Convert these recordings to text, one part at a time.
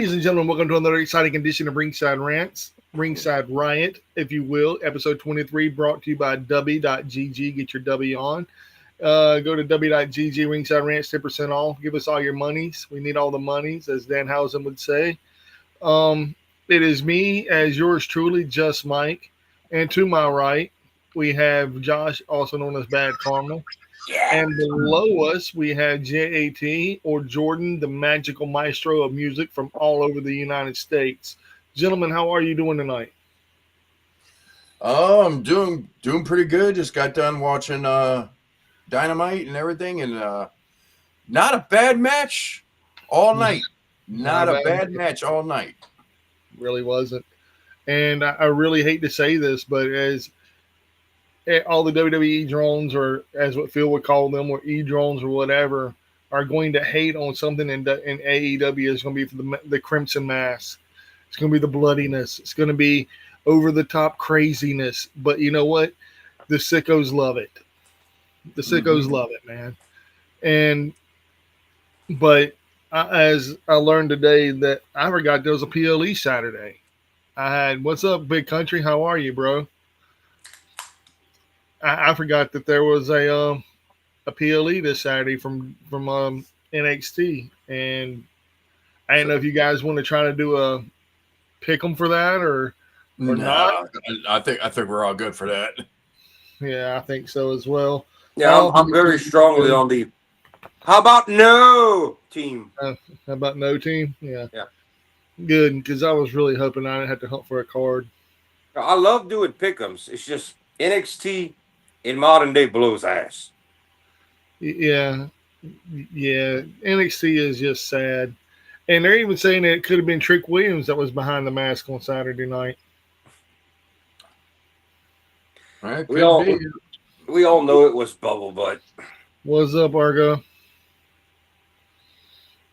Ladies and gentlemen, welcome to another exciting edition of Ringside Rants, Ringside Riot, if you will, episode 23, brought to you by W.GG. Get your W on. Go to W.GG, Ringside Rants, 10% off. Give us all your monies. We need all the monies, as Dan Housen would say. It is me, as yours truly, Just Mike. And to my right, we have Josh, also known as Bad Karma. And below us, we have JAT, or Jordan, the magical maestro of music from all over the United States. Gentlemen, how are you doing tonight? Oh, I'm doing pretty good. Just got done watching Dynamite and everything, and not a bad match all night. Not a bad match all night. Really wasn't. And I really hate to say this, but as all the WWE drones, or as what Phil would call them, or E drones or whatever, are going to hate on something in AEW, is going to be for the Crimson Mass. It's going to be the bloodiness. It's going to be over the top craziness. But you know what? The sickos love it. The sickos love it, man. As I learned today, that I forgot there was a PLE Saturday. I had, what's up, Big Country? How are you, bro? I forgot that there was a PLE this Saturday from NXT, and I didn't know if you guys want to try to do a pick 'em for that or not. I think we're all good for that. Yeah, I think so as well. Yeah, I'm very strongly on the how about no team. How about no team? Yeah. Yeah. Good, because I was really hoping I didn't have to hunt for a card. I love doing pick'ems. It's just NXT in modern day blows ass. Yeah. NXT is just sad. And they're even saying that it could have been Trick Williams that was behind the mask on Saturday night. We all know it was Bubble Butt. What's up, Argo?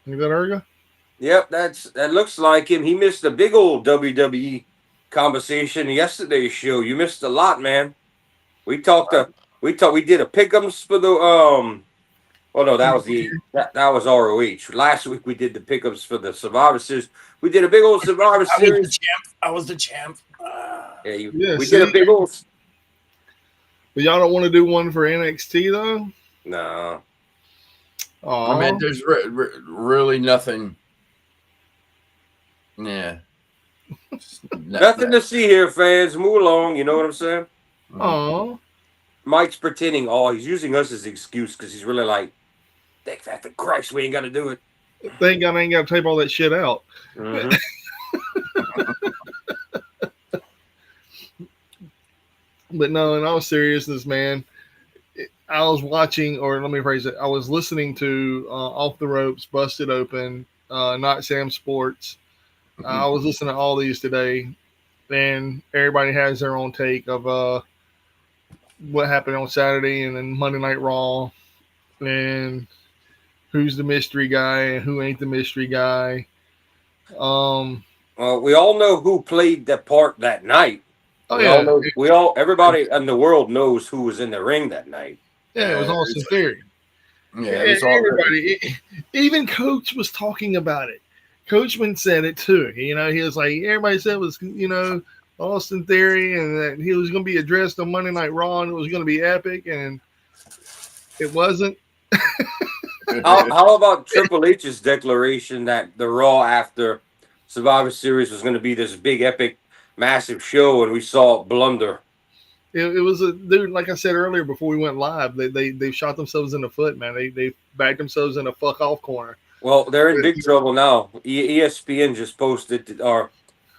Is that Argo? Yep, that looks like him. He missed a big old WWE conversation in yesterday's show. You missed a lot, man. We did a pick'ems for the well, no, that was ROH. Last week we did the pick'ems for the Survivor Series. We did a big old Survivor Series. I was the champ. We did a big old. But y'all don't want to do one for NXT though? No. Aww. I mean, there's really nothing. Yeah. Nothing to see here, fans. Move along. You know what I'm saying? Oh. Mike's pretending. He's using us as an excuse because he's really like, thank for Christ, we ain't got to do it. Thank God I ain't got to type all that shit out. Mm-hmm. But no, in all seriousness, man, I was watching, or let me phrase it, I was listening to Off the Ropes, Busted Open, Not Sam Sports. I was listening to all these today, and everybody has their own take of what happened on Saturday and then Monday Night Raw, and who's the mystery guy and who ain't the mystery guy. We all know who played that part that night. Everybody in the world knows who was in the ring that night. Yeah, it was Austin Theory. Yeah, everybody, even Coach was talking about it. Coachman said it too. He was like, everybody said it was, Austin Theory, and that he was going to be addressed on Monday Night Raw, and it was going to be epic, and it wasn't. How about Triple H's declaration that the Raw after Survivor Series was going to be this big, epic, massive show, and we saw it blunder? It was a dude, like I said earlier before we went live. They shot themselves in the foot, man. They backed themselves in a fuck off corner. Well, they're in big trouble now. ESPN just posted, or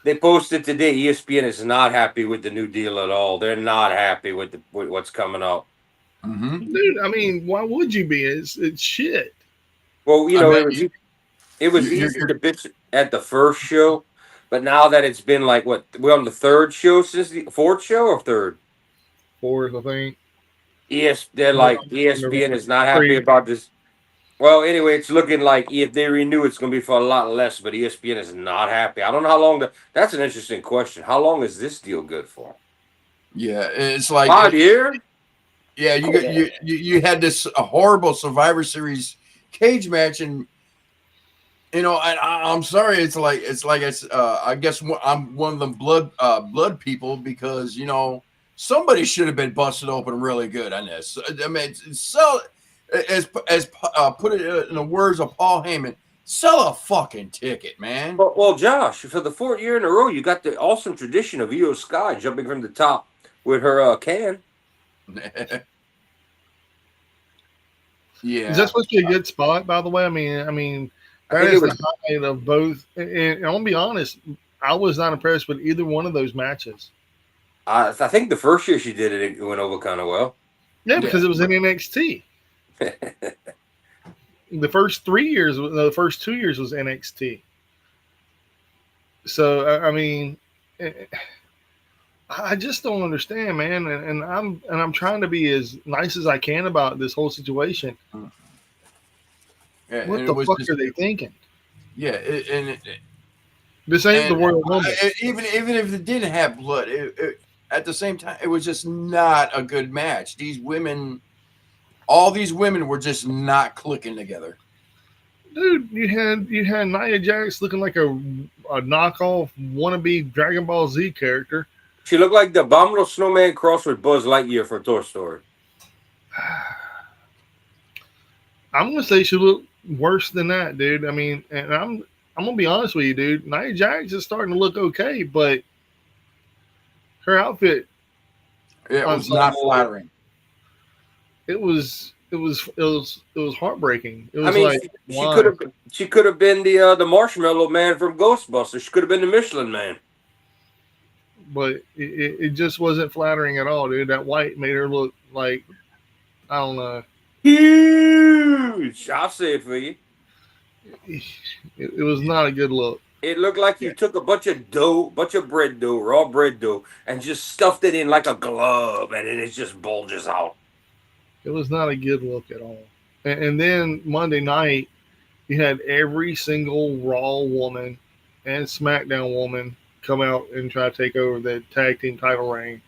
they posted today. ESPN is not happy with the new deal at all. They're not happy with what's coming up. Mm-hmm. Dude, I mean, why would you be? It's shit. Well, it was easy to bitch at the first show, but now that it's been like we're on the third show since the fourth show or third. Fourth, I think. ESPN is not happy about this. Well, anyway, it's looking like if they renew, it's going to be for a lot less. But ESPN is not happy. I don't know how long. That's an interesting question. How long is this deal good for? Yeah, it's like 5 years. Yeah, you had this horrible Survivor Series cage match, and You know, and I'm sorry. It's like I guess I'm one of them blood people because somebody should have been busted open really good on this. I mean, sell as put it in the words of Paul Heyman, sell a fucking ticket, man. Well, Josh, for the 4th year in a row, you got the awesome tradition of Io Sky jumping from the top with her can. Yeah, Is that supposed to be a good spot, by the way? I mean, that is the highlight of both. And I'll be honest, I was not impressed with either one of those matches. I think the first year she did it went over kind of well. Yeah, because it was in NXT. The first 3 years, the first 2 years was NXT. So I mean, I just don't understand, man. And I'm trying to be as nice as I can about this whole situation. Yeah, what the fuck are they thinking? Yeah, this ain't the Royal Rumble. Even if it didn't have blood, at the same time, it was just not a good match. All these women were just not clicking together. Dude, you had Nia Jax looking like a knockoff wannabe Dragon Ball Z character. She looked like the Abominable Snowman crossed with Buzz Lightyear for Toy Story. I'm gonna say she looked worse than that, dude. I mean, and I'm gonna be honest with you, dude. Nia Jax is starting to look okay, but her outfit, it was not flattering. It was heartbreaking. It was she could have been the Marshmallow Man from Ghostbusters. She could have been the Michelin Man. But it just wasn't flattering at all, dude. That white made her look like, I don't know, huge. I'll say it for you. It was not a good look. It looked like you took a bunch of bread dough, raw bread dough, and just stuffed it in like a glove, and then it just bulges out. It was not a good look at all. And then Monday night, you had every single Raw woman and SmackDown woman come out and try to take over the tag team title reign,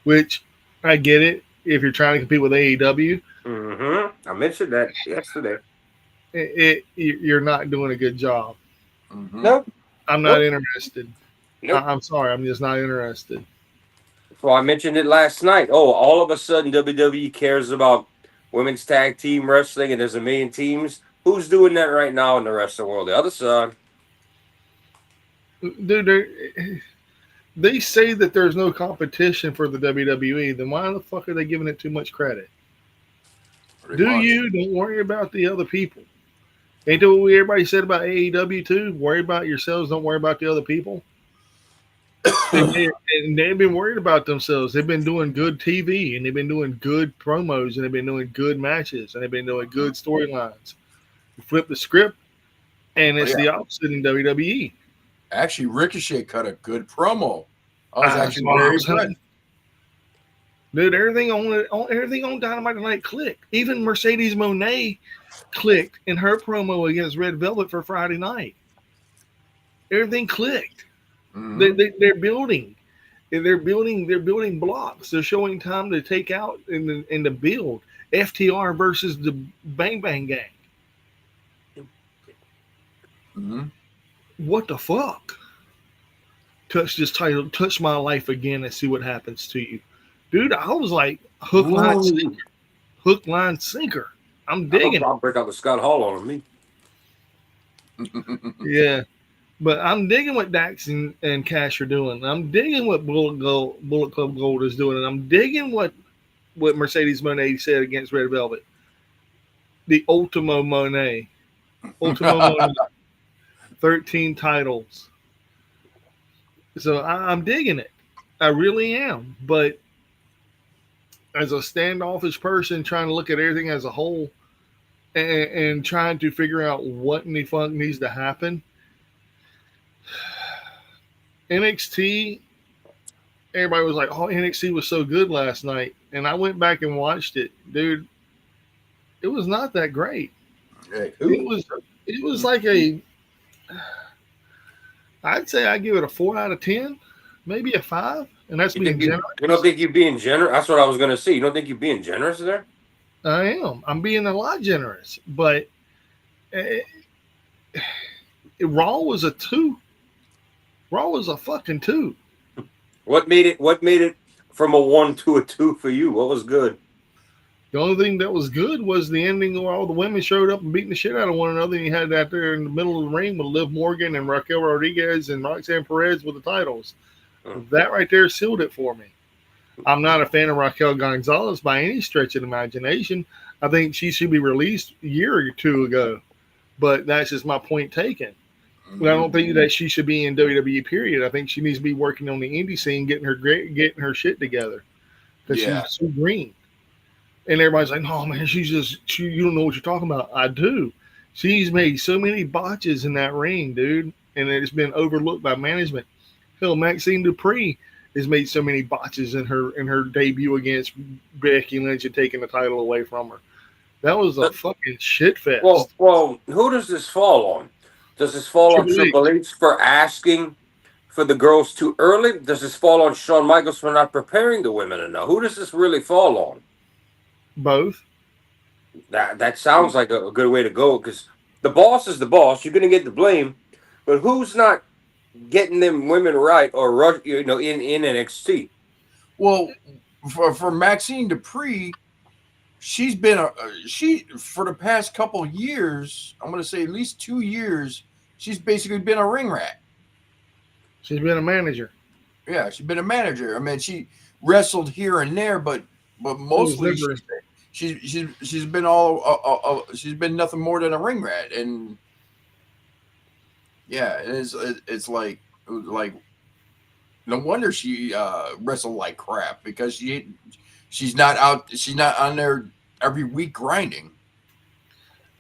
which I get it if you're trying to compete with AEW. Mm-hmm. I mentioned that yesterday. You're not doing a good job. Mm-hmm. Nope. I'm not interested. Nope. I'm sorry. I'm just not interested. Well, I mentioned it last night. Oh, all of a sudden WWE cares about women's tag team wrestling and there's a million teams. Who's doing that right now in the rest of the world? The other side. Dude, they say that there's no competition for the WWE. Then why the fuck are they giving it too much credit? Don't worry about the other people. Ain't that what everybody said about AEW too? Worry about yourselves, don't worry about the other people. and they've been worried about themselves. They've been doing good TV, and they've been doing good promos, and they've been doing good matches, and they've been doing good storylines. You flip the script, and it's the opposite in WWE. Actually, Ricochet cut a good promo. I was actually very impressed. Dude, everything on Dynamite tonight clicked. Even Mercedes Moné clicked in her promo against Red Velvet for Friday night. Everything clicked. Mm-hmm. They're building. They're building blocks. They're showing time to take out and to build. FTR versus the Bang Bang Gang. Mm-hmm. What the fuck? Touch this title, touch my life again and see what happens to you. Dude, I was like hook, line, sinker. I'm digging it. I'll break out the Scott Hall on me. Yeah. But I'm digging what Dax and Cash are doing. I'm digging what Bullet Club Gold is doing. And I'm digging what Mercedes Moné said against Red Velvet. The Ultimo Moné. 13 titles. So I'm digging it. I really am. But as a standoffish person trying to look at everything as a whole and trying to figure out what in the fuck needs to happen, NXT, everybody was like, oh, NXT was so good last night. And I went back and watched it. Dude, it was not that great. Hey, it was like I'd say I give it a 4 out of 10, maybe a 5. And that's being generous. You don't think you're being generous? That's what I was going to say. You don't think you're being generous there? I am. I'm being a lot generous. But Raw was a 2. Raw was a fucking 2. What made it from a 1 to a 2 for you? What was good? The only thing that was good was the ending where all the women showed up and beating the shit out of one another. And you had that there in the middle of the ring with Liv Morgan and Raquel Rodriguez and Roxanne Perez with the titles. That right there sealed it for me. I'm not a fan of Raquel Gonzalez by any stretch of the imagination. I think she should be released a year or 2 ago. But that's just my point taken. But I don't think that she should be in WWE, period. I think she needs to be working on the indie scene, getting her shit together. Because she's so green. And everybody's like, "No, man, you don't know what you're talking about." I do. She's made so many botches in that ring, dude, and it's been overlooked by management. Hell, Maxine Dupree has made so many botches in her debut against Becky Lynch and taking the title away from her. That was a fucking shit fest. Well, who does this fall on? Does this fall on Triple H for asking for the girls too early? Does this fall on Shawn Michaels for not preparing the women enough? Who does this really fall on? Both. That sounds like a good way to go, because the boss is the boss. You're going to get the blame, but who's not getting them women right or in NXT? Well, for Maxine Dupree, she's been for the past couple of years. I'm going to say at least 2 years. She's basically been a ring rat. She's been a manager. Yeah, she's been a manager. I mean, she wrestled here and there, but mostly she's been she's been nothing more than a ring rat. And yeah, it's like no wonder she wrestled like crap, because she's not on there every week grinding.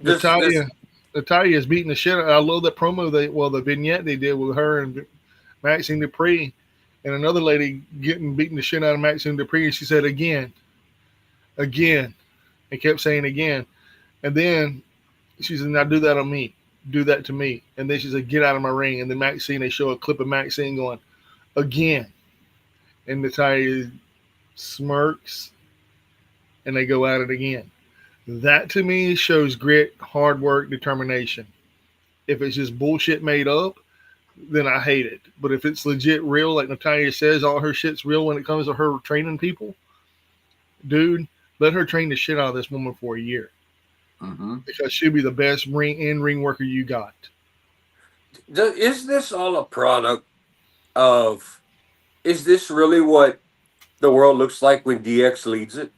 Natalia is beating the shit out. I love that promo the vignette they did with her and Maxine Dupree and another lady beating the shit out of Maxine Dupree. And she said again, and kept saying again. And then she said, "Now do that on me. Do that to me." And then she said, "Get out of my ring." And then they show a clip of Maxine going, "Again." And Natalia smirks and they go at it again. That to me shows grit, hard work, determination. If it's just bullshit made up, then I hate it. But if it's legit real, like Natalia says, all her shit's real when it comes to her training people, dude, let her train the shit out of this woman for a year. Because she'll be the best in-ring worker you got. Is this all a product of, is this really what the world looks like when DX leads it?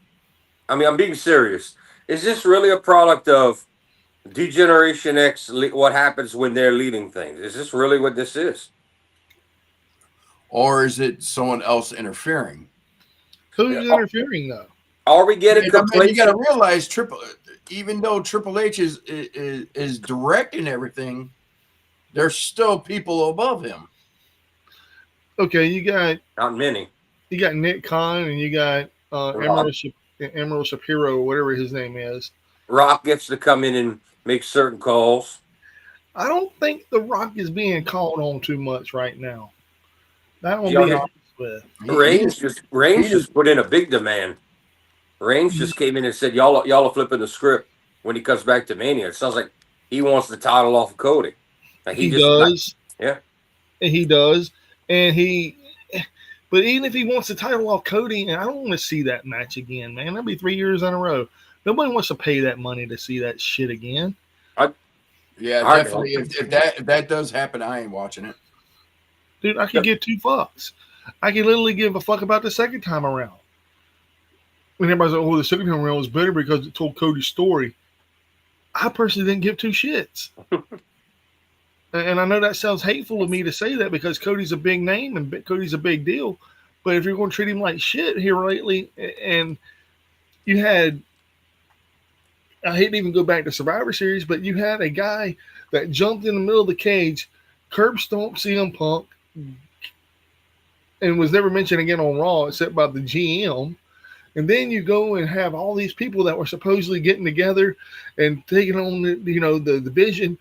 I mean, I'm being serious. Is this really a product of D-Generation X, what happens when they're leading things? Is this really what this is? Or is it someone else interfering? Who's interfering, though? Are we getting complacent? You got to realize, even though Triple H is directing everything, there's still people above him. Okay, you got not many. You got Nick Khan and you got Emerald Shapiro, whatever his name is. Rock gets to come in and make certain calls. I don't think The Rock is being called on too much right now. That will be honest with. Reigns just put in a big demand. Reigns just came in and said, y'all are flipping the script when he comes back to Mania. It sounds like he wants the title off of Cody. Like he does. Yeah. And he does. But even if he wants the title off Cody, and I don't want to see that match again, man. That'll be 3 years in a row. Nobody wants to pay that money to see that shit again. Definitely. If that does happen, I ain't watching it. Dude, I could give 2 fucks. I could literally give a fuck about the second time around. When everybody's like, "Oh, the second time around was better because it told Cody's story." I personally didn't give 2 shits. And I know that sounds hateful of me to say that because Cody's a big name and Cody's a big deal. But if you're going to treat him like shit here lately, and you had, I hate to even go back to Survivor Series, but you had a guy that jumped in the middle of the cage, curb stomped CM Punk, and was never mentioned again on Raw except by the GM. And then you go and have all these people that were supposedly getting together and taking on the division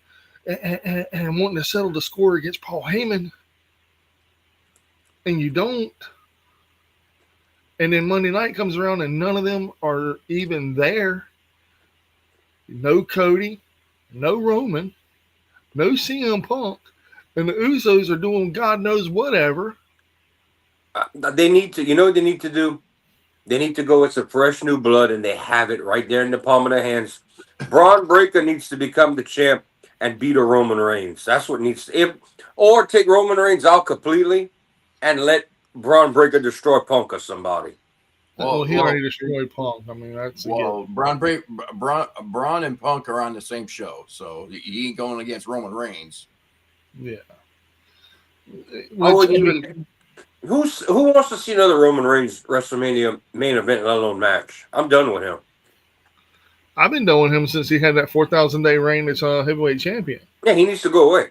and wanting to settle the score against Paul Heyman, and you don't. And then Monday night comes around and none of them are even there. No Cody, no Roman, no CM Punk, and the Usos are doing God knows whatever. They need to, you know what they need to do? They need to go with some fresh new blood, and they have it right there in the palm of their hands. Braun Breaker needs to become the champ and beat a Roman Reigns. That's what needs to, or take Roman Reigns out completely and let Braun Breaker destroy Punk or somebody. Well, he already destroyed Punk. I mean, that's Braun and Punk are on the same show, so he ain't going against Roman Reigns. Yeah. I wouldn't even. Who wants to see another Roman Reigns WrestleMania main event, let alone match? I'm done with him. I've been done with him since he had that 4,000-day reign as heavyweight champion. Yeah, he needs to go away.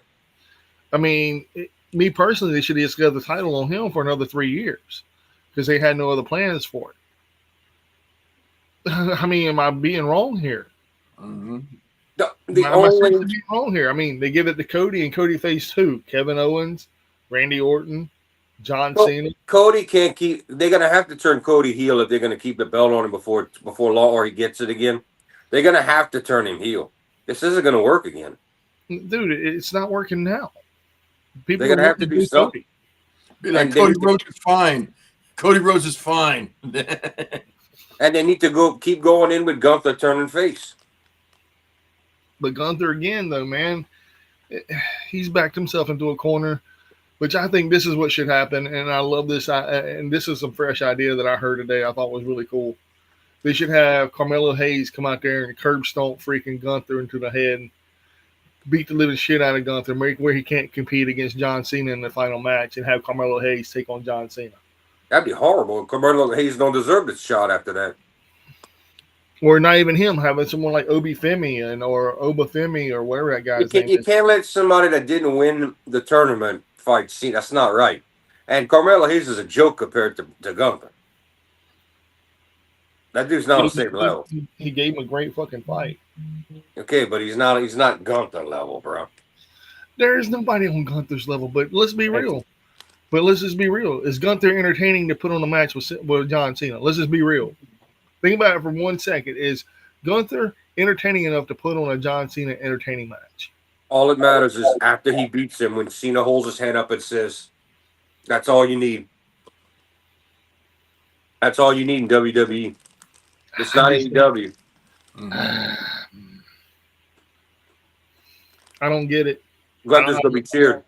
I mean, me personally, they should have just got the title on him for another 3 years because they had no other plans for it. I mean, am I being wrong here? Mm-hmm. The only being wrong here. I mean, they give it to Cody, and Cody faced who? Kevin Owens, Randy Orton, John Cena. Cody can't keep. They're gonna have to turn Cody heel if they're gonna keep the belt on him before Law or he gets it again. They're gonna have to turn him heel. This isn't gonna work again, dude. It's not working now. They're gonna have to do something. Be like, Cody Rhodes is fine. Cody Rhodes is fine. And they need to keep going in with Gunther turning face. But Gunther again, though, man, he's backed himself into a corner, which I think this is what should happen. And I love this. And this is some fresh idea that I heard today I thought was really cool. They should have Carmelo Hayes come out there and curb stomp freaking Gunther into the head and beat the living shit out of Gunther, make where he can't compete against John Cena in the final match, and have Carmelo Hayes take on John Cena. That'd be horrible. Carmelo Hayes don't deserve this shot after that. Or not even him, having someone like Obi Femi or Oba Femi or whatever that guy's name is. You can't let somebody that didn't win the tournament fight Cena. That's not right. And Carmelo Hayes is a joke compared to Gunther. That dude's not on the same level. He gave him a great fucking fight. Okay, but he's not Gunther level, bro. There is nobody on Gunther's level, but let's be real. But let's just be real. Is Gunther entertaining to put on a match with John Cena? Let's just be real. Think about it for 1 second. Is Gunther entertaining enough to put on a John Cena entertaining match? All that matters is after he beats him, when Cena holds his head up and says, "That's all you need." That's all you need in WWE. It's not AEW. I don't get it. Gunther's gonna be cheered.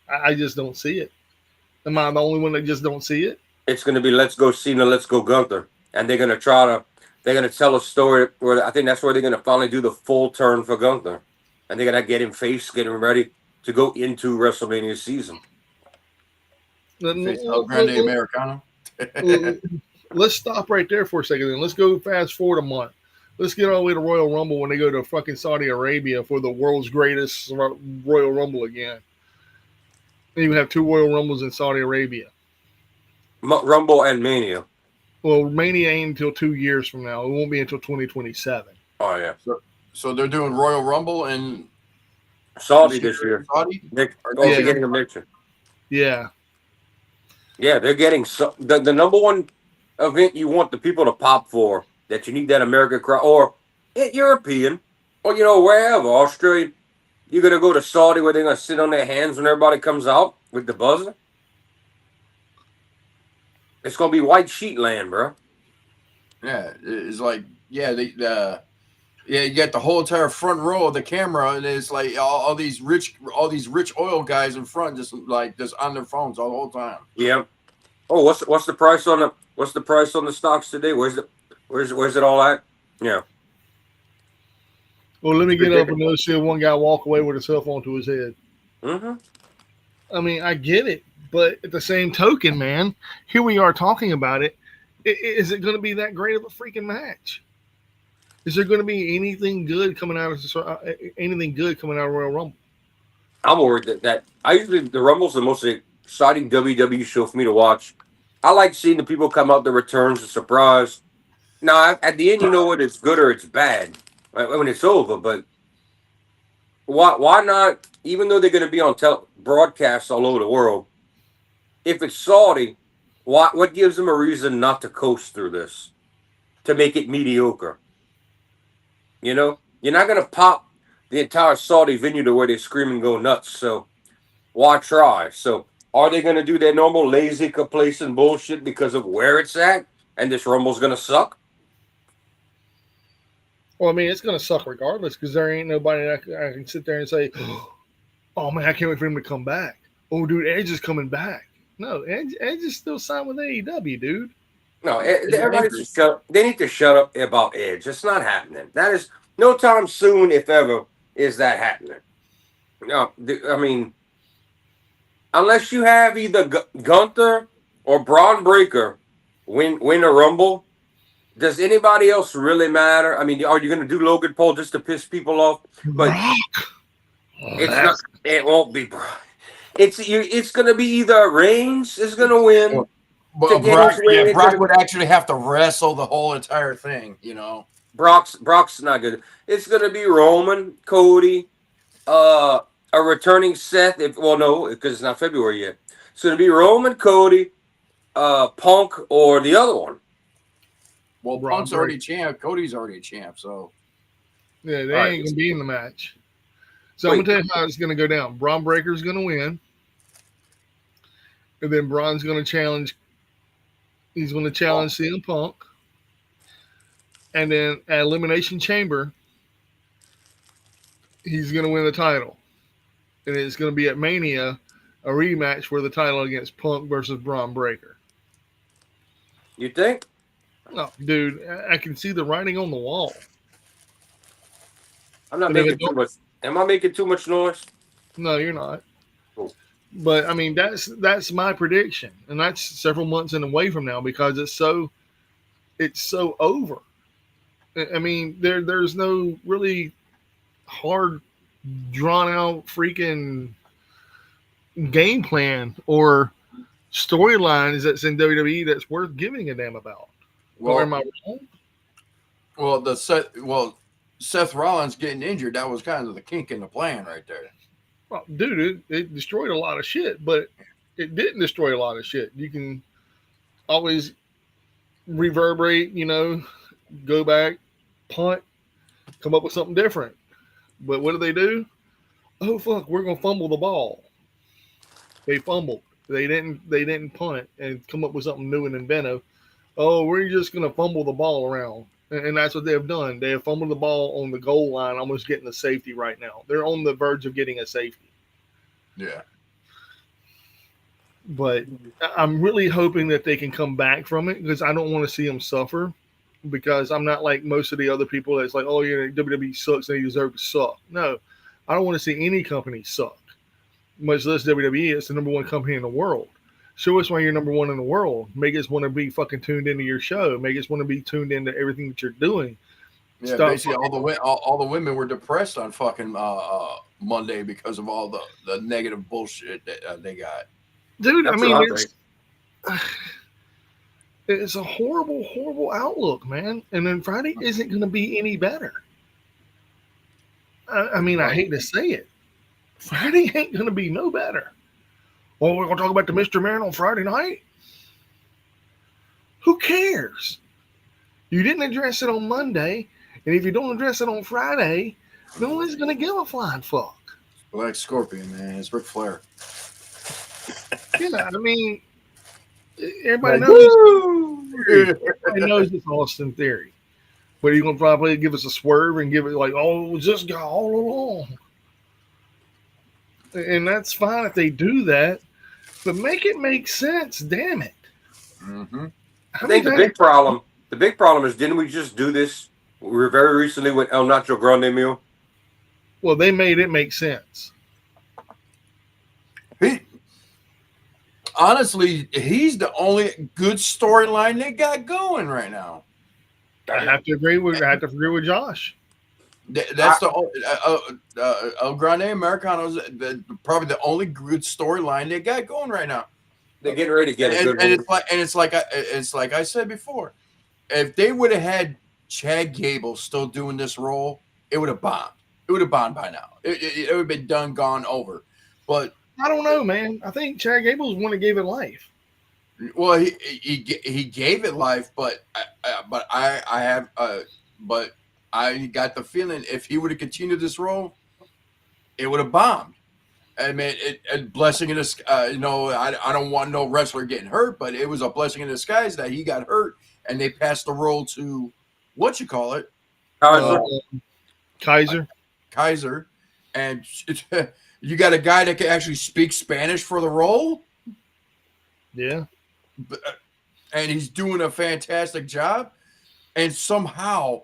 I just don't see it. Am I the only one that just don't see it? It's going to be let's go Cena, let's go Gunther. And they're going to tell a story where I think that's where they're going to finally do the full turn for Gunther. And they're going to get him get him ready to go into WrestleMania season. Face El Grande Americano. Let's stop right there for a second. Then let's go fast forward a month. Let's get all the way to Royal Rumble when they go to fucking Saudi Arabia for the world's greatest Royal Rumble again. And you have 2 Royal Rumbles in Saudi Arabia. Rumble and Mania. Well, Mania ain't until 2 years from now. It won't be until 2027. Oh, yeah. So they're doing Royal Rumble in Saudi this year. Saudi? Getting a mixer. Yeah. Yeah, they're getting the number one event you want the people to pop for, that you need that American crowd, or European, or, wherever, Australia. You're going to go to Saudi where they're going to sit on their hands when everybody comes out with the buzzer? It's going to be white sheet land, bro. Yeah, it's like, you got the whole entire front row of the camera, and it's like all these rich oil guys in front, just on their phones all the whole time. Yeah. Oh, what's the price on the stocks today? Where's it all at? Yeah. Well, let me get up and notice one guy walk away with a cell phone to his head. Mm-hmm. I mean, I get it, but at the same token, man, here we are talking about it. Is it going to be that great of a freaking match? Is there going to be anything good coming out of Royal Rumble? I'm worried that the Rumble's the most exciting WWE show for me to watch. I like seeing the people come out, the returns, the surprise. Now, at the end, you know what? It's good or it's bad when it's over. But why not? Even though they're going to be on broadcasts all over the world, if it's Saudi, what gives them a reason not to coast through this, to make it mediocre? You're not going to pop the entire Saudi venue to where they scream and go nuts. So why try? So are they going to do their normal lazy, complacent bullshit because of where it's at, and this Rumble's going to suck? Well, I mean, it's going to suck regardless because there ain't nobody I can sit there and say, oh, man, I can't wait for him to come back. Oh, dude, Edge is coming back. No, Edge is still signed with AEW, dude. No, they need to shut up about Edge. It's not happening. That is no time soon, if ever, is that happening. No, I mean, unless you have either Gunther or Braun Breaker win a Rumble, does anybody else really matter? I mean, are you going to do Logan Paul just to piss people off? But it's not. It won't be. It's going to be either Reigns is going to win. But Brock would actually have to wrestle the whole entire thing, you know. Brock's not good. It's going to be Roman, Cody, a returning Seth. No, because it's not February yet. It's going to be Roman, Cody, Punk, or the other one. Well, Punk's already champ. Cody's already a champ, so yeah, they ain't gonna be in the match. So I'm gonna tell you how it's gonna go down. Braun Breaker's gonna win, and then Braun's gonna challenge. He's gonna challenge CM Punk, and then at Elimination Chamber, he's gonna win the title, and it's gonna be at Mania, a rematch for the title against Punk versus Braun Breaker. You think? No, dude, I can see the writing on the wall. I'm not making too much. Am I making too much noise? No, you're not. Cool. But I mean, that's my prediction, and that's several months and away from now because it's so over. I mean, there's no really hard, drawn out freaking game plan or storylines that's in WWE that's worth giving a damn about. Well, am I wrong? Well, Seth Rollins getting injured, that was kind of the kink in the plan right there. Well, dude, it destroyed a lot of shit, but it didn't destroy a lot of shit. You can always reverberate, go back, punt, come up with something different. But what do? Oh fuck, we're gonna fumble the ball. They fumbled. They didn't punt and come up with something new and inventive. Oh, we're just gonna fumble the ball around. And that's what they have done. They have fumbled the ball on the goal line, almost getting a safety right now. They're on the verge of getting a safety. Yeah. But I'm really hoping that they can come back from it because I don't want to see them suffer because I'm not like most of the other people that's like, oh, yeah, WWE sucks and they deserve to suck. No, I don't want to see any company suck, much less WWE. It's the number one company in the world. Show us why you're number one in the world. Make us want to be fucking tuned into your show. Make us want to be tuned into everything that you're doing. Yeah, basically all the women were depressed on fucking Monday because of all the negative bullshit that they got. Dude, I mean, it's a horrible, horrible outlook, man. And then Friday isn't going to be any better. I mean, I hate to say it. Friday ain't going to be no better. Well, we're going to talk about the Mr. Man on Friday night? Who cares? You didn't address it on Monday, and if you don't address it on Friday, no one's going to give a flying fuck. Black Scorpion, man. It's Ric Flair. Yeah, I mean, everybody knows it's Austin Theory. But he's going to probably give us a swerve and give it like, oh, it was this guy all along. And that's fine if they do that, but make it make sense. Damn it! Mm-hmm. I think the big problem is, didn't we just do this very recently with El Nacho Grande Meal? Well, they made it make sense. Honestly, he's the only good storyline they got going right now. I have to agree with Josh. That's El Grande Americano's probably the only good storyline they got going right now. They're getting ready to get a good one. It's like I said before. If they would have had Chad Gable still doing this role, it would have bombed. It would have bombed by now. It would have been done, gone over. But I don't know, man. I think Chad Gable is the one that gave it life. Well, he gave it life, but I got the feeling if he would have continued this role, it would have bombed. I mean, a blessing in disguise. I don't want no wrestler getting hurt, but it was a blessing in disguise that he got hurt, and they passed the role to what you call it, Kaiser. Kaiser, and you got a guy that can actually speak Spanish for the role. Yeah, and he's doing a fantastic job. And somehow,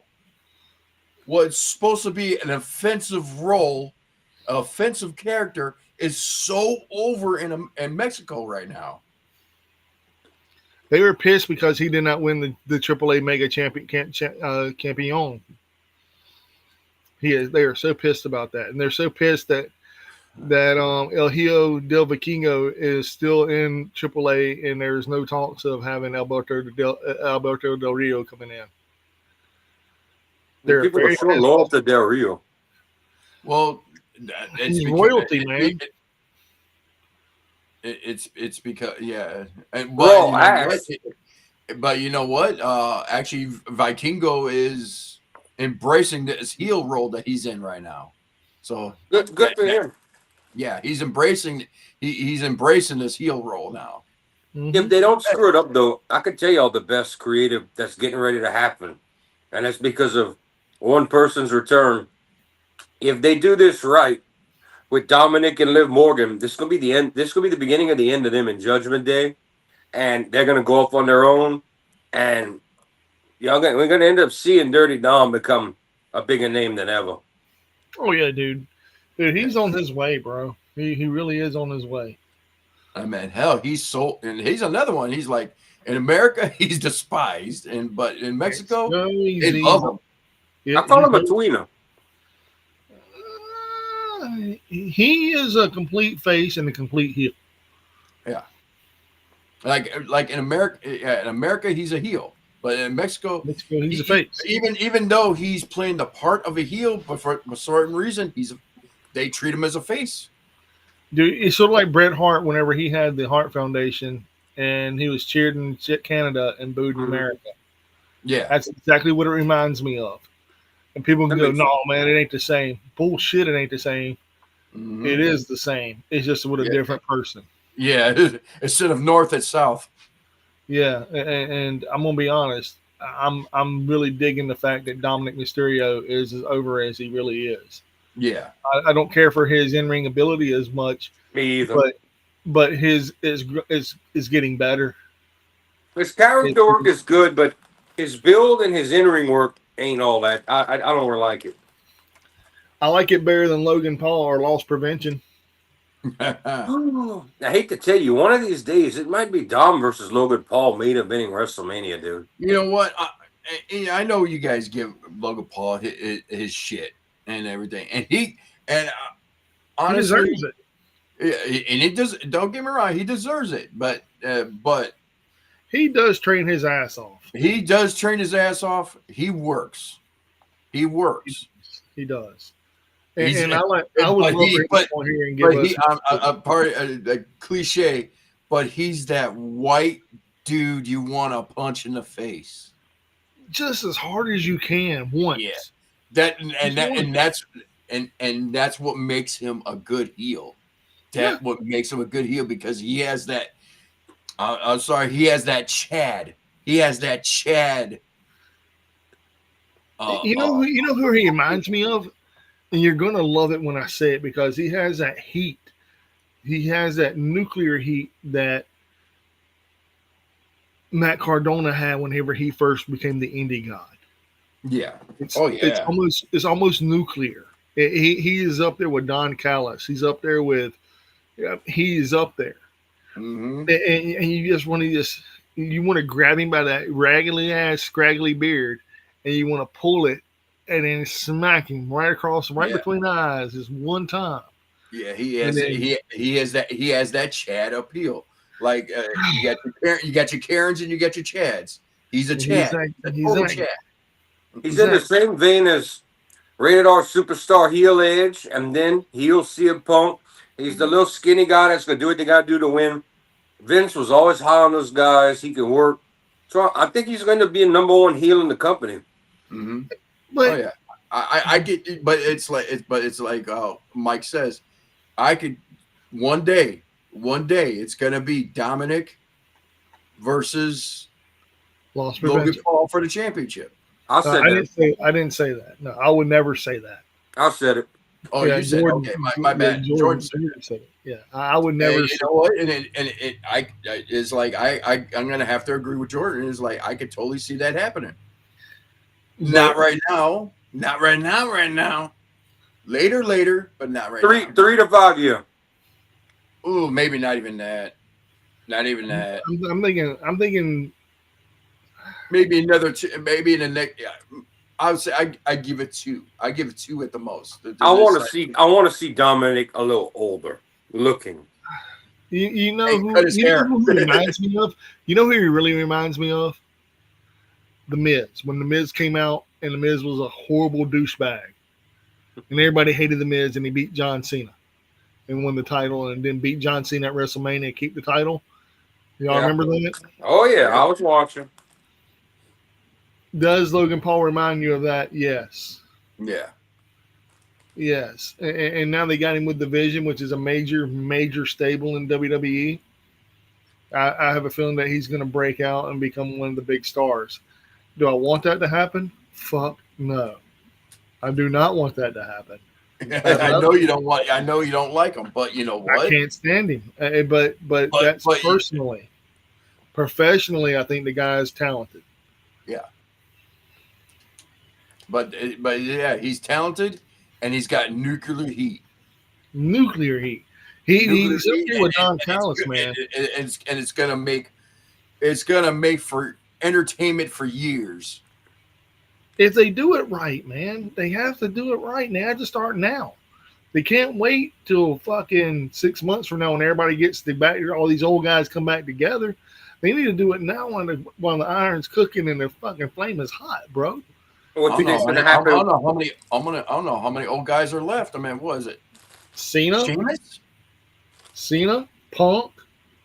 what's supposed to be an offensive role, an offensive character, is so over in Mexico right now. They were pissed because he did not win the AAA Mega Champion. They are so pissed about that, and they're so pissed that El Hijo del Vikingo is still in AAA, and there's no talks of having Alberto Del Rio coming in. People are sure loyal to Del Rio. Well, it's royalty, man. It's because and but you know what? Actually, Vikingo is embracing this heel role that he's in right now. So good for him. Yeah, he's embracing this heel role now. Mm-hmm. If they don't screw it up, though, I can tell you all the best creative that's getting ready to happen, and that's because of one person's return. If they do this right with Dominic and Liv Morgan, this is gonna be the end. This is gonna be the beginning of the end of them in Judgment Day, and they're gonna go off on their own, and we're gonna end up seeing Dirty Dom become a bigger name than ever. Oh yeah, dude, he's on his way, bro. He really is on his way. I mean, hell, and he's another one. He's like, in America, he's despised, but in Mexico, they love him. I call him a tweener. He is a complete face and a complete heel. Yeah, like in America, he's a heel, but in Mexico he's a face. Even though he's playing the part of a heel, but for a certain reason, they treat him as a face. Dude, it's sort of like Bret Hart whenever he had the Hart Foundation and he was cheered in Canada and booed in America. Yeah, that's exactly what it reminds me of. And people can go, "No, man, it ain't the same." Bullshit, it ain't the same. Mm-hmm. It is the same. It's just with a different person. Yeah, instead of north, it's south. Yeah, and I'm gonna be honest. I'm really digging the fact that Dominic Mysterio is as over as he really is. Yeah, I don't care for his in-ring ability as much. Me either. But his is getting better. His character work is good, but his build and his in-ring work ain't all that. I don't really like it. I like it better than Logan Paul or Loss Prevention. I hate to tell you, one of these days it might be Dom versus Logan Paul main eventing WrestleMania, dude. You know what? I know you guys give Logan Paul his shit and everything, and honestly, he deserves it. And it does. Don't get me wrong, he deserves it, but he does train his ass off. He does train his ass off. He works. He does. And I would love for him here and give us a part a cliche, but he's that white dude you want to punch in the face just as hard as you can once. Yeah, that's what makes him a good heel. What makes him a good heel, because he has that. He has that Chad. He has that Chad. You know who he reminds me of? And you're going to love it when I say it, because he has that heat. He has that nuclear heat that Matt Cardona had whenever he first became the indie god. Yeah. It's almost nuclear. He is up there with Don Callis. He's up there with. He is up there. Mm-hmm. And you just want to grab him by that raggedy ass, scraggly beard, and you want to pull it. And then smack him right between the eyes just one time. Yeah, he has that Chad appeal. Like you got your Karens and you got your Chads. He's a Chad. He's in the same vein as Rated R superstar heel Edge, and then heel CM Punk. He's the little skinny guy that's gonna do what they gotta do to win. Vince was always high on those guys. He can work. So I think he's going to be a number one heel in the company. Mm-hmm. But I get it, but it's like Mike says, I could one day it's gonna be Dominic versus Lost Logan prevention. Paul for the championship. I said I that. didn't say that. No, I would never say that. I said it. Oh, Yeah, you said Jordan, okay, my bad. Jordan said Jordan said it. Yeah, I would Hey, never. you know what? It's like I'm gonna have to agree with Jordan. It's like I could totally see that happening. Not right now. Not right now. Right now. Later, but not right now. 3 to 5 years. Ooh, maybe not even that. Not even that. I'm thinking. Maybe another. Maybe in the next. Yeah, I would say I give it 2. I give it 2 at the most. I want to see Dominic a little older looking. You know who he reminds me of? You know who he really reminds me of? The Miz. When the Miz came out, and the Miz was a horrible douchebag, and everybody hated the Miz, and he beat John Cena, and won the title, and then beat John Cena at WrestleMania, keep the title. Y'all remember that? Oh yeah, I was watching. Does Logan Paul remind you of that? Yes. Yeah. Yes. And now they got him with the Vision, which is a major stable in WWE. I have a feeling that he's going to break out and become one of the big stars. Do I want that to happen? Fuck no. I do not want that to happen. I know you don't like him, but you know what? I can't stand him. But that's personally. Professionally, I think the guy is talented. Yeah. But yeah, he's talented, and he's got nuclear heat. Nuclear heat. He's up here with Don Callis, man. And it's gonna make for entertainment for years. If they do it right, man, they have to do it right. They have to start now. They can't wait till fucking 6 months from now when everybody gets back. All these old guys come back together. They need to do it now while the iron's cooking and the fucking flame is hot, bro. What I don't know how many old guys are left. I mean, what is it? Cena, Punk,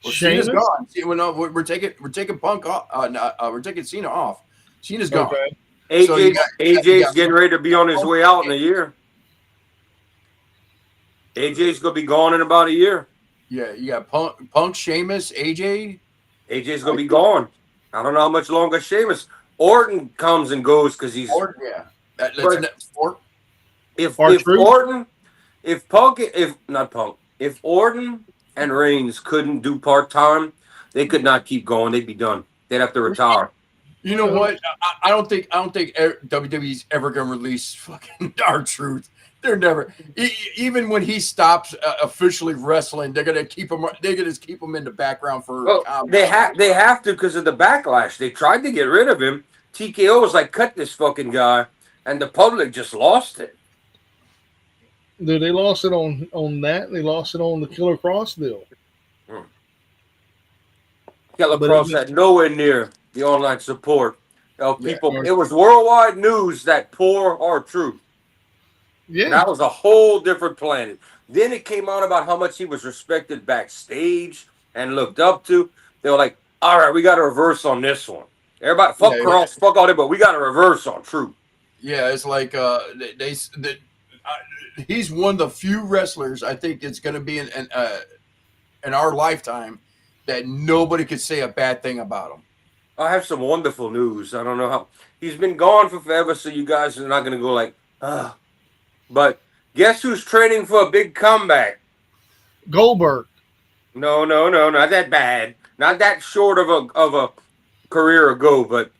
well, Sheamus. Cena's gone. See, we're taking Punk off. We're taking Cena off. Cena's gone. Okay. AJ's getting ready to be on his way out in a year. AJ's gonna be gone in about a year. Yeah, you got Punk, Sheamus, AJ. AJ's gonna be gone. I don't know how much longer Sheamus. Orton comes and goes because he's Orton, yeah. If Orton and Reigns couldn't do part-time, they could not keep going. They'd be done. They'd have to retire. You know what? I don't think WWE's ever gonna release fucking R-Truth. They're never. Even when he stops officially wrestling, they're gonna keep him. They're gonna keep him in the background for. Well, they have to because of the backlash. They tried to get rid of him. TKO was like, cut this fucking guy, and the public just lost it. Dude, they lost it on that. They lost it on the Killer Cross deal. Killer Cross had nowhere near the online support of people. Yeah. It was worldwide news that poor R-Truth. Yeah, that was a whole different planet. Then it came out about how much he was respected backstage and looked up to. They were like, all right, we got to reverse on this one. Everybody, fuck Cross, fuck all that, but we got to reverse on Truth. Yeah, it's like he's one of the few wrestlers I think it's going to be in our lifetime that nobody could say a bad thing about him. I have some wonderful news. I don't know how. He's been gone for forever, so you guys are not going to go like, But guess who's training for a big comeback? Goldberg. No, not that bad. Not that short of a career ago, but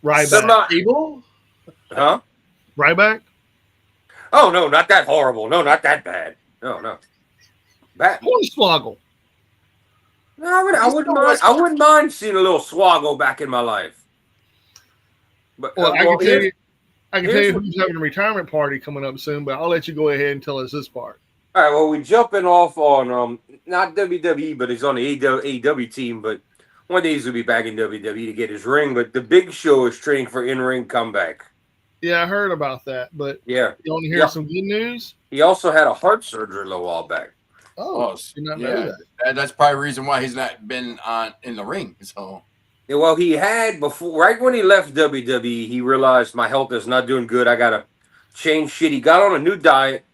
Ryback. Huh? Ryback? Oh no, not that horrible. No, not that bad. No. Bad. Hornswoggle. No, I wouldn't mind seeing a little Swoggle back in my life. But I can tell you who's having a retirement party coming up soon, but I'll let you go ahead and tell us this part. All right, well, we're jumping off on not WWE, but he's on the AEW team, but one day he'll be back in WWE to get his ring. But the Big Show is training for in-ring comeback. Yeah, I heard about that, but yeah, you want to hear some good news? He also had a heart surgery a little while back. Oh, did not know that. That's probably the reason why he's not been in the ring. So, yeah, well, he had before, right when he left WWE, he realized my health is not doing good. I gotta changed shit. He got on a new diet.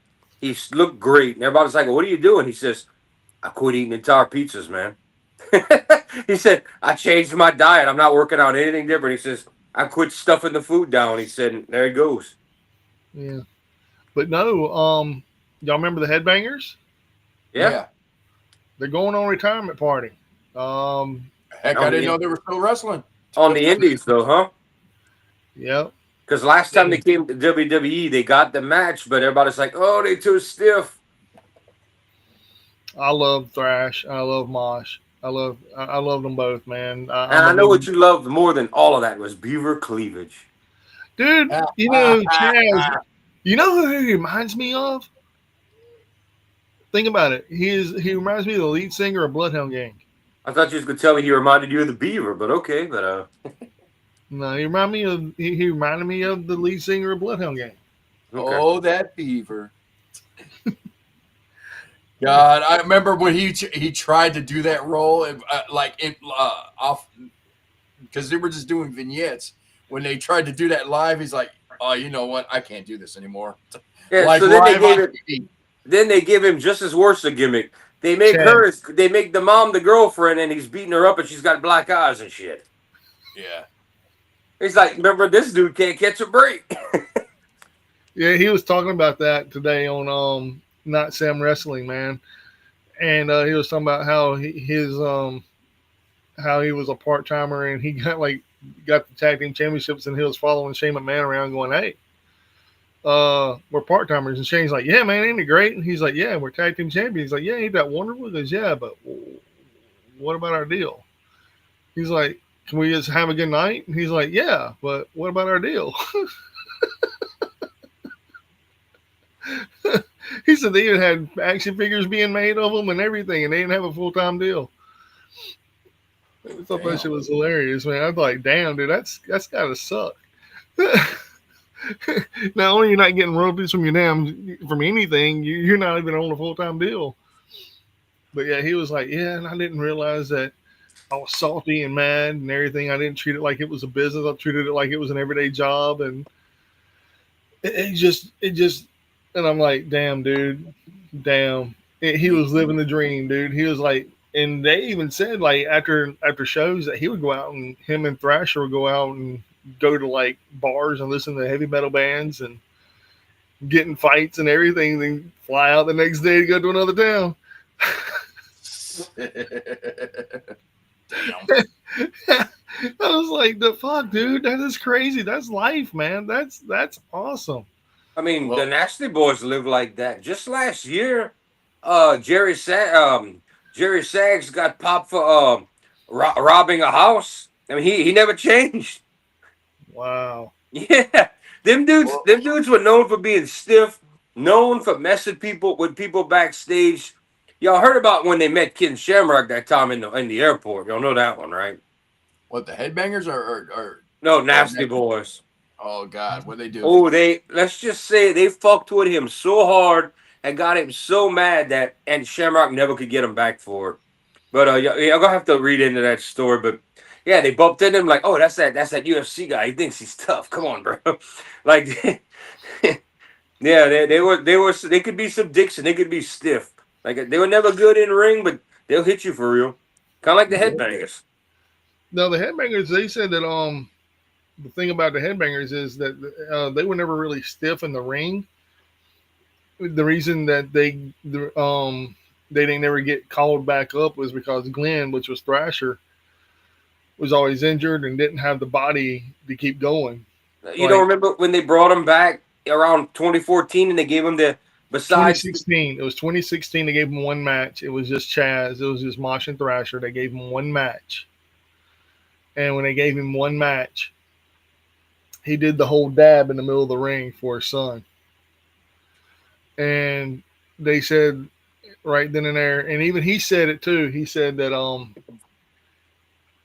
He looked great, and everybody's like, "What are you doing?" He says, "I quit eating entire pizzas, man." He said, "I changed my diet. I'm not working on anything different." He says, "I quit stuffing the food down." He said, and there he goes. Yeah. But no, y'all remember the Headbangers? Yeah, Yeah. They're going on a retirement party. Heck, I didn't know they were still wrestling. on the Indies though, huh? Yep. Because last time they came to WWE, they got the match, but everybody's like, "Oh, they too stiff." I love Thrash. I love Mosh. I love them both, man. And I'm a I know what big you loved more than all of that was Beaver cleavage. dude. You know, Chaz. You know who he reminds me of? Think about it. He reminds me of the lead singer of Bloodhound Gang. I thought you was gonna tell me he reminded you of the Beaver, but okay, but No, he reminded me of the lead singer of Bloodhound Gang. okay. Oh, that beaver. God, I remember when he tried to do that role, and, off because they were just doing vignettes. When they tried to do that live, he's like, "Oh, you know what? I can't do this anymore." Yeah, Like so then they live gave on it. TV. Then they give him just as worse a gimmick. They make Chaz. they make the mom the girlfriend, and he's beating her up, and she's got black eyes and shit. Yeah. He's like, remember, this dude can't catch a break. Yeah, he was talking about that today on Not Sam Wrestling, man. And he was talking about how how he was a part timer and he got the tag team championships and he was following Shane McMahon around going, "Hey, we're part timers." And Shane's like, "Yeah, man, ain't it great?" And he's like, "Yeah, we're tag team champions." He's like, "Yeah, ain't that wonderful?" He goes, "Yeah, but what about our deal?" He's like, "Can we just have a good night?" And he's like, "Yeah, but what about our deal?" He said they even had action figures being made of them and everything, and they didn't have a full time deal. I thought that shit was hilarious, man. I was like, "Damn, dude, that's gotta suck." Not only you're not getting royalties from from anything, you're not even on a full time deal. But yeah, he was like, "Yeah, and I didn't realize that I was salty and mad and everything. I didn't treat it like it was a business. I treated it like it was an everyday job, and it just." And I'm like, "Damn, dude, damn." He was living the dream, dude. He was like, and they even said like after shows that he would go out and him and Thrasher would go out and go to like bars and listen to heavy metal bands and get in fights and everything, then fly out the next day to go to another town. I was like, "The fuck, dude? That is crazy. That's life, man. That's awesome." I mean, Well, the Nasty Boys live like that. Just last year, Jerry Sags got popped for robbing a house. I mean, he never changed. Wow. Yeah, well, them dudes were known for being stiff, known for messing people with people backstage. Y'all heard about when they met Ken Shamrock that time in the airport. Y'all know that one, right? what the headbangers No, or Nasty Boys. oh God, what they do? Oh, let's just say they fucked with him so hard and got him so mad that and Shamrock never could get him back for it. But y'all gonna have to read into that story. But yeah, they bumped into him like, oh, that's that UFC guy. He thinks he's tough. Come on, bro. Like, yeah, they could be some dicks and they could be stiff. Like they were never good in ring, but they'll hit you for real. Kind of like the headbangers. No, the headbangers. They said that the thing about the headbangers is that they were never really stiff in the ring. The reason that they didn't never get called back up was because Glenn, which was Thrasher, was always injured and didn't have the body to keep going. You don't Like remember when they brought him back around 2014 and they gave him the besides 2016, it was 2016. They gave him one match. It was just Chaz. It was just Mosh and Thrasher. They gave him one match, and when they gave him one match, he did the whole dab in the middle of the ring for his son. And they said right then and there, and even he said it too. He said that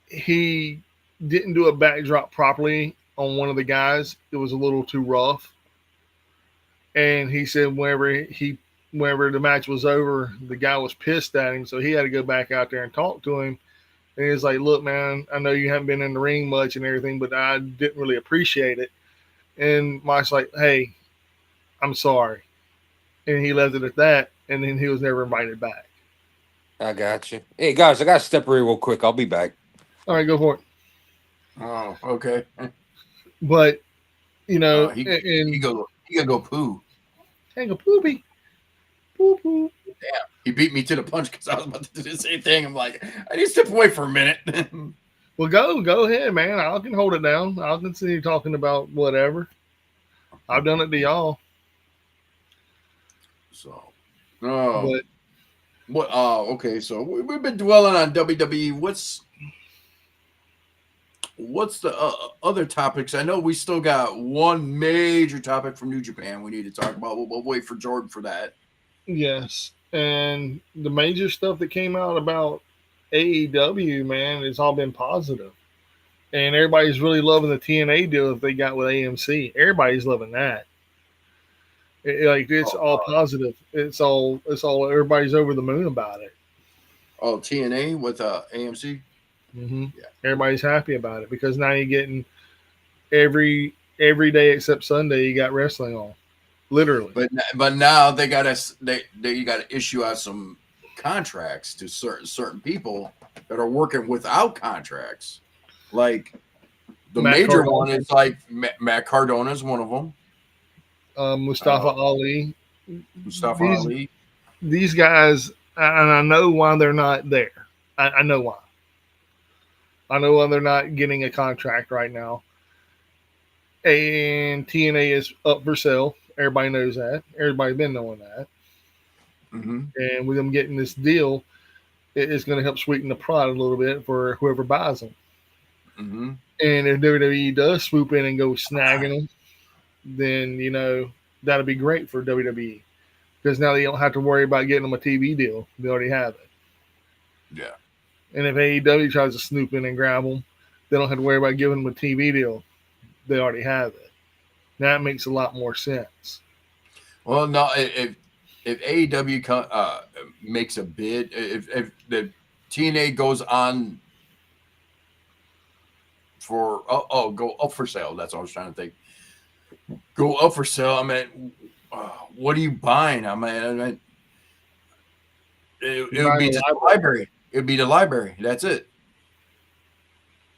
he didn't do a backdrop properly on one of the guys. It was a little too rough. And he said whenever the match was over, the guy was pissed at him, so he had to go back out there and talk to him. And he was like, "Look, man, I know you haven't been in the ring much and everything, but I didn't really appreciate it." And Mike's like, "Hey, I'm sorry. And he left it at that, and then he was never invited back. I got you. Hey guys, I got to step away real quick. I'll be back. All right, go for it. Oh, okay. But, you know, He and gotta go poo. hang a poopy. Poo poo. He beat me to the punch because I was about to do the same thing. I'm like, I need to step away for a minute. Well, go ahead, man. I can hold it down. I'll continue talking about whatever. I've done it to y'all. So, But what? Okay. So we've been dwelling on WWE. What's the other topics? I know we still got one major topic from New Japan we need to talk about. We'll wait for Jordan for that. yes, and the major stuff that came out about AEW, man, it's all been positive. And everybody's really loving the TNA deal that they got with AMC. Everybody's loving that. It's all positive. It's all everybody's over the moon about it. Oh, TNA with AMC. Mm-hmm. Yeah. Everybody's happy about it because now you're getting every day except Sunday you got wrestling on, literally. But now they got to issue out some contracts to certain people that are working without contracts. Like the Matt major Cardona. one is like Matt Cardona is one of them. Mustafa Ali. Mustafa Ali. These guys, and I know why they're not there. I know why. I know why they're not getting a contract right now. And TNA is up for sale. Everybody knows that. Everybody's been knowing that. Mm-hmm. And with them getting this deal, it's going to help sweeten the pot a little bit for whoever buys them. Mm-hmm. And if WWE does swoop in and go snagging them, then, you know, that'll be great for WWE. Because now they don't have to worry about getting them a TV deal. They already have it. Yeah. And if AEW tries to snoop in and grab them, they don't have to worry about giving them a TV deal. They already have it. That makes a lot more sense. Well, no, if AEW makes a bid, if the TNA goes on for go up for sale, that's what I was trying to think. Go up for sale. I mean, what are you buying? I mean it would be just the library. It would be the library. That's it.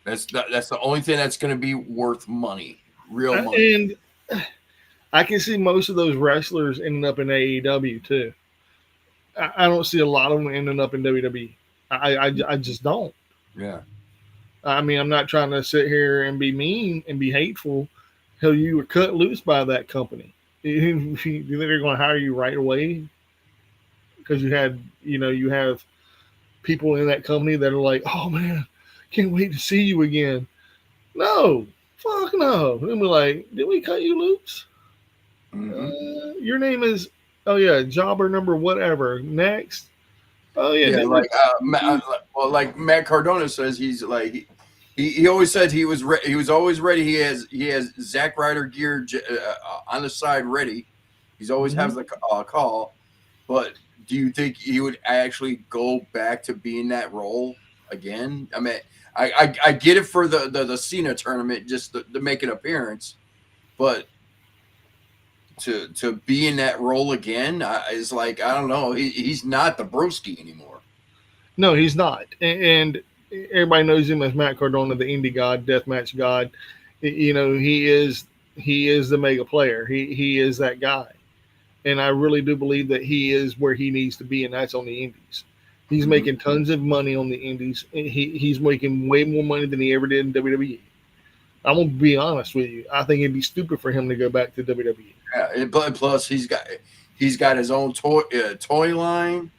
That's the only thing that's going to be worth money, real money. And I can see most of those wrestlers ending up in AEW too. I don't see a lot of them ending up in WWE. I just don't. Yeah. I mean, I'm not trying to sit here and be mean and be hateful. Hell, you were cut loose by that company. You think they're going to hire you right away because you have people in that company that are like, oh man, can't wait to see you again. No, fuck no. They'll be like, did we cut you loose? Mm-hmm. Your name is, oh yeah, jobber number whatever. Next. Oh yeah. Like like Matt Cardona says, he's like he always said he was always ready. He has Zack Ryder gear on the side ready. He's always has the call. But do you think he would actually go back to being that role again? I mean, I get it for the Cena tournament just to make an appearance, but to be in that role again is like, I don't know. He's not the broski anymore. No, he's not. And everybody knows him as Matt Cardona, the indie god, deathmatch god. You know, he is the mega player. He is that guy. And I really do believe that he is where he needs to be, and that's on the indies. He's making tons of money on the indies. He's making way more money than he ever did in WWE. I'm gonna be honest with you. I think it'd be stupid for him to go back to WWE. Yeah, plus he's got his own toy line.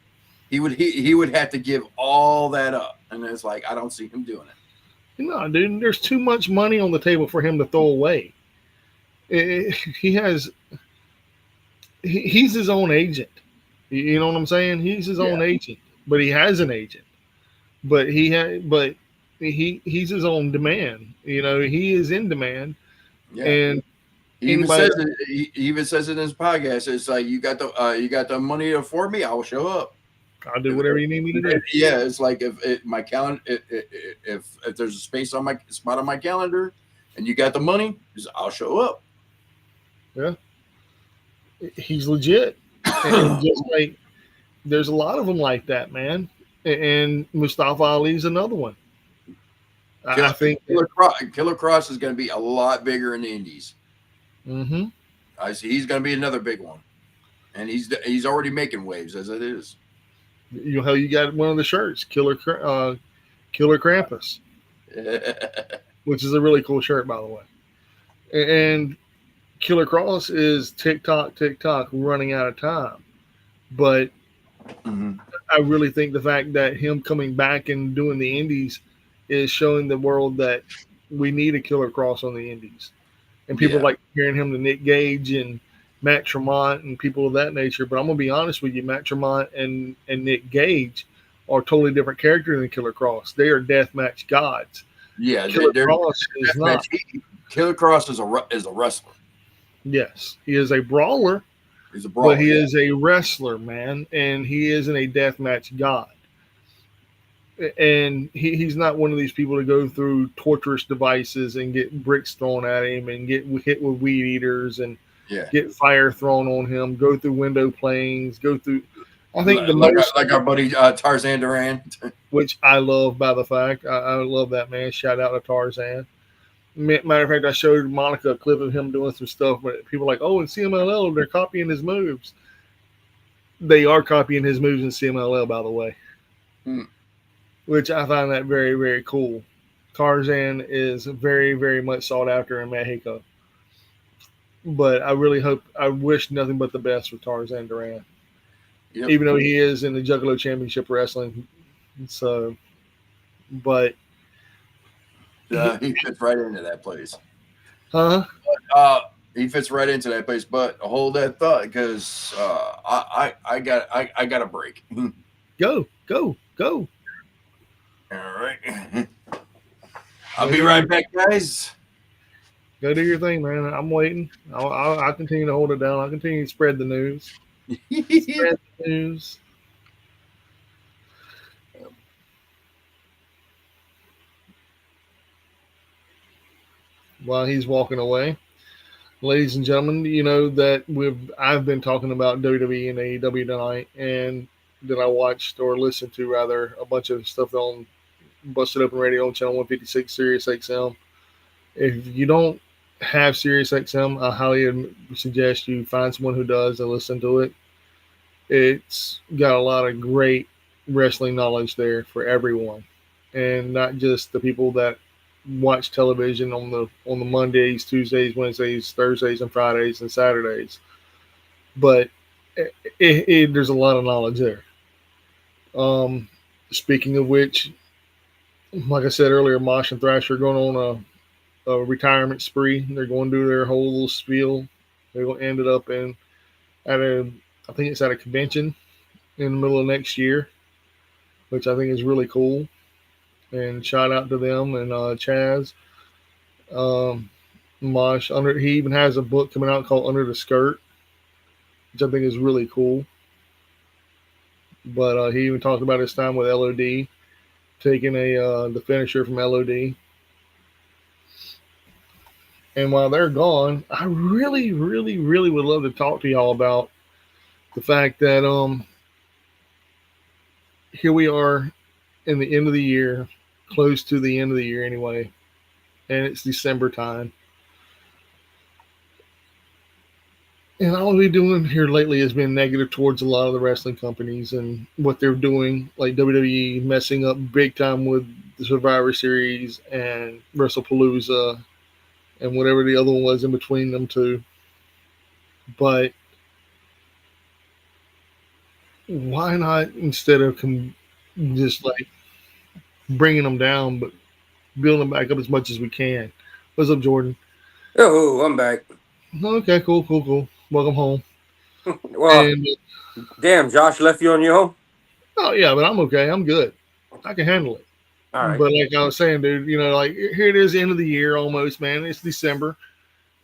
He would have to give all that up, and it's like I don't see him doing it. No, dude, there's too much money on the table for him to throw away. He's his own agent. You know what I'm saying? He's his own agent, but he has an agent. But he's his own demand. You know, he is in demand. Yeah. And he even says it in his podcast. It's like you got the money to afford me, I'll show up. I'll do whatever you need me to do. Yeah, it's like if my calendar, if there's a spot on my calendar, and you got the money, I'll show up. Yeah. he's legit. And just like there's a lot of them like that, man. And Mustafa Ali's another one. I think Killer Cross is going to be a lot bigger in the Indies. Mm-hmm. I see he's going to be another big one, and he's already making waves as it is. You got one of the shirts, Killer Krampus, which is a really cool shirt, by the way. And Killer Cross is TikTok, running out of time. But I really think the fact that him coming back and doing the Indies is showing the world that we need a Killer Cross on the Indies. And people like comparing him to Nick Gage and Matt Tremont and people of that nature. But I'm going to be honest with you, Matt Tremont and Nick Gage are totally different characters than Killer Cross. They are deathmatch gods. Yeah, Killer Cross is not. Killer Cross is a wrestler. Yes, he is a brawler. He's a brawler, but he is a wrestler, man, and he isn't a deathmatch god. And he's not one of these people to go through torturous devices and get bricks thrown at him and get hit with weed eaters and get fire thrown on him, go through window planes, go through. I think like our buddy Tarzan Duran, which I love. By the fact, I love that man. Shout out to Tarzan. Matter of fact, I showed Monica a clip of him doing some stuff, but people are like, oh, in CMLL, they're copying his moves. They are copying his moves in CMLL, by the way, which I find that very, very cool. Tarzan is very, very much sought after in Mexico. But I wish nothing but the best for Tarzan Duran. Yep. Even though he is in the Juggalo Championship Wrestling. So, but he fits right into that place. Huh? He fits right into that place. But hold that thought, because I got a break. Go. All right. I'll be right back, guys. Go do your thing, man. I'm waiting. I'll continue to hold it down. I'll continue to spread the news. Spread the news. While he's walking away, ladies and gentlemen, you know that I've been talking about WWE and AEW tonight, and that I watched or listened to rather a bunch of stuff on Busted Open Radio on channel 156 Sirius XM. If you don't have Sirius XM, I highly suggest you find someone who does and listen to it. It's got a lot of great wrestling knowledge there for everyone, and not just the people that watch television on the Mondays, Tuesdays, Wednesdays, Thursdays, and Fridays and Saturdays. But there's a lot of knowledge there. Speaking of which, like I said earlier, Mosh and Thrasher are going on a retirement spree. They're going to do their whole little spiel. They're going to end it up I think it's at a convention in the middle of next year, which I think is really cool. And shout out to them and Chaz. Mosh, he even has a book coming out called Under the Skirt, which I think is really cool. But he even talked about his time with LOD, taking the finisher from LOD. And while they're gone, I really, really, really would love to talk to y'all about the fact that here we are in the end of the year, close to the end of the year anyway, and it's December time. And all we've been doing here lately has been negative towards a lot of the wrestling companies and what they're doing, like WWE messing up big time with the Survivor Series and WrestlePalooza and whatever the other one was in between them two. But why not, instead of just like bringing them down, but building them back up as much as we can? What's up, Jordan? Oh, I'm back. Okay, cool. Welcome home. Well, damn, Josh left you on your own? Oh, yeah, but I'm okay. I'm good. I can handle it. All right. But like I was saying, dude, like here it is, the end of the year almost, man. It's December,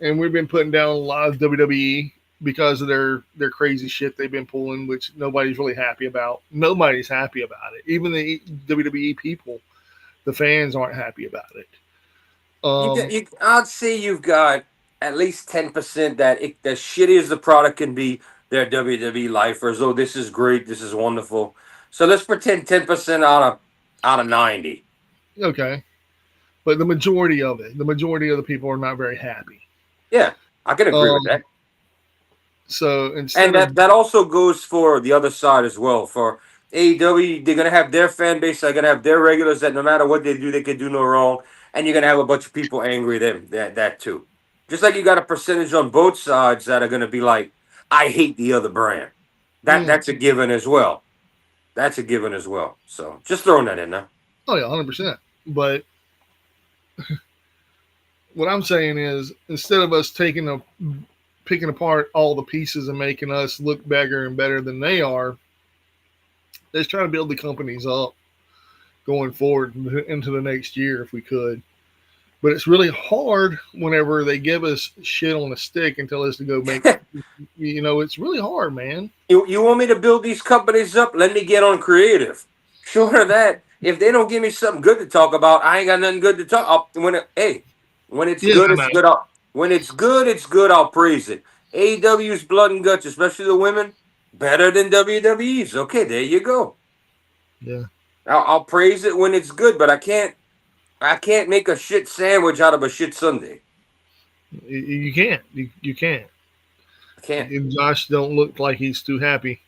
and we've been putting down a lot of WWE because of their crazy shit they've been pulling, which nobody's really happy about. Nobody's happy about it. Even the WWE people, the fans aren't happy about it. I'd say you've got at least 10% that as shitty as the product can be, they're WWE lifers. Oh, this is great. This is wonderful. So let's pretend 10% out of 90. Okay, but the majority of the people are not very happy. Yeah, I can agree with Um, that. so And instead of that also goes for the other side as well. For AEW, they're gonna have their fan base. They're gonna have their regulars that no matter what they do, they can do no wrong. And you're gonna have a bunch of people angry at them that too. Just like you got a percentage on both sides that are gonna be like, I hate the other brand. mm, That's a given as well. That's a given as well. So just throwing that in there. oh yeah, 100%. But what I'm saying is, instead of us picking apart all the pieces and making us look bigger and better than they are, let's try to build the companies up going forward into the next year if we could. But it's really hard whenever they give us shit on a stick and tell us to go make. It's really hard, man. You want me to build these companies up? Let me get on creative. Short of that, if they don't give me something good to talk about, I ain't got nothing good to talk. When it's Yeah, good, I it's know. good. When it's good, it's good. I'll praise it. AEW's blood and guts, especially the women, better than WWE's. Okay, there you go. Yeah, I'll praise it when it's good, but I can't make a shit sandwich out of a shit Sunday. you can't. You can't. I can't. And Josh don't look like he's too happy.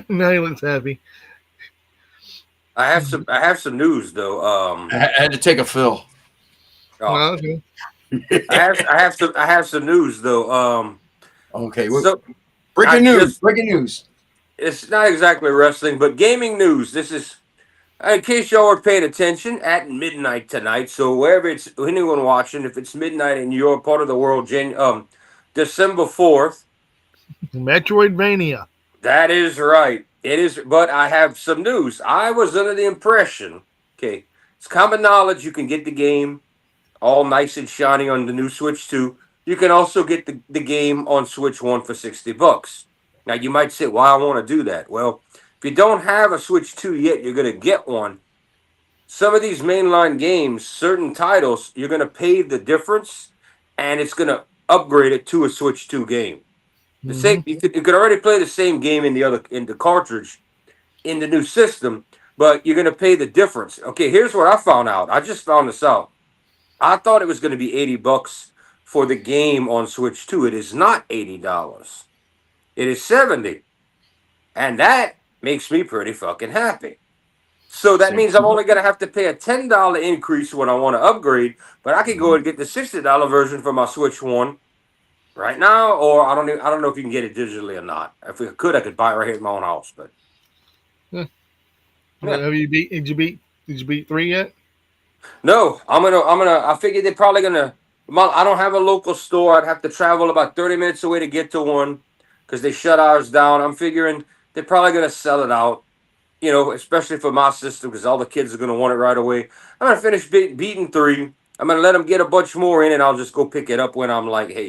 Now he looks happy. I have some news though. I had to take a fill. Oh, Okay. I have some news though. Okay, So I breaking news. just Breaking news. it's not exactly wrestling, but gaming news. This is in case y'all are paying attention at midnight tonight. So wherever it's anyone watching, if it's midnight in your part of the world, December 4th. Metroidvania. That is right. It is, but I have some news. I was under the impression, okay, it's common knowledge you can get the game all nice and shiny on the new Switch 2. You can also get the game on Switch 1 for $60. Now you might say, why I want to do that? Well, if you don't have a Switch 2 yet, you're gonna get one. Some of these mainline games, certain titles, you're gonna pay the difference and it's gonna upgrade it to a Switch 2 game. The Hmm. same you could already play the same game in the cartridge in the new system, but you're gonna pay the difference. Okay, here's what I found out. I just found this out. I thought it was gonna be $80 for the game on Switch 2. It is not $80. It is 70. And that makes me pretty fucking happy. So that Same. means I'm only gonna have to pay a $10 increase when I want to upgrade, but I could go and get the $60 version for my Switch 1 right now, or I don't know if you can get it digitally or not. If we could, I could buy it right here at my own house. But Yeah. yeah, Have you beat? Did you beat 3 yet? no, I figured they're probably gonna. I don't have a local store. I'd have to travel about 30 minutes away to get to one because they shut ours down. I'm figuring they're probably gonna sell it out. Especially for my system because all the kids are gonna want it right away. I'm gonna finish beating 3. I'm gonna let them get a bunch more in, and I'll just go pick it up when I'm like, hey,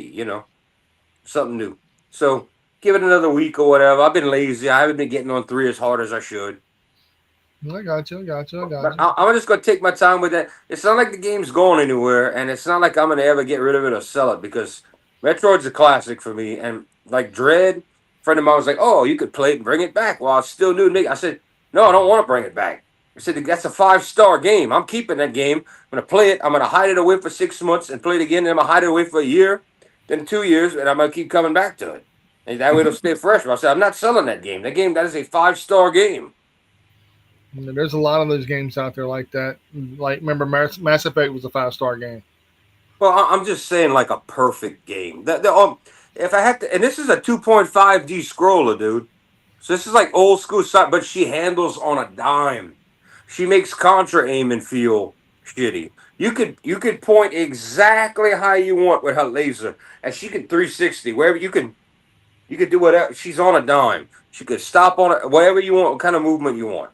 something new. So give it another week or whatever. I've been lazy. I haven't been getting on 3 as hard as I should. I got you. I got you. I got But you. I'm just gonna take my time with that. It's not like the game's going anywhere, and it's not like I'm gonna ever get rid of it or sell it because Metroid's a classic for me. And like Dread, a friend of mine was like, "Oh, you could play it and bring it back." While it's still new to me, I said, "No, I don't want to bring it back." I said, "That's a 5-star game. I'm keeping that game. I'm gonna play it. I'm gonna hide it away for 6 months and play it again. And I'm gonna hide it away for a year, then 2 years, and I'm gonna keep coming back to it. And that way it'll stay fresh." But I said, "I'm not selling that game. That is a 5-star game." There's a lot of those games out there like that. Like, remember, Mass Effect was a 5-star game. Well, I'm just saying, like a perfect game. If I had to, and this is a 2.5D scroller, dude. So this is like old school stuff, but she handles on a dime. She makes Contra aiming feel shitty. You could point exactly how you want with her laser, and she can 360 wherever you could do whatever. She's on a dime. She could stop on it, whatever you want, what kind of movement you want.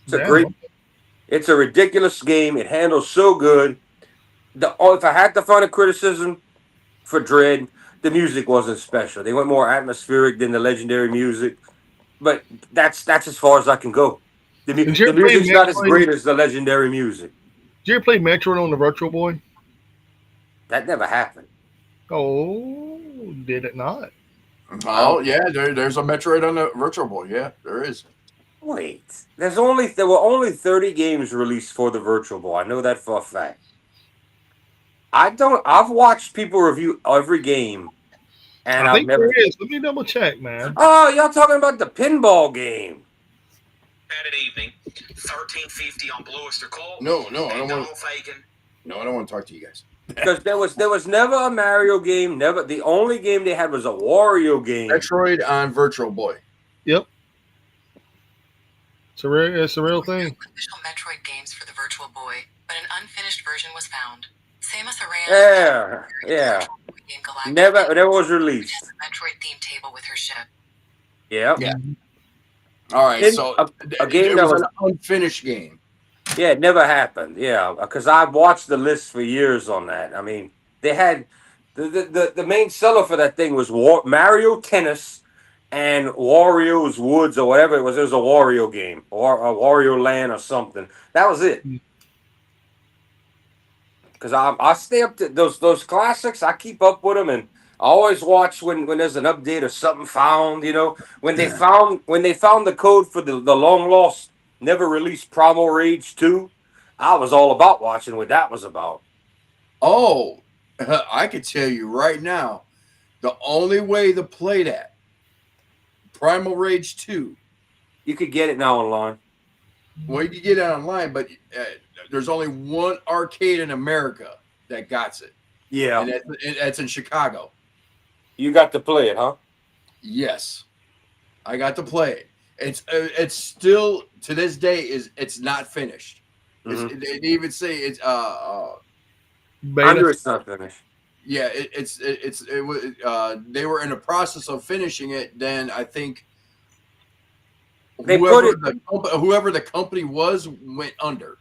It's a great. Damn. It's a ridiculous game. It handles so good. If I had to find a criticism for Dread, the music wasn't special. They went more atmospheric than the legendary music, but that's as far as I can go. Did you The ever play music's not as Metroid? great as the legendary music. Did you ever play Metroid on the Virtual Boy? That never happened. Oh, did it not? Oh yeah, there's a Metroid on the Virtual Boy. Yeah, there is. Wait, there were only 30 games released for the Virtual Boy. I know that for a fact. I've watched people review every game, and I I've think there never. is. Let me double check, man. Oh, y'all talking about the pinball game? Saturday evening, 1350 on Bluister Call. No, I don't want. Donald Fagan. No, I don't want to talk to you guys. Because there was never a Mario game. Never. The only game they had was a Wario game. Metroid on Virtual Boy. Yep. It's a real thing. Official Metroid games for the Virtual Boy, but an unfinished version was found. Samus Aran. Yeah. Never was released. Has a Metroid theme table with her ship. Yeah. All right, Then so a game that was an unfinished game. Yeah, it never happened. Yeah, because I've watched the list for years on that. I mean, they had the main seller for that thing was Mario Tennis and Wario's Woods or whatever it was. It was a Wario game or a Wario Land or something. That was it. Because I stay up to those classics. I keep up with them, and I always watch when there's an update or something found. You know, when they found the code for the long lost, never released Primal Rage 2, I was all about watching what that was about. Oh, I could tell you right now, the only way to play that Primal Rage 2. You could get it now online. Well, you can get it online, but there's only one arcade in America that got it. Yeah. And that's in Chicago. You got to play it, huh? Yes. I got to play it. It's still to this day it's not finished. Mm-hmm. They even say it's Under it's not finished. Yeah, it was they were in the process of finishing it. Then I think whoever the company was went under.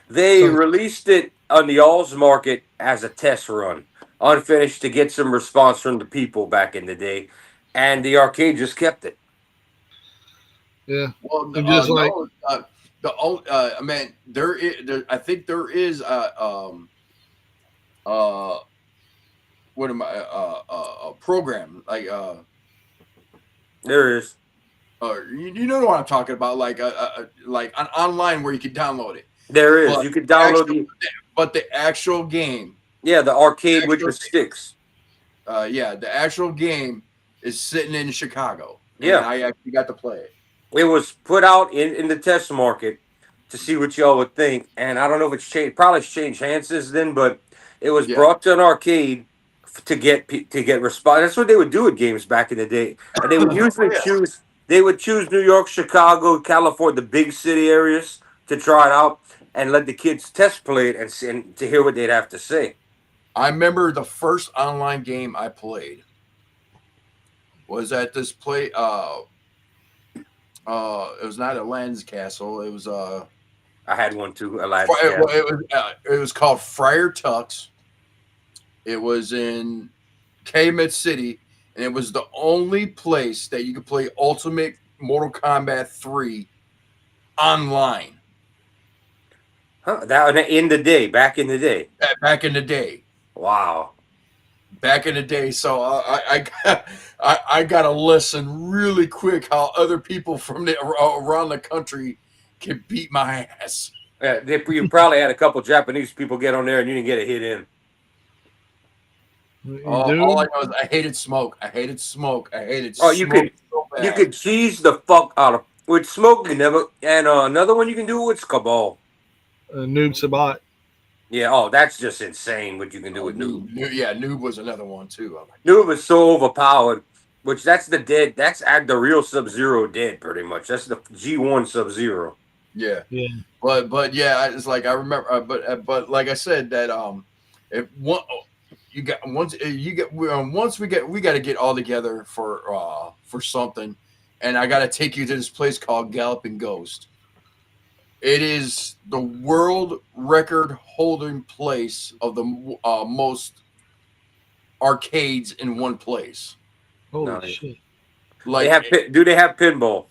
They released it on the Alls market as a test run, unfinished, to get some response from the people back in the day, and the arcade just kept it. Yeah. Well, just like man, I think there is what am I a program like there is. You know what I'm talking about, like an online where you can download it. There is. You can download it. But the actual game. Yeah, the arcade with the sticks. Yeah, the actual game is sitting in Chicago. Yeah. And I actually got to play it. It was put out in the test market to see what y'all would think. And I don't know if it's changed. Probably changed hands since then, but it was brought to an arcade to get response. That's what they would do at games back in the day. And they would usually choose New York, Chicago, California, the big city areas to try it out and let the kids test play it and to hear what they'd have to say. I remember the first online game I played was at this play. It was not a Lens Castle. It was I had one too. It was called Friar Tuck's. It was in Calumet City, and it was the only place that you could play Ultimate Mortal Kombat 3 online. Huh? That back in the day. Back in the day. Wow. Back in the day, so I got to listen really quick how other people from around the country can beat my ass. Yeah, you probably had a couple Japanese people get on there and you didn't get a hit in. All I know is I hated smoke. You could cheese the fuck out of with smoke. You never and another one you can do with Cabal. Noob Sabat. Yeah, that's just insane what you can do with Noob. Noob was another one too. Noob is so overpowered, which that's the real Sub-Zero dead pretty much. That's the G1 Sub-Zero. Yeah. But yeah, it's like I remember, but like I said that we got to get all together for something, and I got to take you to this place called Galloping Ghost. It is the world record holding place of the most arcades in one place. Holy shit! Like, do they have pinball?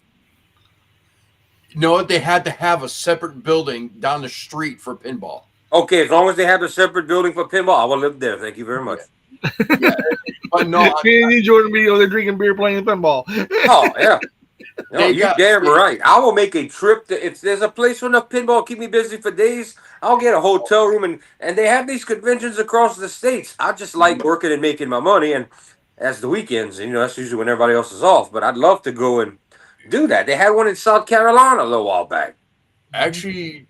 No, they had to have a separate building down the street for pinball. Okay, as long as they have a separate building for pinball, I will live there. Thank you very much. Yeah, but no, Me and you, Jordan, be over there drinking beer, playing pinball. Oh yeah. No, They you got- damn right. I will make a trip to if there's a place with enough pinball keep me busy for days. I'll get a hotel room and they have these conventions across the states. I just like working and making my money and that's the weekends, and that's usually when everybody else is off. But I'd love to go and do that. They had one in South Carolina a little while back. actually,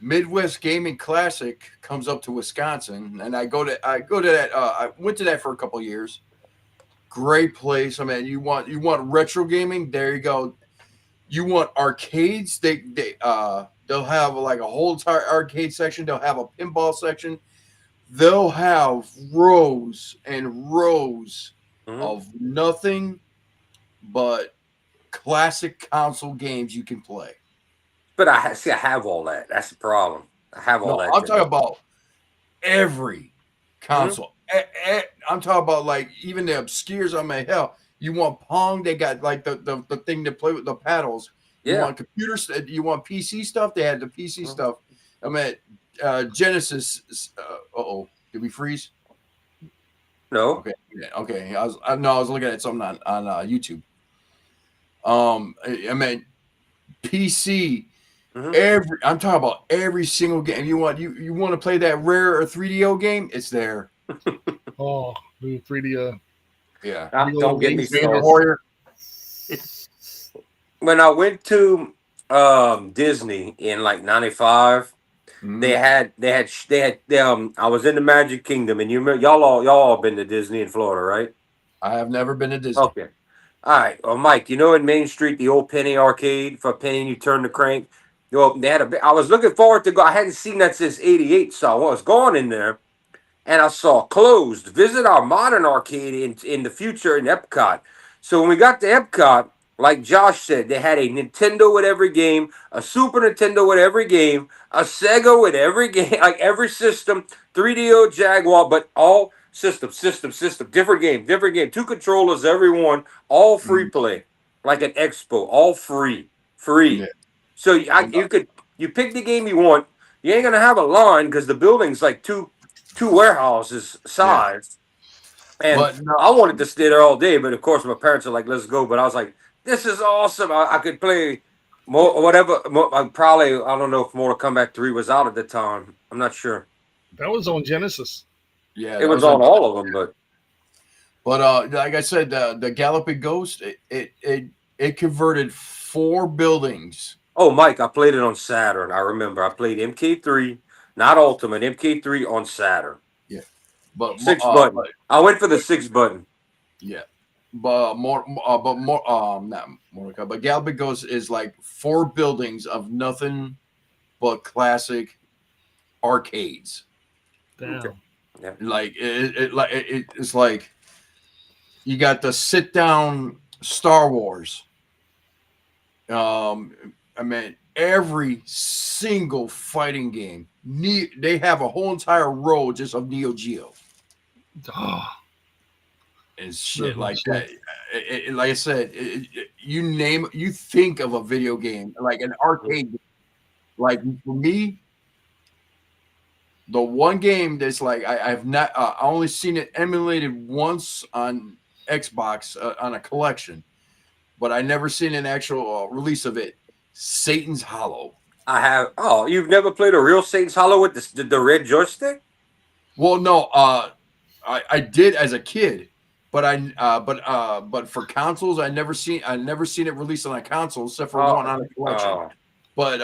Midwest Gaming Classic comes up to Wisconsin, and I go to that. I went to that for a couple of years. Great place. I mean, you want retro gaming? There you go. You want arcades? They'll have like a whole entire arcade section. They'll have a pinball section. They'll have rows and rows of nothing but classic console games you can play. But I have all that. That's the problem. I have all that. I'm talking about every console. I'm talking about like even the obscures. I mean, hell, you want Pong? They got like the thing to play with the paddles. You want computers? You want PC stuff? They had the PC stuff. I mean, Genesis. Did we freeze? No. Okay. I was looking at something on YouTube. I mean, PC. I'm talking about every single game. You want to play that rare or 3DO game? It's there. Oh, the 3D. Yeah. Don't get me started. Warrior. When I went to Disney in like '95, they had I was in the Magic Kingdom, and you remember y'all all been to Disney in Florida, right? I have never been to Disney. Okay. All right. Well, Mike, in Main Street, the old penny arcade, for a penny you turn the crank. They had I was looking forward to go. I hadn't seen that since '88, so I was going in there, and I saw closed. Visit our modern arcade in the future in Epcot. So when we got to Epcot, like Josh said, they had a Nintendo with every game, a Super Nintendo with every game, a Sega with every game, like every system, 3DO, Jaguar, but all system, different game, 2 controllers, every one, all free play, like an expo, all free. Yeah. So you pick the game you want. You ain't gonna have a line because the building's like two warehouses size. And I wanted to stay there all day, but of course my parents are like, "Let's go." But I was like, "This is awesome! I could play more, whatever." Probably I don't know if Mortal Kombat 3 was out at the time. I'm not sure. That was on Genesis. Yeah, it was on all of them, but like I said, the Galloping Ghost, it converted 4 buildings. Oh, Mike, I played it on Saturn. I remember I played MK3, not Ultimate, MK3 on Saturn. Yeah, but 6 button. I went for the 6 button. Yeah, but Galloping Ghost is like 4 buildings of nothing but classic arcades. Damn. Yeah. Like it's like you got the sit down Star Wars. I mean, every single fighting game, they have a whole entire row just of Neo Geo. Oh. And shit like that. Like I said, you think of a video game, like an arcade. Like for me, the one game that's like I've not I only seen it emulated once on Xbox on a collection, but I never seen an actual release of it. Satan's Hollow. I have. Oh, you've never played a real Satan's Hollow with the red joystick? Well, no. I did as a kid, but but for consoles, I never seen it released on a console except for one on a collection. But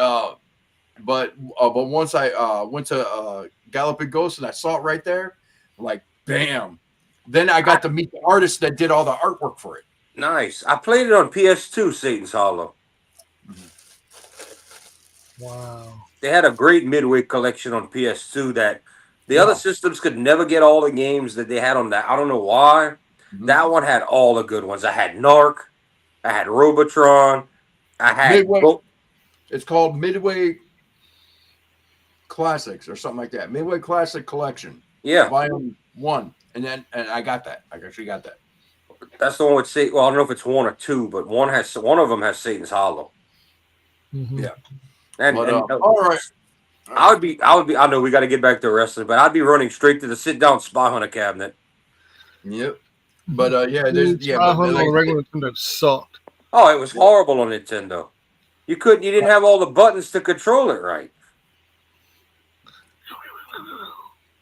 once I went to Galloping Ghost and I saw it right there, like bam. Then I got to meet the artist that did all the artwork for it. Nice. I played it on PS2, Satan's Hollow. Wow. They had a great Midway collection on PS2 that the other systems could never get all the games that they had on that. I don't know why. That one had all the good ones. I had Narc. I had Robotron. I had... Midway. It's called Midway Classics or something like that. Midway Classic Collection. Yeah. Volume 1. And I got that. I actually got that. That's the one with Satan. Well, I don't know if it's 1 or 2, but one of them has Satan's Hollow. Mhm. Yeah. And But and all right. I know we got to get back to wrestling, but I'd be running straight to the sit down spy hunter cabinet. Yep. But yeah, Spy but Hunter on like the I said, regular Nintendo sucked. Oh, it was yeah. horrible on Nintendo. You didn't have all the buttons to control it right.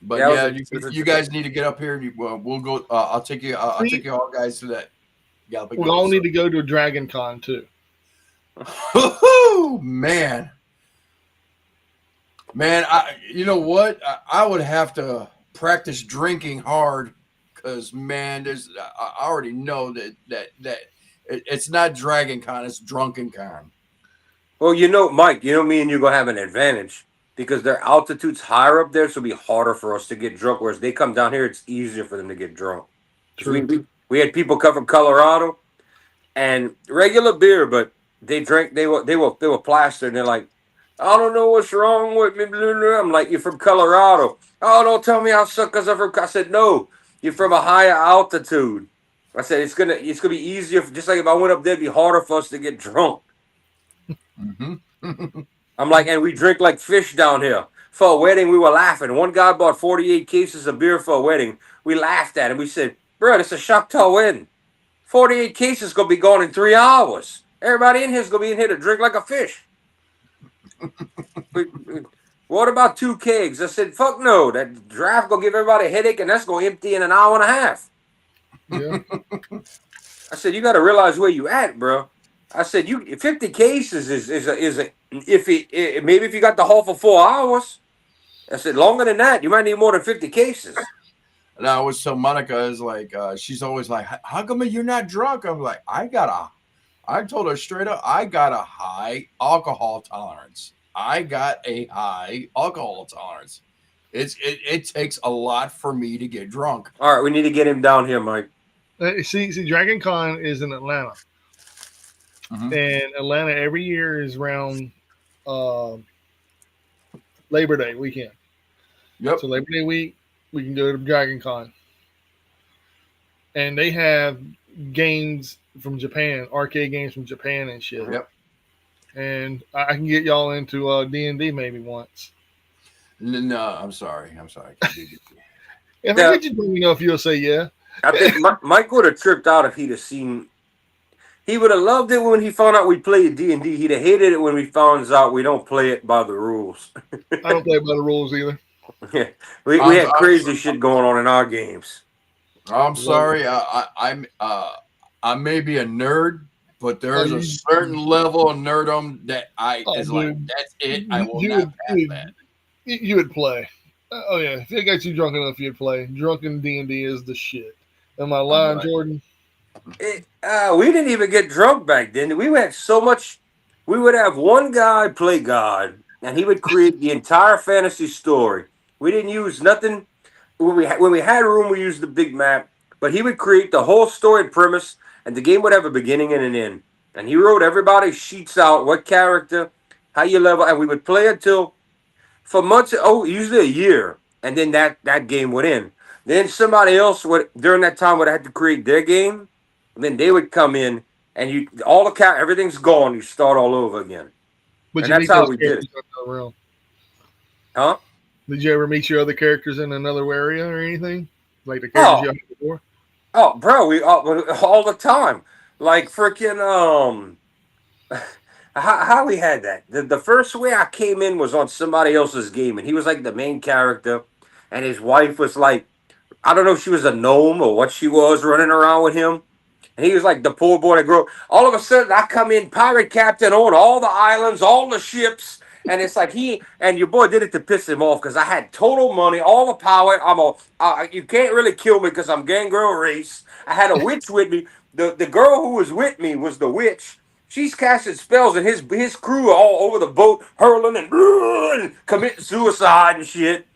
But Yeah, yeah, it you guys need to get up here. We'll go. I'll take you. I'll take See, you all guys to that Galloping we all Ghost. need to go to a Dragon Con too. Man, you know what? I would have to practice drinking hard because man, I already know that it's not Dragon Con, it's Drunken Con. Well, Mike, me and you gonna have an advantage because their altitude's higher up there, so it'll be harder for us to get drunk. Whereas they come down here, it's easier for them to get drunk. 'Cause True. we had people come from Colorado and regular beer, but they drank. They were plastered, and they're like, I don't know what's wrong with me. Blah, blah. I'm like, you're from Colorado. Oh, don't tell me I suck because I'm from. I said, no, you're from a higher altitude. I said it's gonna be easier. Just like if I went up there, it'd be harder for us to get drunk. Mm-hmm. I'm like, and we drink like fish down here. For a wedding, we were laughing. One guy bought 48 cases of beer for a wedding. We laughed at him. We said, bro, it's a Choctaw wedding. 48 cases going to be gone in 3 hours. Everybody in here is going to be in here to drink like a fish. What about 2 kegs? I said, fuck no. That draft going to give everybody a headache, and that's going to empty in an hour and a half. Yeah. I said, you got to realize where you at, bro. I said, 50 cases is maybe if you got the haul for 4 hours. I said, longer than that, you might need more than 50 cases. And I always tell Monica is like, she's always like, how come you're not drunk? I'm like, I told her straight up, I got a high alcohol tolerance. It takes a lot for me to get drunk. All right, we need to get him down here, Mike. See, Dragon Con is in Atlanta. Mhm. And Atlanta every year is around Labor Day weekend. Yep. So Labor Day week, we can go to Dragon Con. And they have games from Japan, arcade games from Japan and shit. Yep. And I can get y'all into D&D maybe once. No, I'm sorry. I can't do D&D. If I get you, let me know if you'll say yeah. I think Mike would have tripped out if he'd have seen. He would have loved it when he found out we played D&D. He'd have hated it when we found out we don't play it by the rules. I don't play by the rules either. Yeah, we had crazy shit going on in our games. I'm sorry. I may be a nerd, but there's a certain level of nerdom that like that's it. I will not pass that. You would play. Oh yeah, if they got you drunk enough, you'd play. Drunken D&D is the shit. Am I lying, Jordan? We didn't even get drunk back then. We had so much. We would have one guy play God, and he would create the entire fantasy story. We didn't use nothing. When we had room, we used the big map. But he would create the whole story premise, and the game would have a beginning and an end. And he wrote everybody's sheets out, what character, how you level, and we would play until for months. Usually a year, and then that game would end. Then somebody else would during that time would have to create their game. And then they would come in, and everything's gone. You start all over again. But And you that's meet how those we did characters it. in another realm. Huh? Did you ever meet your other characters in another area or anything? Like the characters you had before? Oh, bro, we all the time. Like freaking how we had that. The first way I came in was on somebody else's game, and he was like the main character, and his wife was like, I don't know if she was a gnome or what she was running around with him. And he was like the poor boy that grew up. All of a sudden, I come in, pirate captain, on all the islands, all the ships. And it's like your boy did it to piss him off because I had total money, all the power. You can't really kill me because I'm gangrel race. I had a witch with me. The girl who was with me was the witch. She's casting spells, and his crew are all over the boat, hurling and committing suicide and shit.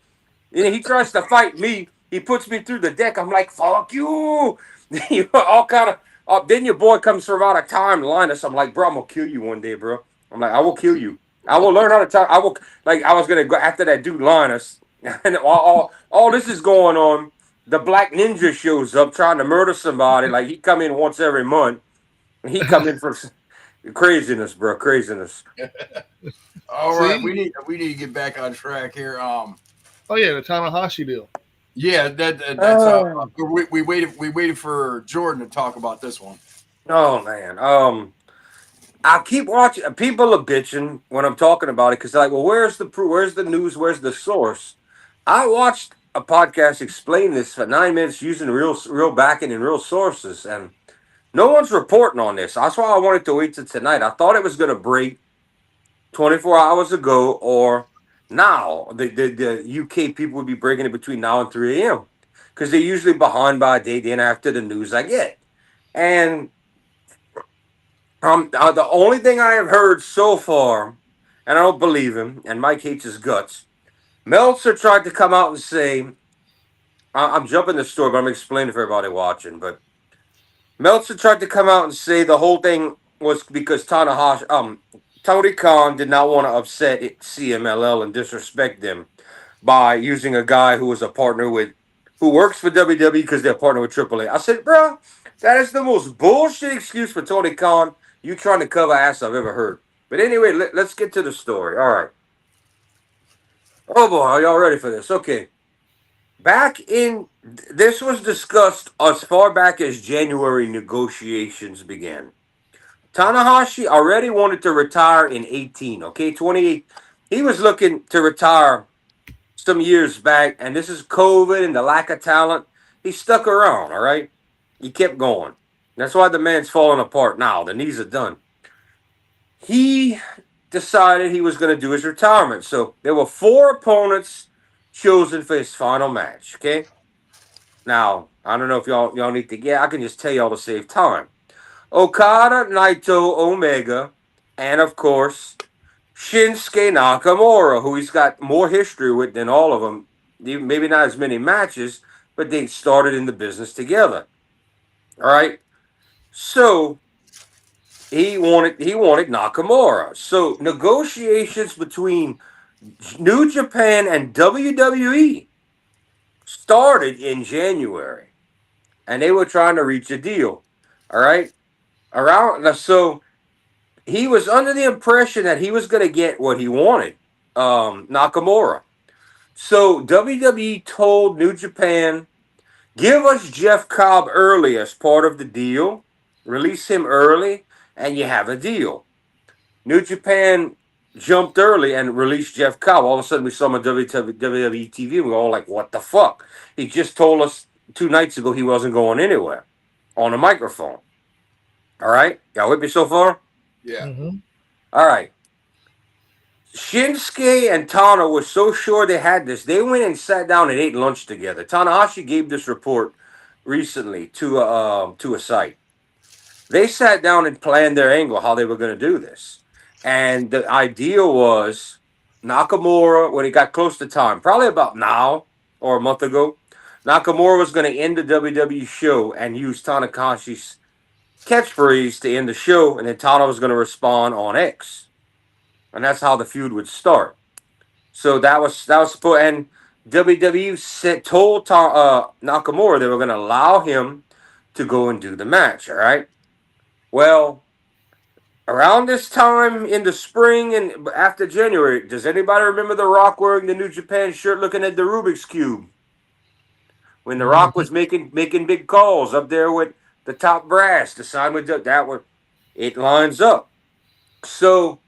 And he tries to fight me. He puts me through the deck. I'm like, fuck you. All kind of. Then your boy comes from out of time, Linus. I'm like, bro, I'm gonna kill you one day, bro. I'm like, I will kill you. I will learn how to talk. I will. Like, I was gonna go after that dude, Linus. And all this is going on. The Black Ninja shows up trying to murder somebody. Like he come in once every month. And he come in for. Craziness, bro. Craziness. All See? right, we need to get back on track here. Oh yeah, the Tanahashi deal. Yeah, that's Oh, we waited for Jordan to talk about this one. oh man. I keep watching. People are bitching when I'm talking about it because they're like, "Well, where's the proof? Where's the news? Where's the source?" I watched a podcast explain this for 9 minutes using real backing and real sources, and no one's reporting on this. That's why I wanted to wait till tonight. I thought it was going to break 24 hours ago or now. The UK people would be breaking it between now and 3 a.m. because they're usually behind by a day. Then after the news I get, and the only thing I have heard so far, and I don't believe him, and Mike hates his guts. Meltzer tried to come out and say, I'm jumping the story, but I'm explaining for everybody watching. But Meltzer tried to come out and say the whole thing was because Tony Khan did not want to upset CMLL and disrespect them by using a guy who was a partner with, who works for WWE because they're partner with AAA. I said, bro, that is the most bullshit excuse for Tony Khan you trying to cover ass I've ever heard. But anyway, let's get to the story. All right. Oh boy, are y'all ready for this? Okay. This was discussed as far back as January negotiations began. Tanahashi already wanted to retire in 18, okay? 28. He was looking to retire some years back, and this is COVID and the lack of talent. He stuck around, all right? He kept going. That's why the man's falling apart now. The knees are done. He decided he was going to do his retirement. So there were four opponents chosen for his final match, okay? Now, I don't know if y'all need to get, I can just tell y'all to save time. Okada, Naito, Omega, and of course, Shinsuke Nakamura, who he's got more history with than all of them. Maybe not as many matches, but they started in the business together. All right. So he wanted Nakamura. So negotiations between New Japan and WWE started in January, and they were trying to reach a deal. All right. So he was under the impression that he was going to get what he wanted, Nakamura. So WWE told New Japan, give us Jeff Cobb early as part of the deal, release him early, and you have a deal. New Japan jumped early and released Jeff Cobb. All of a sudden, we saw him on WWE TV. We were all like, what the fuck? He just told us 2 nights ago he wasn't going anywhere on a microphone. All right? Y'all with me so far? Yeah. Mm-hmm. All right. Shinsuke and Tana were so sure they had this, they went and sat down and ate lunch together. Tanahashi gave this report recently to a site. They sat down and planned their angle how they were going to do this, and the idea was Nakamura when it got close to time, probably about now or a month ago. Nakamura was going to end the WWE show and use Tanahashi's catchphrase to end the show, and then Tana was going to respond on X. And that's how the feud would start. So that was and WWE told Nakamura they were going to allow him to go and do the match. All right. Well, around this time in the spring and after January, does anybody remember The Rock wearing the New Japan shirt, looking at the Rubik's cube when The Rock was making big calls up there with the top brass to sign with that one? It lines up. So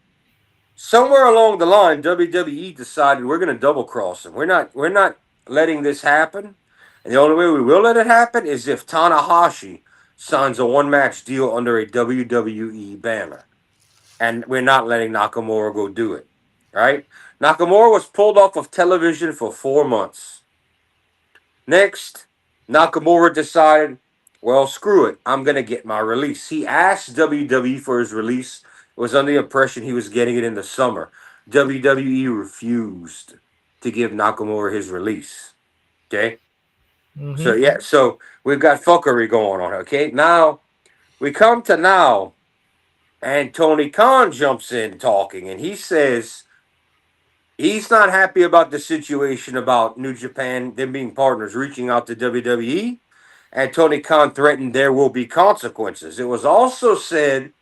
somewhere along the line, WWE decided we're going to double cross him. We're not letting this happen, and the only way we will let it happen is if Tanahashi signs a one-match deal under a WWE banner, and we're not letting Nakamura go do it. Right? Nakamura was pulled off of television for 4 months. Next, Nakamura decided, well, screw it. I'm going to get my release. He asked WWE for his release. Was under the impression he was getting it in the summer. WWE refused to give Nakamura his release. Okay? Mm-hmm. So, yeah. So, we've got fuckery going on. Okay? Now, we come to now, and Tony Khan jumps in talking, and he says he's not happy about the situation about New Japan, them being partners, reaching out to WWE, and Tony Khan threatened there will be consequences. It was also said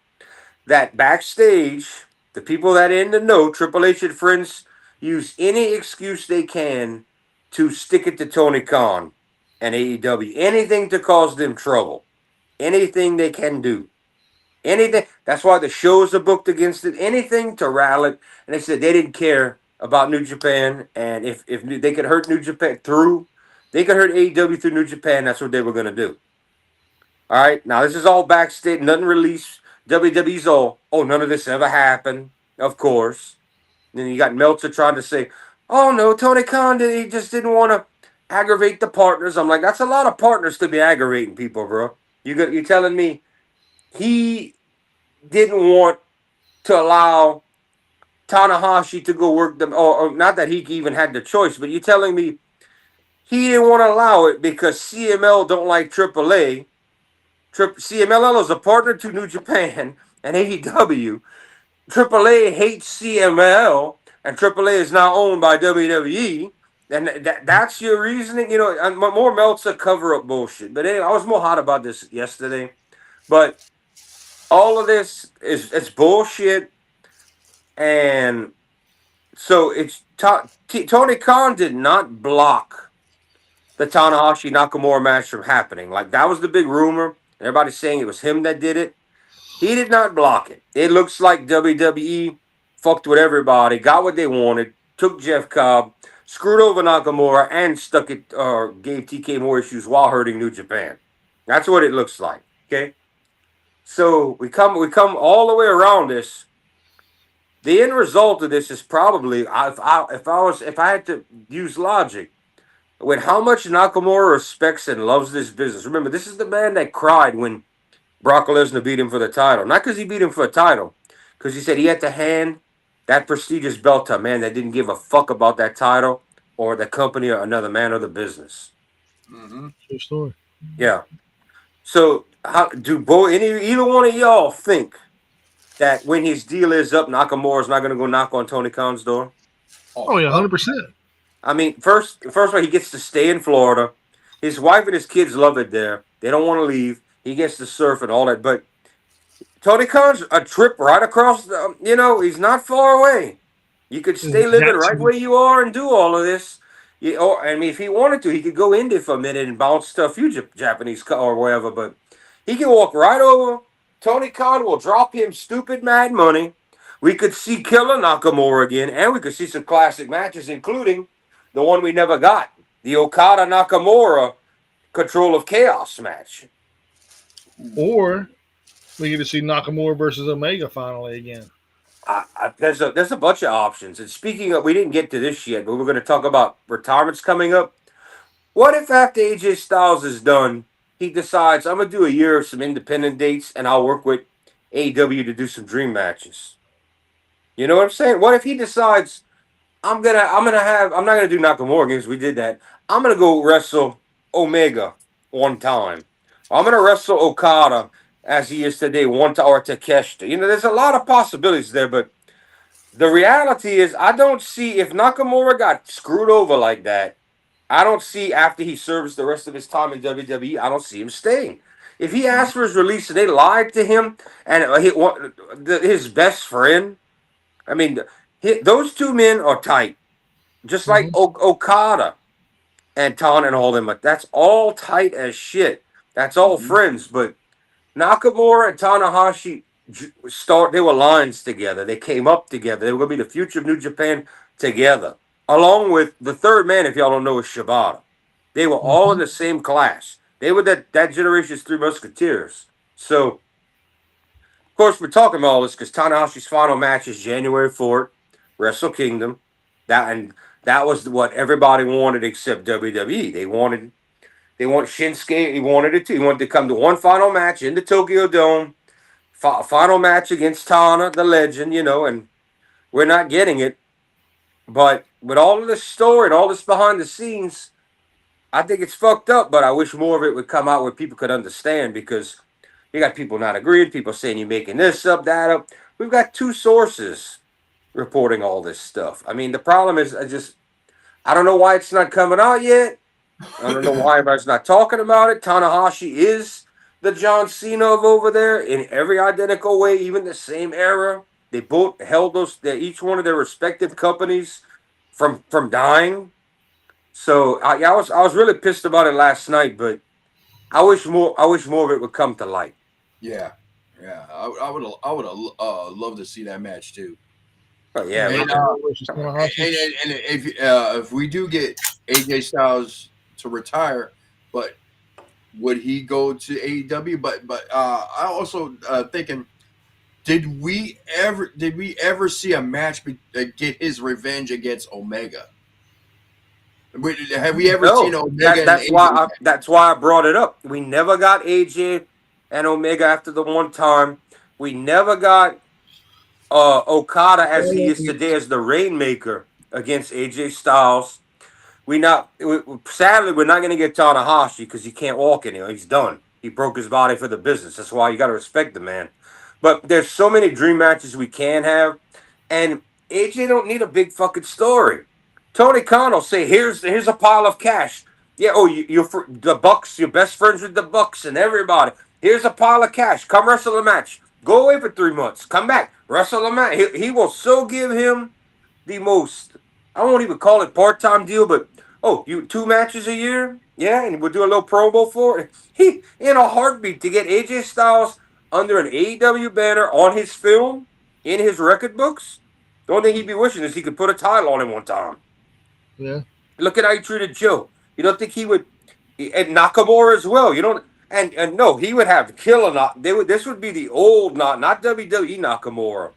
that backstage, the people that in the know, Triple H and friends use any excuse they can to stick it to Tony Khan and AEW. Anything to cause them trouble. Anything they can do. Anything. That's why the shows are booked against it. Anything to rattle it. And they said they didn't care about New Japan. And if they could hurt New Japan they could hurt AEW through New Japan. That's what they were going to do. All right. Now, this is all backstage. Nothing released. WWE's all, oh, none of this ever happened. Of course. And then you got Meltzer trying to say, oh, no, Tony Khan, he just didn't want to aggravate the partners. I'm like, that's a lot of partners to be aggravating people, bro. You're telling me he didn't want to allow Tanahashi to go work them, or not that he even had the choice, but you're telling me he didn't want to allow it because CML don't like AAA. CMLL is a partner to New Japan and AEW. AAA hates CML, and AAA is now owned by WWE. And that's your reasoning, and more Meltzer cover-up bullshit. But anyway, I was more hot about this yesterday. But all of this it's bullshit. And so it's Tony Khan did not block the Tanahashi Nakamura match from happening. Like, that was the big rumor. Everybody's saying it was him that did it. He did not block it. It looks like WWE fucked with everybody, got what they wanted, took Jeff Cobb, screwed over Nakamura, and stuck it or gave TK more issues while hurting New Japan. That's what it looks like. Okay. So we come all the way around this. The end result of this is probably, if I had to use logic, with how much Nakamura respects and loves this business. Remember, this is the man that cried when Brock Lesnar beat him for the title. Not because he beat him for a title, because he said he had to hand that prestigious belt to a man that didn't give a fuck about that title or the company or another man or the business. Mm-hmm. True story. Yeah. So, how do either one of y'all think that when his deal is up, Nakamura's not going to go knock on Tony Khan's door? Oh yeah, 100%. I mean, first of all, he gets to stay in Florida. His wife and his kids love it there. They don't want to leave. He gets to surf and all that. But Tony Khan's a trip right across he's not far away. You could stay living right where you are and do all of this. If he wanted to, he could go India for a minute and bounce to a few Japanese or wherever. But he can walk right over. Tony Khan will drop him stupid mad money. We could see Killer Nakamura again, and we could see some classic matches, including the one we never got, the Okada Nakamura Control of Chaos match. Or we get to see Nakamura versus Omega finally again. There's a bunch of options. And speaking of, we didn't get to this yet, but we're going to talk about retirements coming up. What if after AJ Styles is done, he decides, I'm going to do a year of some independent dates and I'll work with AEW to do some dream matches? You know what I'm saying? What if he decides, I'm not gonna do Nakamura games. We did that. I'm gonna go wrestle Omega one time. I'm gonna wrestle Okada as he is today one time, or Takeshita. There's a lot of possibilities there, but the reality is, I don't see if Nakamura got screwed over like that. I don't see after he serves the rest of his time in WWE. I don't see him staying. If he asked for his release and they lied to him and his best friend, I mean, those two men are tight. Just like Okada and Tan and all them. But that's all tight as shit. That's all friends. But Nakamura and Tanahashi they were lines together. They came up together. They were going to be the future of New Japan together. Along with the third man, if y'all don't know, is Shibata. They were all in the same class. They were that generation's Three Musketeers. So, of course, we're talking about all this because Tanahashi's final match is January 4th, Wrestle Kingdom. That was what everybody wanted except WWE. They want Shinsuke. He wanted it too. He wanted to come to one final match in the Tokyo Dome. Final match against Tana, the legend, and we're not getting it. But with all of this story and all this behind the scenes, I think it's fucked up, but I wish more of it would come out where people could understand, because you got people not agreeing, people saying you're making this up, that up. We've got two sources reporting all this stuff. I mean, the problem is I don't know why it's not coming out yet. I don't know why everybody's not talking about it. Tanahashi is the John Cena of over there in every identical way, even the same era. They both held each one of their respective companies from dying. So I was really pissed about it last night, but I wish more of it would come to light. Yeah, yeah. I would have loved to see that match too. But yeah, Yeah, And versus Tanahashi. if we do get AJ Styles to retire, but would he go to AEW? But I also thinking, did we ever see a match get his revenge against Omega? Have we ever seen no, Omega and AJ? that's why I brought it up. We never got AJ and Omega after the one time. We never got Okada as he is today as the Rainmaker against AJ Styles. Sadly we're not going to get Tanahashi because he can't walk anymore. He's done. He broke his body for the business. That's why you got to respect the man. But there's so many dream matches we can have, and AJ don't need a big fucking story. Tony Khan will say, "Here's a pile of cash." Yeah. Oh, the Bucks. You're best friends with the Bucks and everybody. Here's a pile of cash. Come wrestle a match. Go away for 3 months. Come back. Wrestle a match. He will so give him the most. I won't even call it part-time deal, but oh, you 2 matches a year? Yeah, and we'll do a little promo for it. He in a heartbeat to get AJ Styles under an AEW banner on his film in his record books. The only thing he'd be wishing is he could put a title on him one time. Yeah. Look at how he treated Joe. You don't think he would, and Nakamura as well. You don't, and no, he would have killer not. They would. This would be the old not WWE Nakamura.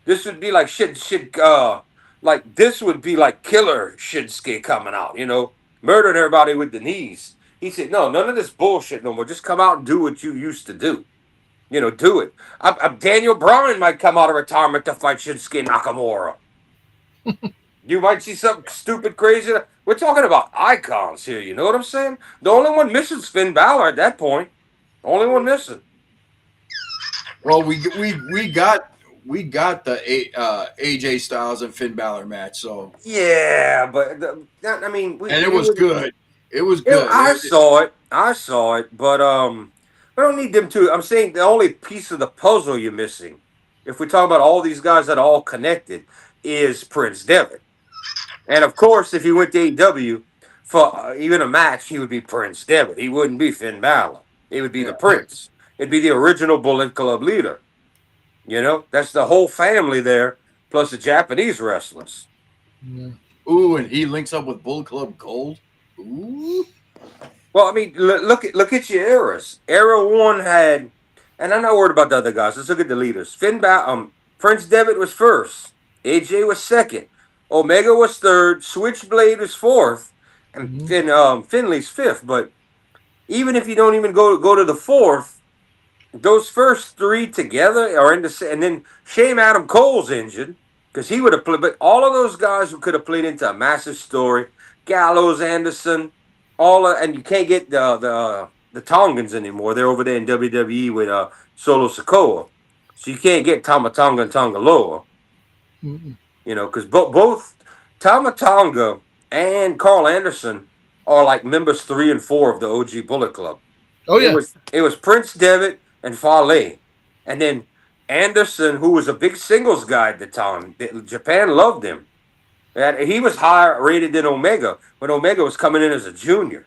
This would be like like this would be like killer Shinsuke coming out, murdering everybody with the knees. He said, no, none of this bullshit no more. Just come out and do what you used to do. Do it. Daniel Bryan might come out of retirement to fight Shinsuke Nakamura. You might see something stupid, crazy. We're talking about icons here. You know what I'm saying? The only one missing is Finn Balor at that point. Only one missing. Well, we got the AJ Styles and Finn Balor match, so Yeah, but I mean, it was good. It was good. I saw it, but I don't need them to. I'm saying the only piece of the puzzle you're missing, if we talk about all these guys that are all connected, is Prince Devitt. And of course, if he went to AEW for even a match, he would be Prince Devitt. He wouldn't be Finn Balor. It would be the Prince. It'd be the original Bullet Club leader. That's the whole family there, plus the Japanese wrestlers. Yeah. Ooh, and he links up with Bullet Club Gold. Ooh. Well, I mean, look at your eras. Era 1 had, and I'm not worried about the other guys. Let's look at the leaders. Prince Devitt was first. AJ was second. Omega was third. Switchblade was fourth, and Finley's fifth. But even if you don't even go to the fourth, those first three together are in the, and then shame Adam Cole's injured because he would have played. But all of those guys who could have played into a massive story, Gallows, Anderson, and you can't get the Tongans anymore. They're over there in WWE with Solo Sikoa, so you can't get Tama Tonga and Tongaloa. Mm-mm. Because both Tama Tonga and Carl Anderson are like members 3 and 4 of the OG Bullet Club. Oh yeah. It was Prince Devitt and Fale, and then Anderson, who was a big singles guy at the time. Japan loved him. And he was higher rated than Omega when Omega was coming in as a junior.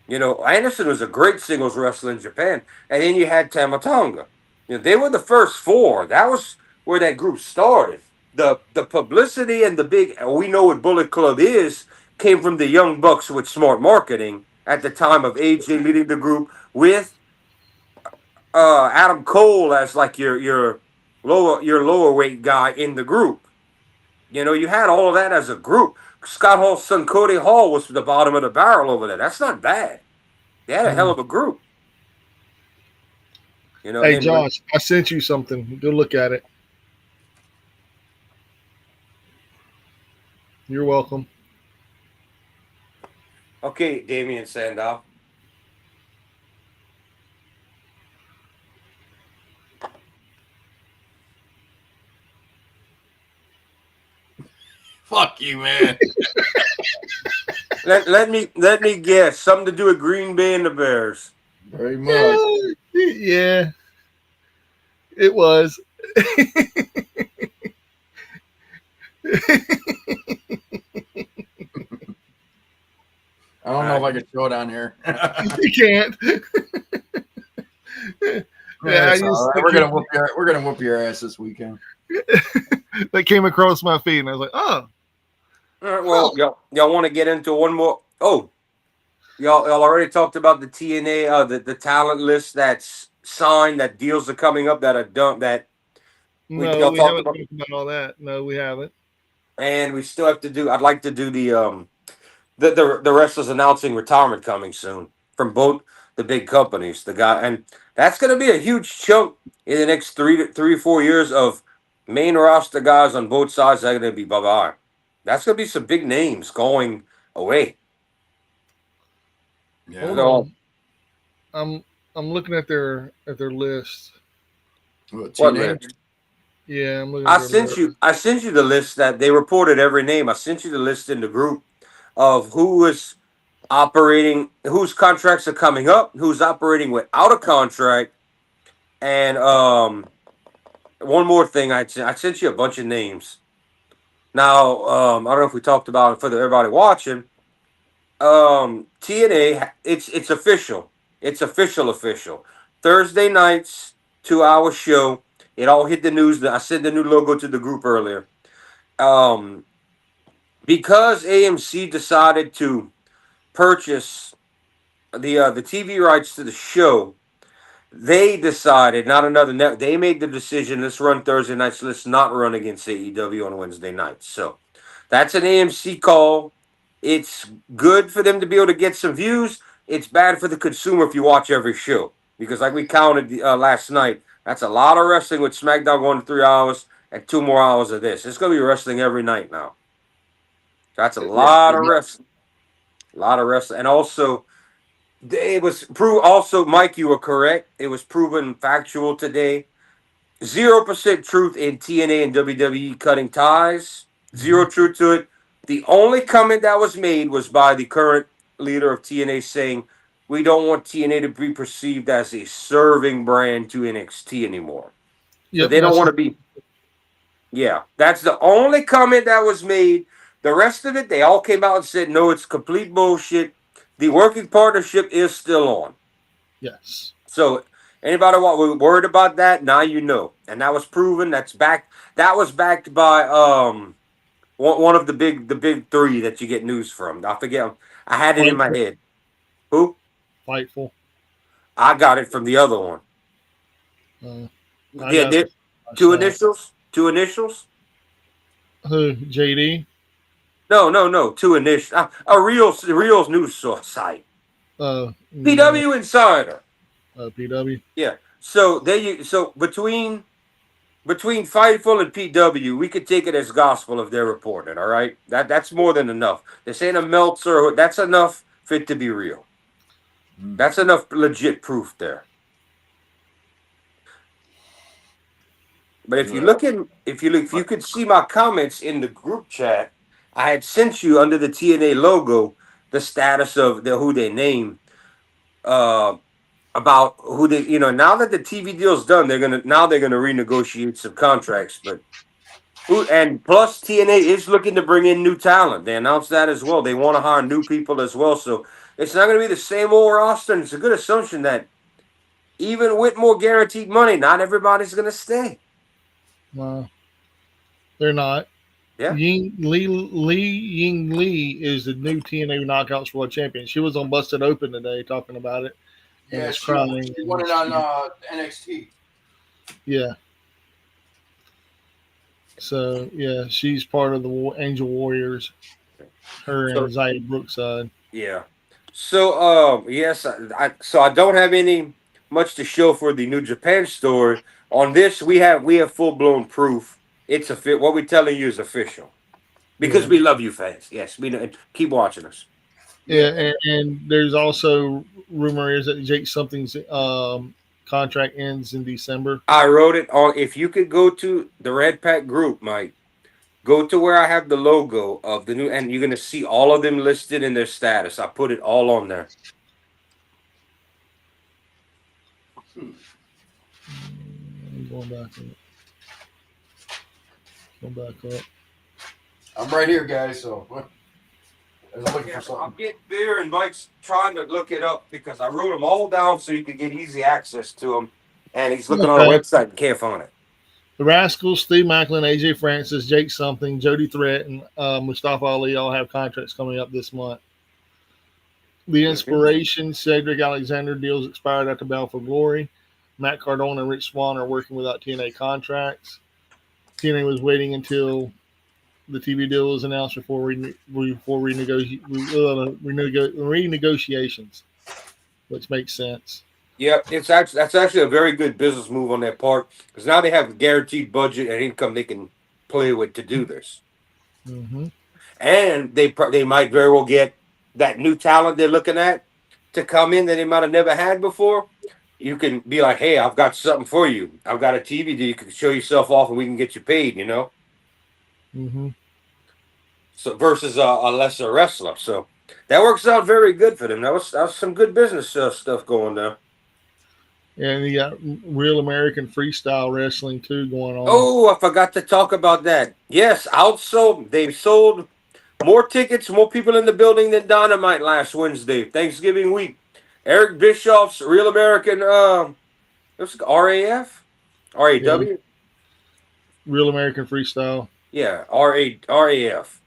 Anderson was a great singles wrestler in Japan. And then you had Tama Tonga. They were the first 4. That was where that group started. The publicity and the big, we know what Bullet Club is, came from the Young Bucks with smart marketing at the time of AJ leading the group with Adam Cole as like your lower weight guy in the group. You had all of that as a group. Scott Hall's son Cody Hall was the bottom of the barrel over there. That's not bad. They had a hell of a group. Hey Josh, I sent you something. Go look at it. You're welcome. Okay, Damian Sandow. Fuck you, man. Let me guess. Something to do with Green Bay and the Bears. Very much. Yeah, it was. I don't know if I can show it on here. You can't. Yeah, I That's used all right. to keep, We're gonna whoop your ass this weekend. that came across my feed, and I was like, oh, All right, oh, well, y'all want to get into one more? Oh, y'all already talked about the TNA, the talent list that's signed, that deals are coming up that are done, that no, y'all we talked haven't about, talked about all that. No, we haven't. and we still have to do. I'd like to do the wrestlers announcing retirement coming soon from both the big companies. The guy, and that's going to be a huge chunk in the next 3 or 4 years of main roster guys on both sides. Are going to be bye bye. That's going to be some big names going away. Yeah. Hold So on, I'm looking at their list. What, what TNA? list? Yeah, I'm looking at their list. I sent you the list that they reported every name. I sent you the list in the group of who is operating, whose contracts are coming up, who's operating without a contract, and one more thing. I sent you a bunch of names. Now I don't know if we talked about it for everybody watching. TNA, it's official. It's official. Thursday nights, 2 hour show. It all hit the news. I sent the new logo to the group earlier. Um, because AMC decided to purchase the TV rights to the show, they decided not another net. They made the decision. Let's run Thursday nights. Let's not run against AEW on Wednesday nights. So that's an AMC call. It's good for them to be able to get some views. It's bad for the consumer if you watch every show because, like we counted last night, that's a lot of wrestling with SmackDown going to 3 hours and 2 more hours of this. It's going to be wrestling every night now. That's a Yeah. lot of wrestling. A lot of wrestling. And also, it was proved. Also, Mike, you were correct. It was proven factual today. 0% truth in TNA and WWE cutting ties. Zero truth to it. The only comment that was made was by the current leader of TNA saying, we don't want TNA to be perceived as a serving brand to NXT anymore. So Yep, they don't that's want to be. Yeah, that's the only comment that was made. The rest of it, they all came out and said, no, it's complete bullshit. The working partnership is still on. yes. So anybody worried about that, now you know. And that was proven. That's backed. That was backed by one of the big three that you get news from. I forget. I had it in my Fightful. head. Who? Fightful. I got it from the other one. I The got it. two initials. Two initials. Who? JD. No. Two initials. A real news source site. No. PW Insider. PW. Yeah. So there you. So between Fightful and PW, we could take it as gospel if they're reporting. All right, that's more than enough. This ain't a Meltzer. That's enough for it to be real. That's enough legit proof there. But if you look in, if you could see my comments in the group chat, I had sent you under the TNA logo the status of who they name, uh, about who they, now that the TV deal's done, they're gonna renegotiate some contracts, but. And plus, TNA is looking to bring in new talent. They announced that as well. They want to hire new people as well. So it's not going to be the same old roster. And it's a good assumption that even with more guaranteed money, not everybody's going to stay. No, they're not. Yeah. Ying Lee is the new TNA Knockouts World Champion. She was on Busted Open today talking about it and Yeah, was she crying. won it on NXT. Yeah. So yeah, she's part of the Angel Warriors. Her So and Zaya Brookside. yeah. So yes, so I don't have any much to show for the New Japan story. On this, we have full blown proof. It's a fit. What we're telling you is official because Yeah. we love you fans. Yes, we know. Keep watching us. Yeah, and there's also rumor is that Jake something's contract ends in December. I wrote it on. If you could go to the Red Pack group, Mike, go to where I have the logo of the new, and you're gonna see all of them listed in their status. I put it all on there. I'm going back up. Go back up. I'm right here, guys. So I was looking Yeah, for I'll something. get Beer and Mike's trying to look it up because I wrote them all down so you could get easy access to them. And he's looking on a Okay. website and can't find it. The Rascals, Steve Macklin, AJ Francis, Jake Something, Jody Threat, and Mustafa Ali all have contracts coming up this month. The Inspiration, Cedric Alexander deals expired after Battle for Glory. Matt Cardona and Rich Swann are working without TNA contracts. TNA was waiting until the TV deal was announced before renegotiations, which makes sense. Yep, that's actually a very good business move on their part because now they have a guaranteed budget and income they can play with to do this, Mm-hmm. and they might very well get that new talent they're looking at to come in that they might have never had before. You can be like, "Hey, I've got something for you. I've got a TV that you can show yourself off, and we can get you paid." You know, Mm-hmm. so versus a lesser wrestler. So that works out very good for them. That was some good business stuff going there. And you got Real American Freestyle Wrestling too going on. Oh, I forgot to talk about that. Yes, outsold. They sold more tickets, more people in the building than Dynamite last Wednesday, Thanksgiving week. Eric Bischoff's Real American, what's it, RAF, RAW, Yeah. Real American Freestyle. yeah, RAF.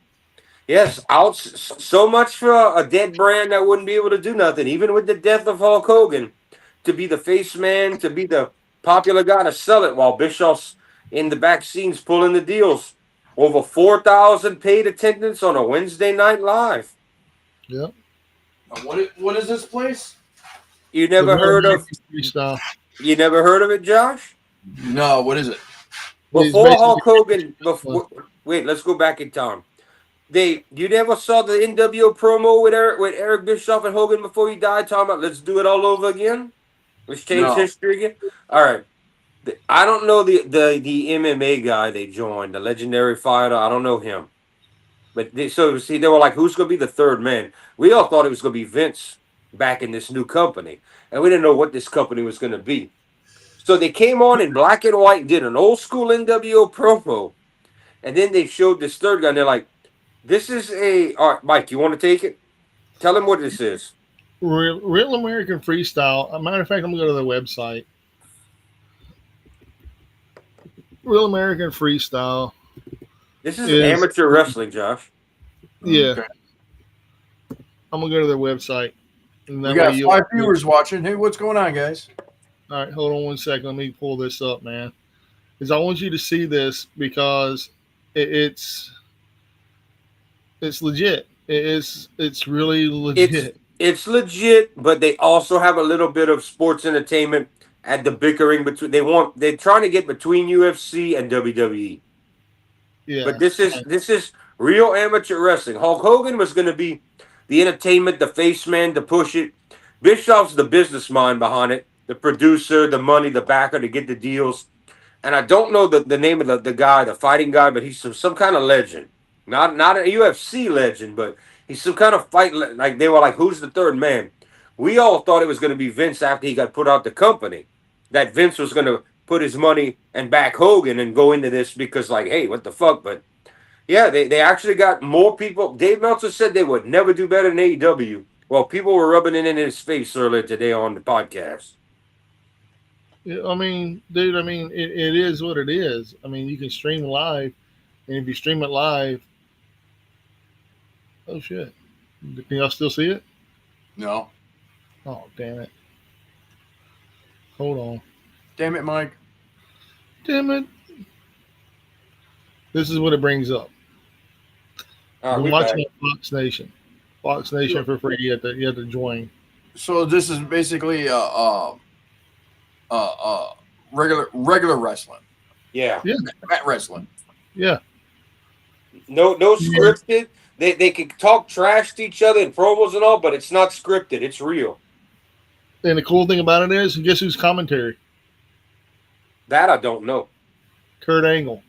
Yes, out so much for a dead brand that wouldn't be able to do nothing, even with the death of Hulk Hogan, to be the face man, to be the popular guy to sell it, while Bischoff's in the back scenes pulling the deals. Over 4,000 paid attendance on a Wednesday night live. Yep. What is this place? You never heard of Freestyle. You never heard of it, Josh? No, what is it? Before It's Hulk Hogan, wait, let's go back in time. You never saw the NWO promo with Eric Bischoff and Hogan before he died, talking about let's do it all over again, let's change No. history again. All right, I don't know the MMA guy they joined, the legendary fighter. I don't know him, but they were like, who's going to be the third man? We all thought it was going to be Vince back in this new company, and we didn't know what this company was going to be. So they came on in black and white and did an old school NWO promo, and then they showed this third guy, and they're like, this is all right, Mike, you want to take it? Tell him what this is. Real American Freestyle. As a matter of fact, I'm going to go to their website. Real American Freestyle. This is amateur wrestling, Josh. Yeah. Okay. I'm going to go to their website. And We got 5 viewers watching. Hey, what's going on, guys? All right, hold on one second. Let me pull this up, man. Because I want you to see this because it's legit. It's really legit. It's legit, but they also have a little bit of sports entertainment at the bickering between. They're trying to get between UFC and WWE. Yeah. But this is real amateur wrestling. Hulk Hogan was going to be the entertainment, the face man to push it. Bischoff's the business mind behind it, the producer, the money, the backer to get the deals. And I don't know the name of the guy, the fighting guy, but he's some kind of legend. Not a UFC legend, but he's some kind of fight. Like they were like, who's the third man? We all thought it was going to be Vince after he got put out the company. That Vince was going to put his money and back Hogan and go into this because, like, hey, what the fuck? But yeah, they actually got more people. Dave Meltzer said they would never do better than AEW. Well, people were rubbing it in his face earlier today on the podcast. I mean, dude, it is what it is. I mean, you can stream live, and if you stream it live, oh shit, can y'all still see it? No. Oh, damn it. Hold on. Damn it, Mike. Damn it. This is what it brings up. I'm watching it Fox Nation. Fox Nation for free. You have to join. So this is basically regular wrestling. Yeah. Mat wrestling. Yeah. No scripted. They can talk trash to each other in promos and all, but it's not scripted. It's real. And the cool thing about it is, guess who's commentary? That I don't know. Kurt Angle.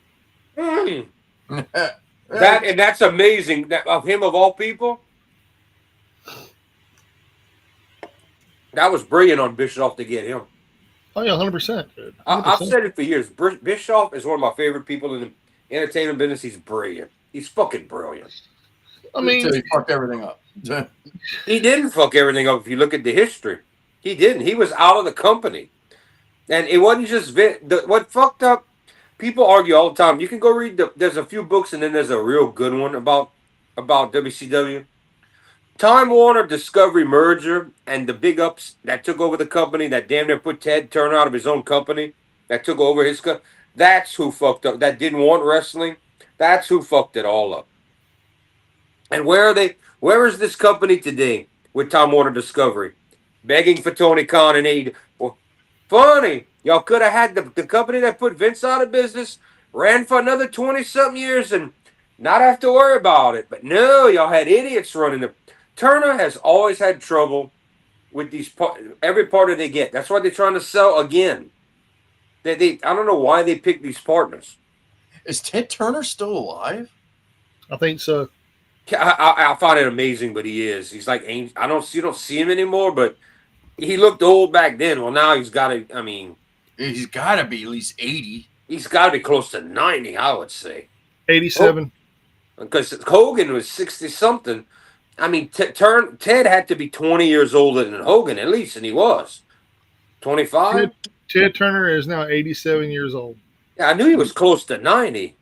That's amazing. That of him of all people. That was brilliant on Bischoff to get him. Oh yeah, 100%. I've 100%. said it for years. Bischoff is one of my favorite people in the entertainment business. He's brilliant. He's fucking brilliant. I mean, Until he fucked everything up. He didn't fuck everything up. If you look at the history, he didn't. He was out of the company, and it wasn't just what fucked up. People argue all the time. You can go read there's a few books, and then there's a real good one about WCW. Time Warner Discovery merger and the big ups that took over the company that damn near put Ted Turner out of his own company that took over his company. That's who fucked up. That didn't want wrestling. That's who fucked it all up. And where are they? Where is this company today with Time Warner Discovery? Begging for Tony Khan and aid. Well, funny. Y'all could have had the company that put Vince out of business, ran for another 20-something years and not have to worry about it. But no, y'all had idiots running the. Turner has always had trouble with every partner they get. That's why they're trying to sell again. I don't know why they pick these partners. Is Ted Turner still alive? I think so. I find it amazing, but he is. He's like you don't see him anymore, but he looked old back then. Well, now he's got to. I mean, He's got to be at least 80. he's got to be close to 90. I would say 87. because Hogan was 60 something. I mean, Ted had to be 20 years older than Hogan at least, and he was 25. Ted Turner is now 87 years old. Yeah, I knew he was close to 90.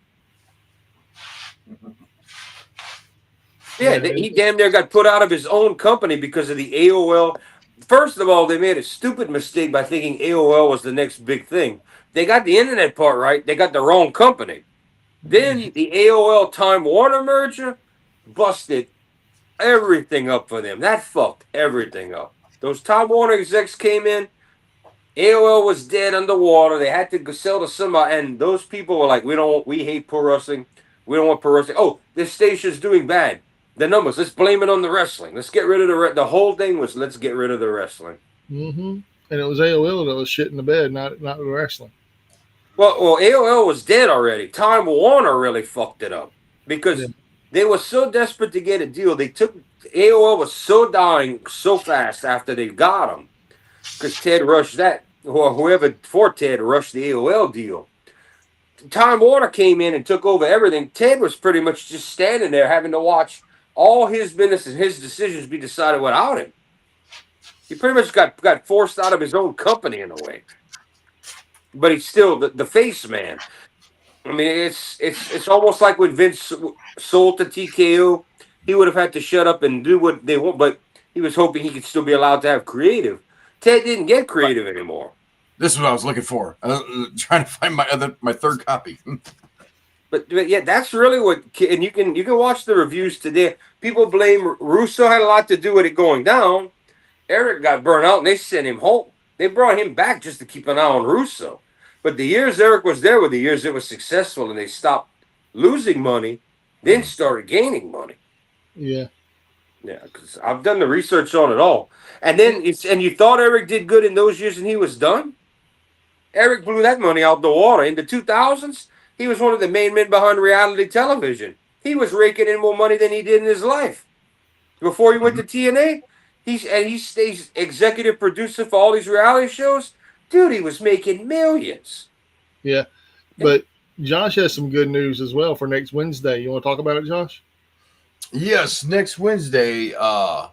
Yeah, he damn near got put out of his own company because of the AOL. First of all, they made a stupid mistake by thinking AOL was the next big thing. They got the internet part right. They got the wrong company. Then the AOL Time Warner merger busted everything up for them. That fucked everything up. Those Time Warner execs came in. AOL was dead underwater. They had to go sell to somebody, and those people were like, we hate pro wrestling. We don't want pro wrestling. Oh, this station's doing bad. The numbers, let's blame it on the wrestling. Let's get rid of the whole thing was let's get rid of the wrestling. Mm-hmm. And it was AOL that was shit in the bed, not the wrestling. Well, AOL was dead already. Time Warner really fucked it up because they were so desperate to get a deal. AOL was so dying so fast after they got him because Ted rushed that, or whoever for Ted rushed the AOL deal. Time Warner came in and took over everything. Ted was pretty much just standing there having to watch all his business and his decisions be decided without him. He pretty much got forced out of his own company in a way. But he's still the face man. I mean, it's almost like when Vince sold to TKO, he would have had to shut up and do what they want, but he was hoping he could still be allowed to have creative. Ted didn't get creative anymore. This is what I was looking for. Trying to find my third copy. But yeah, that's really what. And you can watch the reviews today. People blame Russo had a lot to do with it going down. Eric got burnt out, and they sent him home. They brought him back just to keep an eye on Russo. But the years Eric was there were the years it was successful, and they stopped losing money, then started gaining money. Yeah. Yeah, because I've done the research on it all. And then you thought Eric did good in those years, and he was done. Eric blew that money out the water. In the 2000s, he was one of the main men behind reality television. He was raking in more money than he did in his life. Before he went to TNA, he stays executive producer for all these reality shows. Dude, he was making millions. Yeah. But Josh has some good news as well for next Wednesday. You want to talk about it, Josh? Yes, next Wednesday, there's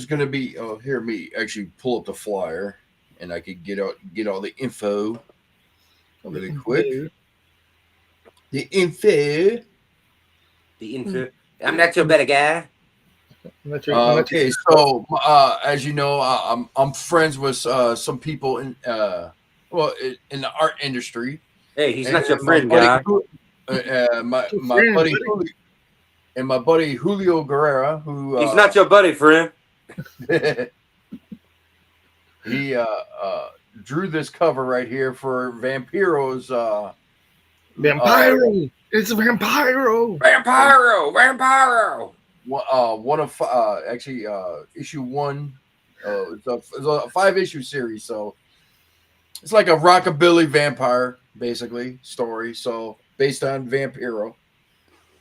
going to be. Oh, here, me actually pull up the flyer, and I could get all the info really quick. The info. I'm not your better guy. Okay, so as you know, I'm friends with some people in the art industry. Hey, he's not your friend, guy. My buddy. And my buddy Julio Guerrera, who he's not your buddy, friend. He drew this cover right here for Vampiro's. Vampiro! It's a Vampiro! Vampiro! One of issue 1. It's a 5-issue series, so it's like a rockabilly vampire basically story. So based on Vampiro.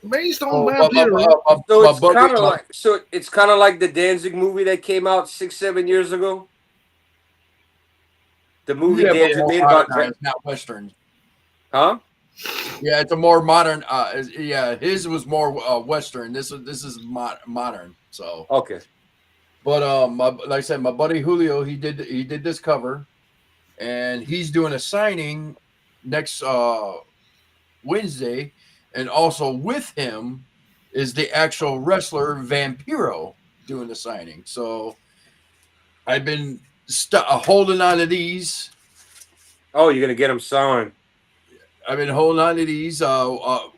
Based on Vampiro. So it's kind of like the Danzig movie that came out 6-7 years ago. The movie Yeah, Dancer More made about modernized, not Western. huh? Yeah, it's a more modern. Yeah, his was more Western. This is modern. So, Okay. but like I said, my buddy Julio, he did this cover, and he's doing a signing next Wednesday, and also with him is the actual wrestler Vampiro doing the signing. So I've been holding on to these. Oh, you're gonna get him signed. I've been holding on to these. I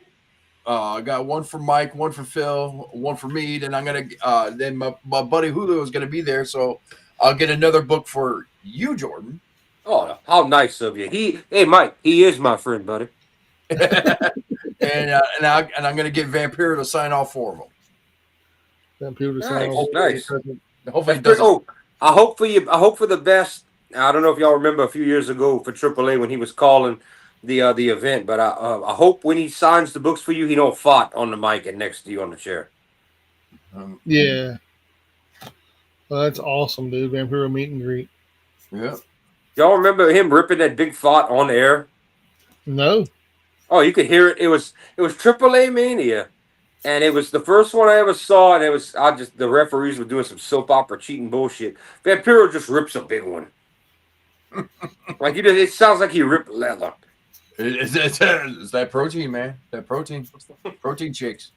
got one for Mike, one for Phil, one for me. Then I'm gonna then my buddy Julio is gonna be there, so I'll get another book for you, Jordan. Oh, how nice of you. Hey Mike, he is my friend, buddy. and I'm gonna get Vampiro to sign off for him. Computer Nice, sound. nice. Hopefully That's it doesn't. oh, I hope for you. I hope for the best. I don't know if y'all remember a few years ago for AAA when he was calling the event, but I hope when he signs the books for you, he don't fart on the mic and next to you on the chair. Yeah. Well, that's awesome, dude. Vampiro meet and greet. Yeah. Y'all remember him ripping that big fart on air? No. Oh, you could hear it. It was AAA Mania, and it was the first one I ever saw. And it was the referees were doing some soap opera cheating bullshit. Vampiro just rips a big one. Like it sounds like he ripped leather. It's that protein, man. That protein chicks.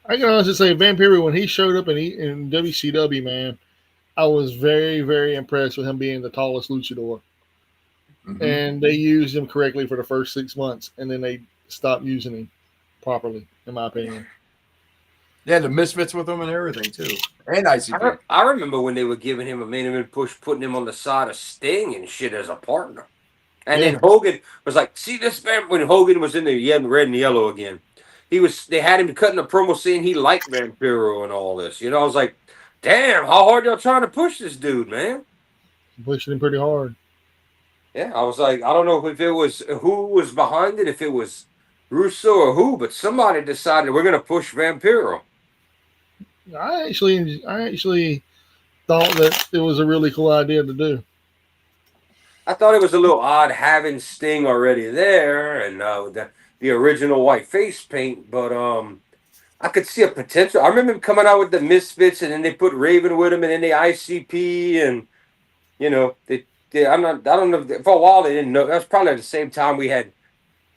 I can honestly say Vampiro, when he showed up in WCW, man, I was very, very impressed with him being the tallest luchador. Mhm. And they used him correctly for the first 6 months, and then they stopped using him properly, in my opinion. Yeah, the Misfits with him and everything too, and ICP. I remember when they were giving him a main event push, putting him on the side of Sting and shit as a partner. And then Hogan was like, "See this man?" When Hogan was in the red and yellow again, they had him cutting a promo saying he liked Vampiro and all this. You know, I was like, "Damn, how hard y'all trying to push this dude, man?" Pushing him pretty hard. Yeah, I was like, I don't know if it was who was behind it, if it was Russo or who, but somebody decided we're gonna push Vampiro. I actually thought that it was a really cool idea to do. I thought it was a little odd having Sting already there and the original white face paint, but I could see a potential. I remember him coming out with the Misfits, and then they put Raven with him, and then the ICP, and you know I don't know. For a while they didn't know. That was probably at the same time we had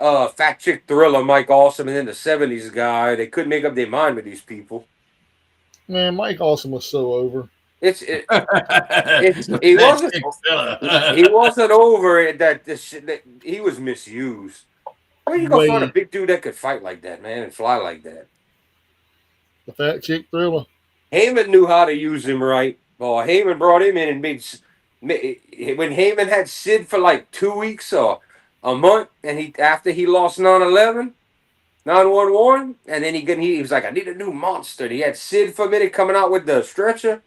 Fat Chick Thriller, Mike Awesome, and then the '70s guy. They couldn't make up their mind with these people. Man, Mike Awesome was so over. He wasn't over it. That he was misused. Where you gonna find a big dude that could fight like that, man, and fly like that? The Fat Chick Thriller. Heyman knew how to use him right. Well, Heyman brought him in and made when Heyman had Sid for like 2 weeks or a month, and after he lost 9-11, 911, and then he was like, I need a new monster. And he had Sid for a minute coming out with the stretcher.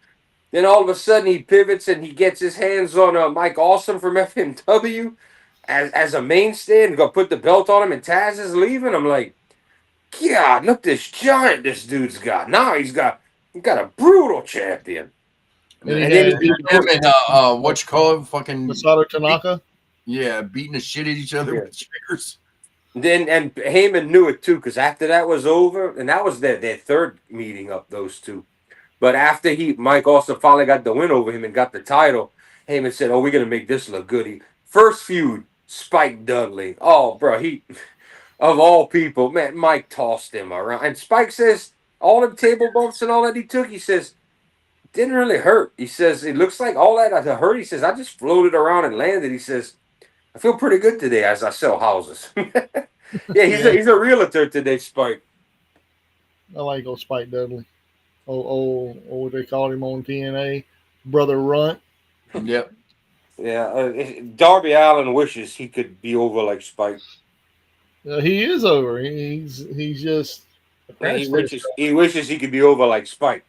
Then all of a sudden he pivots and he gets his hands on Mike Awesome from FMW as a mainstay and go put the belt on him, and Taz is leaving. I'm like, God, look this giant this dude's got. Now he's got a brutal champion. And then what you call it? Fucking Masato Tanaka. Yeah, beating the shit at each other with chairs. And Heyman knew it too, because after that was over, and that was their third meeting up, those two. But after Mike also finally got the win over him and got the title, Heyman said, "Oh, we're gonna make this look good." First feud, Spike Dudley. Oh, bro, of all people, man, Mike tossed him around, and Spike says all the table bumps and all that he took. He says didn't really hurt. He says it looks like all that hurt. He says I just floated around and landed. He says I feel pretty good today as I sell houses. Yeah, he's a realtor today, Spike. I like old Spike Dudley. What they called him on TNA, Brother Runt. Yep. Yeah, Darby Allin wishes he could be over like Spike. He is over. He's just. He wishes he could be over like Spike.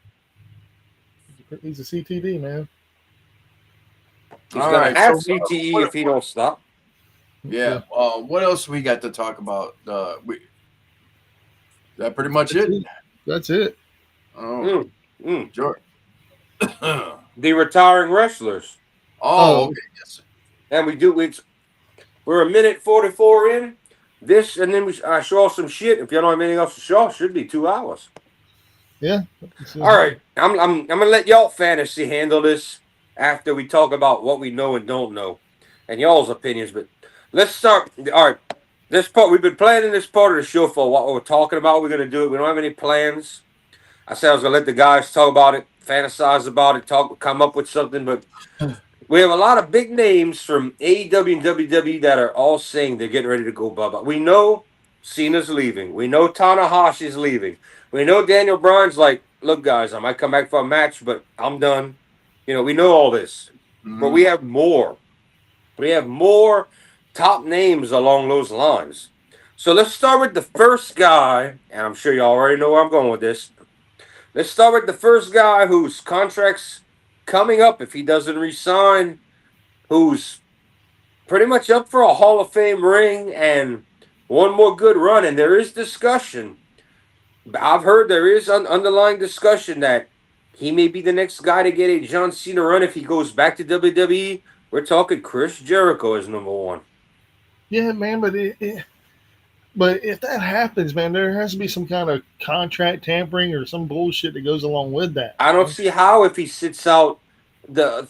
He's a CTD man. He's gonna have CTE if he don't stop. Yeah. What else we got to talk about? That pretty much it. That's it. Oh, sure. The retiring wrestlers. Oh, okay. Yes. And we're a minute 44 in. This, and then I show some shit. If you don't have anything else to show, it should be 2 hours. Yeah. All right, I'm gonna let y'all fantasy handle this after we talk about what we know and don't know, and y'all's opinions. But let's start. All right, this part we've been planning this part of the show for what we're talking about. We're gonna do it. We don't have any plans. I said I was gonna let the guys talk about it, fantasize about it, come up with something. But we have a lot of big names from AEW and WWE that are all saying they're getting ready to go bye bye. We know Cena's leaving. We know Tanahashi's leaving. We know Daniel Bryan's like, look, guys, I might come back for a match, but I'm done. We know all this. But we have more. We have more top names along those lines. So let's start with the first guy, and I'm sure you already know where I'm going with this. Let's start with the first guy whose contract's coming up if he doesn't resign, who's pretty much up for a Hall of Fame ring and one more good run. And there is discussion. I've heard there is an underlying discussion that he may be the next guy to get a John Cena run if he goes back to WWE. We're talking Chris Jericho as number one. Yeah, man, but if that happens, man, there has to be some kind of contract tampering or some bullshit that goes along with that. I don't see how if he sits out the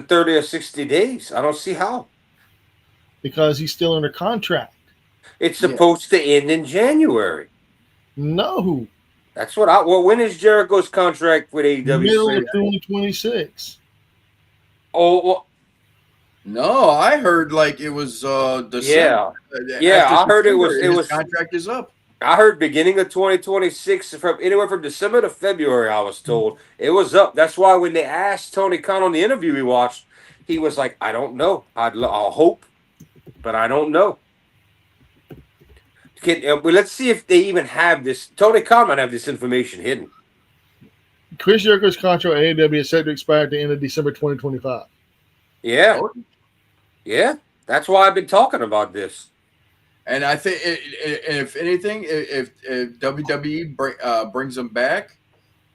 30 or 60 days. I don't see how. Because he's still under contract. It's supposed to end in January. No. That's what when is Jericho's contract with AEW? Middle of 2026. Oh, well, no, I heard like it was December. Yeah, I heard it was his contract is up. I heard beginning of 2026, from anywhere from December to February, I was told. It was up. That's why when they asked Tony Khan on the interview we watched, he was like, I don't know. I'll hope, but I don't know. Let's see if they even have this. Tony Khan might have this information hidden. Chris Jericho's contract at AEW is set to expire at the end of December 2025. Yeah. Yeah. That's why I've been talking about this. And I think, if anything, if WWE brings him back,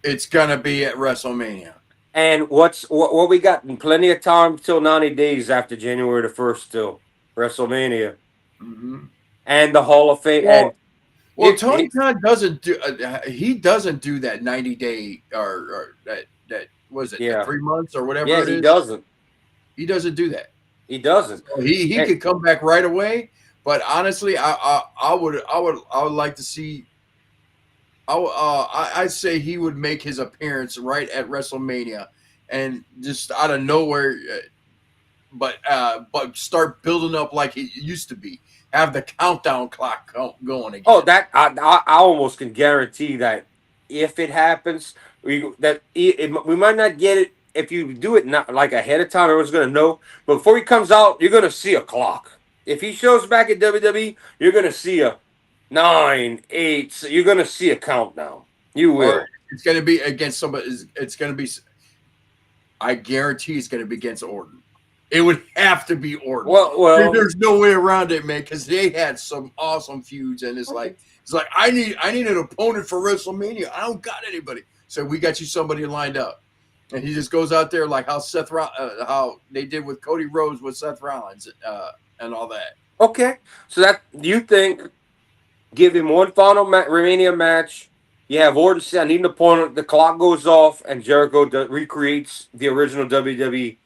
it's going to be at WrestleMania. And what we got in plenty of time till 90 days after January the 1st till WrestleMania. Mm-hmm. And the Hall of Fame. Well, Tony Khan doesn't do. He doesn't do that 90-day or that was it 3 months or whatever. Yeah, it is. he doesn't. He doesn't do that. He doesn't. So he could come back right away. But honestly, I would like to see. I'd say he would make his appearance right at WrestleMania, and just out of nowhere, but start building up like it used to be. Have the countdown clock going again. Oh, that I almost can guarantee that if it happens, we might not get it if you do it not like ahead of time. Everyone's gonna know, but before he comes out, you're gonna see a clock. If he shows back at WWE, you're gonna see a 9, 8. So you're gonna see a countdown. You will. Or it's gonna be against somebody. It's gonna be. I guarantee it's gonna be against Orton. It would have to be Orton. Well, there's no way around it, man, because they had some awesome feuds, and it's like I need an opponent for WrestleMania. I don't got anybody, so we got you somebody lined up, and he just goes out there like how how they did with Cody Rhodes with Seth Rollins, and all that. Okay, so that you think give him one final remaining match. You have Orton say, I need an opponent. The clock goes off, and Jericho recreates the original WWE.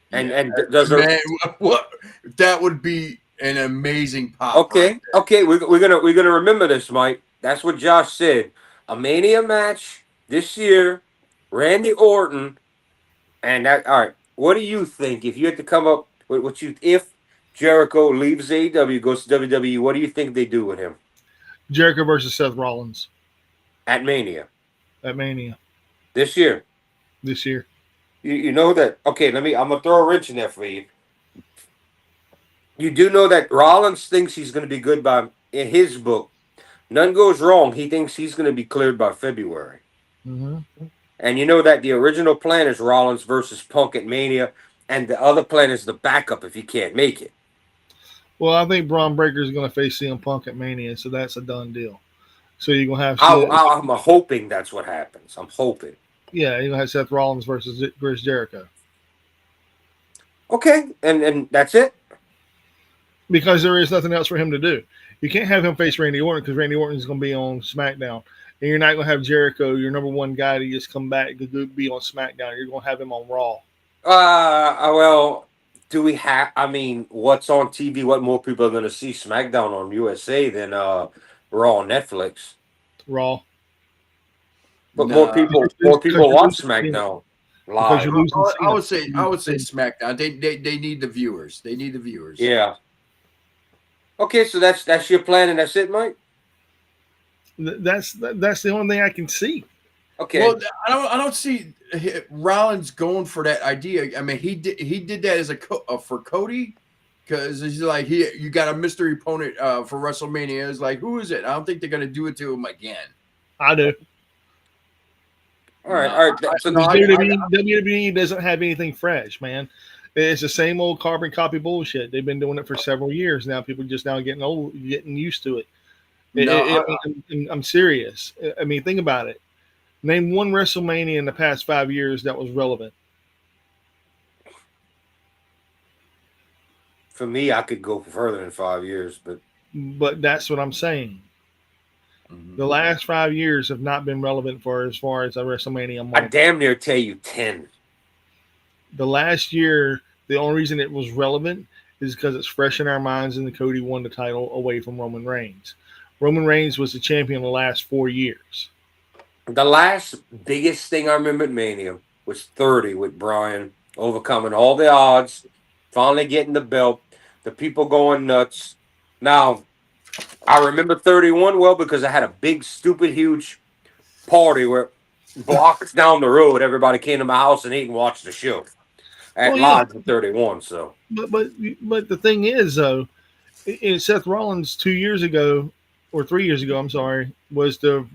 And does man, what that would be an amazing pop. Okay, we're gonna remember this, Mike. That's what Josh said. A Mania match this year, Randy Orton, and that. All right, what do you think if you had to come up with if Jericho leaves AEW, goes to WWE? What do you think they do with him? Jericho versus Seth Rollins at Mania. This year. You know that. Okay, I'm gonna throw a wrench in there for you. You do know that Rollins thinks he's going to be good in his book. None goes wrong. He thinks he's going to be cleared by February. Mm-hmm. And you know that the original plan is Rollins versus Punk at Mania, and the other plan is the backup if he can't make it. Well, I think Braun Breaker is going to face CM Punk at Mania, so that's a done deal. So you're going to have. I'm hoping that's what happens. I'm hoping. Yeah, you're going to have Seth Rollins versus Chris Jericho. Okay, and that's it. because there is nothing else for him to do. You can't have him face Randy Orton because Randy Orton is going to be on SmackDown, and you're not going to have Jericho, your number one guy, to just come back to be on SmackDown. You're going to have him on Raw. Well, do we have? I mean, what's on TV? What more people are going to see SmackDown on USA than Raw on Netflix? Raw. But Nah, more Because people you're watch losing Cena. SmackDown Because you're live. losing I Cena. would say SmackDown. They need the viewers. They need the viewers. Yeah. Okay, so that's your plan, and that's it, Mike. That's the only thing I can see. Okay. Well, I don't see Rollins going for that idea. I mean, he did that as for Cody, because he's like you got a mystery opponent for WrestleMania. It's like, who is it? I don't think they're gonna do it to him again. I do. All right. So WWE doesn't have anything fresh, man. It's the same old carbon copy bullshit. They've been doing it for several years now. People just now getting old, getting used to it. I'm serious. I mean, think about it. Name one WrestleMania in the past 5 years that was relevant. for me, I could go further than 5 years, but But that's what I'm saying. The last 5 years have not been relevant for as far as a WrestleMania I moment. damn near tell you 10. The last year, the only reason it was relevant is because it's fresh in our minds, and the Cody won the title away from Roman Reigns. Roman Reigns was the champion the last 4 years. The last biggest thing I remember at Mania was 30 with Bryan overcoming all the odds, finally getting the belt, the people going nuts. Now, I remember 31 well because I had a big, stupid, huge party where blocks down the road, everybody came to my house and ate and watched the show at Well, yeah. Lodge in 31. So, But the thing is, though, Seth Rollins 2 years ago or 3 years ago, I'm sorry, was the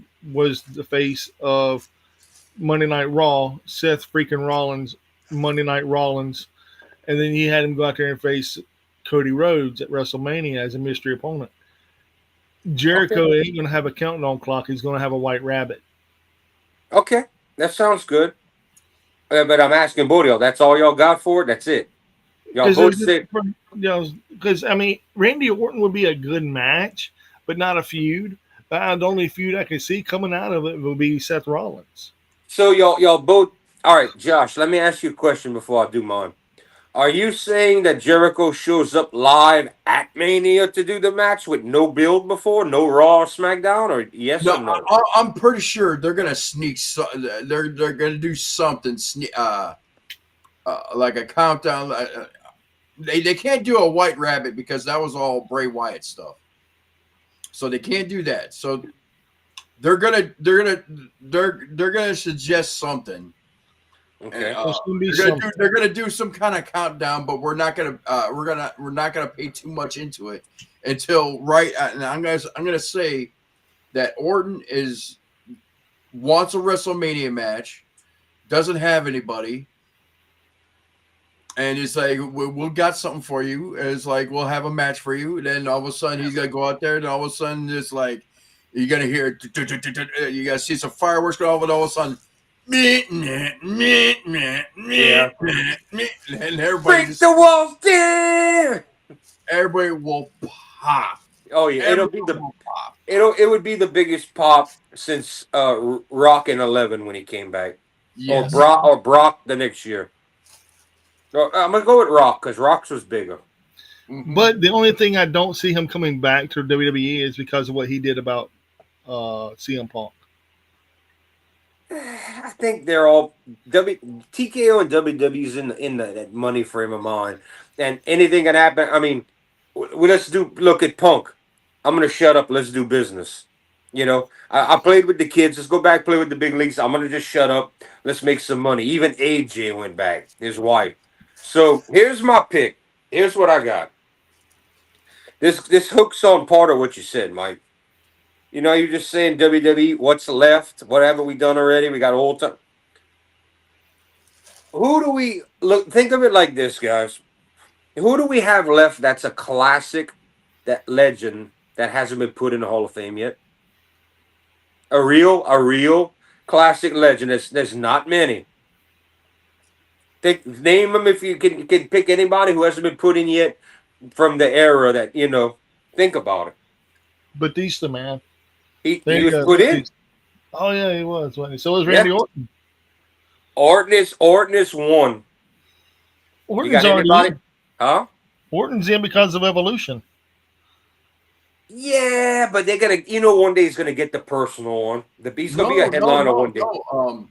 face of Monday Night Raw. Seth freaking Rollins, Monday Night Rollins, and then he had him go out there and face Cody Rhodes at WrestleMania as a mystery opponent. Jericho ain't going to have a countdown clock. He's going to have a white rabbit. okay, that sounds good. But I'm asking both of y'all, that's all y'all got for it? That's it? Y'all both said, Because I mean, Randy Orton would be a good match, but not a feud. The only feud I can see coming out of it will be Seth Rollins. so y'all both. All right, Josh, let me ask you a question before I do mine. Are you saying that Jericho shows up live at Mania to do the match with no build before, no Raw or SmackDown, or yes or no? I'm pretty sure they're gonna sneak. They're gonna do something. Like a countdown. They can't do a White Rabbit because that was all Bray Wyatt stuff. So they can't do that. So they're gonna suggest something. Okay. And, they're gonna do some kind of countdown, but we're not gonna pay too much into it until right. And I'm gonna say that Orton wants a WrestleMania match, doesn't have anybody, and it's like we'll got something for you. And it's like we'll have a match for you. And then all of a sudden he's gonna go out there, and all of a sudden it's like you're gonna hear you gotta see some fireworks go off, and all of a sudden. And everybody Break the walls down. Everybody will pop. Oh yeah, it would be the biggest pop since Rock in 11 when he came back. Yes. Or Brock the next year. I'm gonna go with Rock because Rock's was bigger. But the only thing I don't see him coming back to WWE is because of what he did about CM Punk. I think they're all TKO and WWE's in that money frame of mind, and anything can happen. I mean, let's look at Punk. I'm gonna shut up. Let's do business. You know, I played with the kids. Let's go back play with the big leagues. I'm gonna just shut up. Let's make some money. Even AJ went back. His wife. So here's my pick. Here's what I got. This hooks on part of what you said, Mike. You know, you're just saying WWE, what's left? What haven't we done already? We got old time. Who do we look? Think of it like this, guys. Who do we have left that's a classic, that legend that hasn't been put in the Hall of Fame yet? A real classic legend. There's not many. Name them if you can pick anybody who hasn't been put in yet from the era that Think about it. Batista, man. He There you was go. put in. Batista. Oh yeah, he was. Wasn't he? So was Yeah. Randy Orton. Orton is one. You Orton's got already anybody? in. Huh? Orton's in because of Evolution. Yeah, but they're gonna. One day he's gonna get the personal one. He's gonna be a No, no, headliner no, one day. no.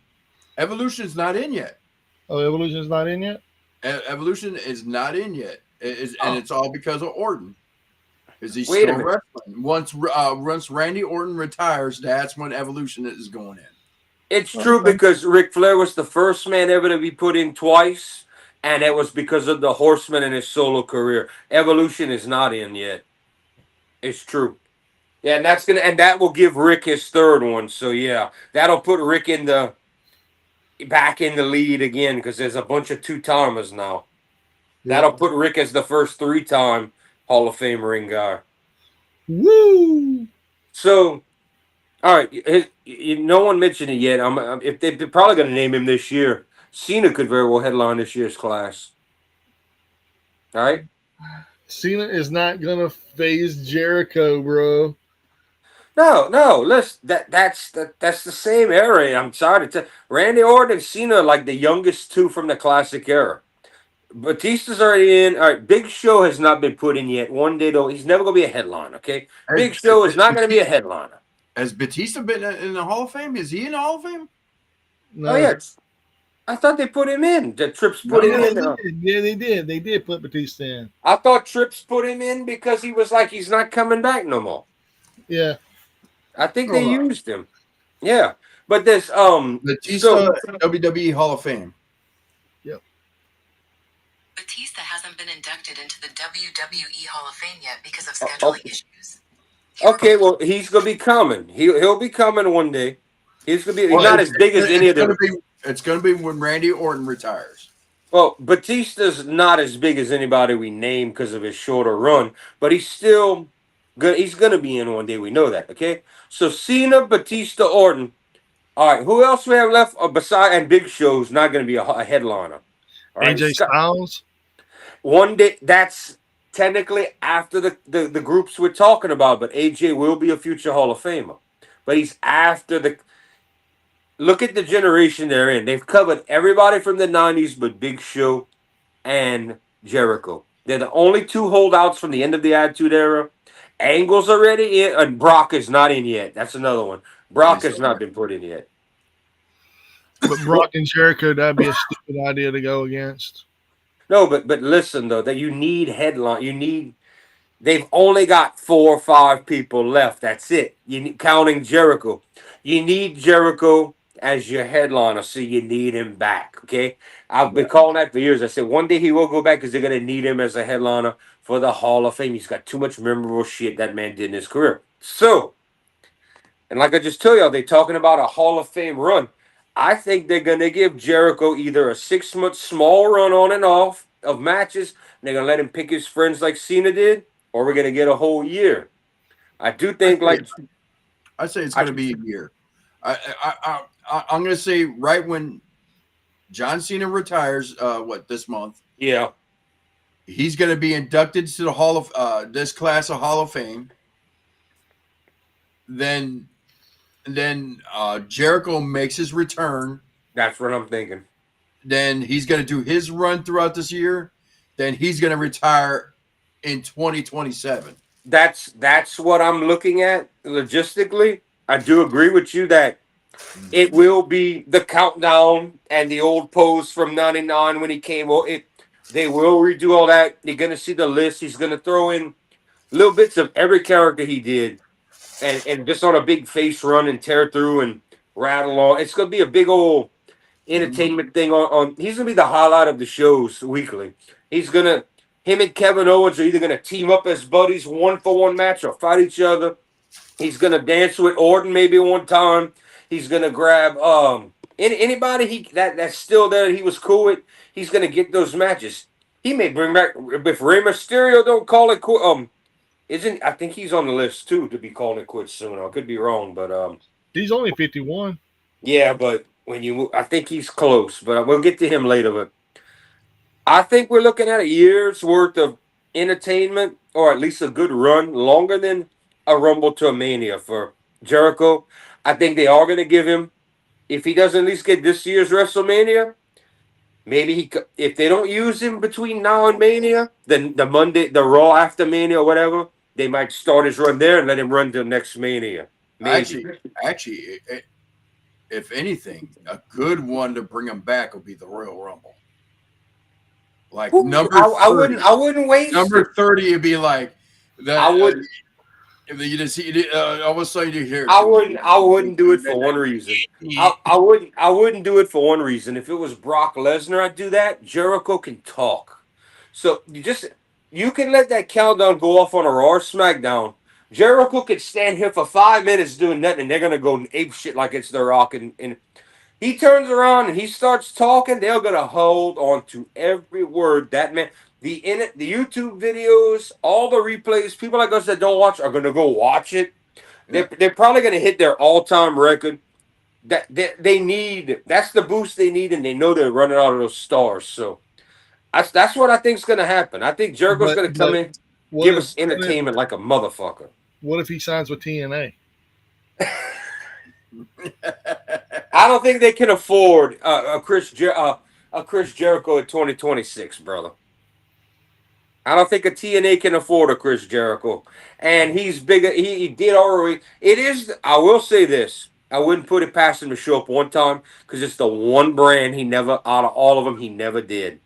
Evolution's not in yet. Oh, Evolution's not in yet. Evolution is not in yet. And Oh. it's all because of Orton. Is he Wait a still minute. wrestling? Once Randy Orton retires, that's when Evolution is going in. It's true because Ric Flair was the first man ever to be put in twice, and it was because of the Horseman and his solo career. Evolution is not in yet. It's true. Yeah, and that will give Rick his third one. So yeah, that'll put Rick back in the lead again because there's a bunch of two-timers now. That'll put Rick as the first three-time Hall of Fame ring guy. Woo! So, all right, no one mentioned it yet. If they're probably going to name him this year, Cena could very well headline this year's class. All right. Cena is not gonna face Jericho, bro. No. That's the same era. I'm sorry to tell. Randy Orton and Cena are like the youngest two from the classic era. Batista's already in. All right, Big Show has not been put in yet. One day though, he's never gonna be a headliner. Okay, Big Show is not gonna be a headliner. Has Batista been in the Hall of Fame? Is he in the Hall of Fame? No. Oh yeah, I thought they put him in. The Trips put him in. Yeah, they did. They did put Batista in. I thought Trips put him in because he was like he's not coming back no more. Yeah. I think they used him. Yeah, but there's Batista WWE Hall of Fame. Yep. Batista hasn't been inducted into the WWE Hall of Fame yet because of scheduling issues. Okay, well he's gonna be coming. He'll be coming one day. He's gonna be not as big as any of them. It's gonna be when Randy Orton retires. Well, Batista's not as big as anybody we name because of his shorter run, but he's still good. He's gonna be in one day. We know that. Okay, so Cena, Batista, Orton. All right, who else we have left? Beside and Big Show's not gonna be a headliner. All right, AJ Styles. One day that's technically after the groups we're talking about, but AJ will be a future Hall of Famer. But he's after the. Look at the generation they're in. They've covered everybody from the 90s but Big Show and Jericho. They're the only two holdouts from the end of the Attitude Era. Angle's already in, and Brock is not in yet. That's another one. Brock has not been put in yet. But Brock and Jericho, that'd be a stupid idea to go against. No, but listen though, that you need headline. They've only got 4 or 5 people left. That's it. Counting Jericho. You need Jericho as your headliner, so you need him back. Okay, I've been calling that for years. I said one day he will go back because they're gonna need him as a headliner for the Hall of Fame. He's got too much memorable shit that man did in his career. So, and like I just told y'all, they're talking about a Hall of Fame run. I think they're gonna give Jericho either a 6-month small run on and off of matches, and they're gonna let him pick his friends like Cena did, or we're gonna get a whole year. I do think I say it's gonna be a year. I'm gonna say right when John Cena retires, this month? Yeah, he's gonna be inducted to the Hall of this class of Hall of Fame. Then Jericho makes his return. That's what I'm thinking. Then he's gonna do his run throughout this year. Then he's gonna retire in 2027. That's what I'm looking at logistically. I do agree with you that it will be the countdown and the old pose from '99 when he came. They will redo all that. You're gonna see the list. He's gonna throw in little bits of every character he did, and just on a big face run and tear through and rattle on. It's gonna be a big old entertainment thing. He's gonna be the highlight of the shows weekly. Him and Kevin Owens are either gonna team up as buddies 1-for-1 match or fight each other. He's gonna dance with Orton maybe one time. He's gonna grab anybody that's still there that he was cool with. He's gonna get those matches. He may bring back if Rey Mysterio don't call it quit. I think he's on the list too to be calling it quits soon. I could be wrong, but he's only 51. Yeah, but I think he's close. But we'll get to him later. But I think we're looking at a year's worth of entertainment, or at least a good run, longer than a Rumble to a Mania for Jericho. I think they are going to give him, if he doesn't at least get this year's WrestleMania, maybe if they don't use him between now and Mania, then the Monday, the Raw after Mania or whatever, they might start his run there and let him run to the next Mania. Maybe. Actually, if anything, a good one to bring him back would be the Royal Rumble. Like number 30. I wouldn't waste number 30 would be like that. I would. You just see, I was saying you here. I wouldn't do it for one reason. I wouldn't do it for one reason. If it was Brock Lesnar, I'd do that. Jericho can talk, so you can let that countdown go off on a Raw or SmackDown. Jericho could stand here for 5 minutes doing nothing, and they're gonna go ape shit like it's The Rock, and he turns around and he starts talking. They're gonna hold on to every word that man. The YouTube videos, all the replays. People like us that don't watch are gonna go watch it. They're probably gonna hit their all-time record. That they need. That's the boost they need, and they know they're running out of those stars. So that's what I think's gonna happen. I think Jericho's gonna come in, give us entertainment like a motherfucker. What if he signs with TNA? I don't think they can afford a Chris Jericho in 2026, brother. I don't think a TNA can afford a Chris Jericho, and he's bigger. He did already. It is. I will say this. I wouldn't put it past him to show up one time because it's the one brand he never, out of all of them, he never did.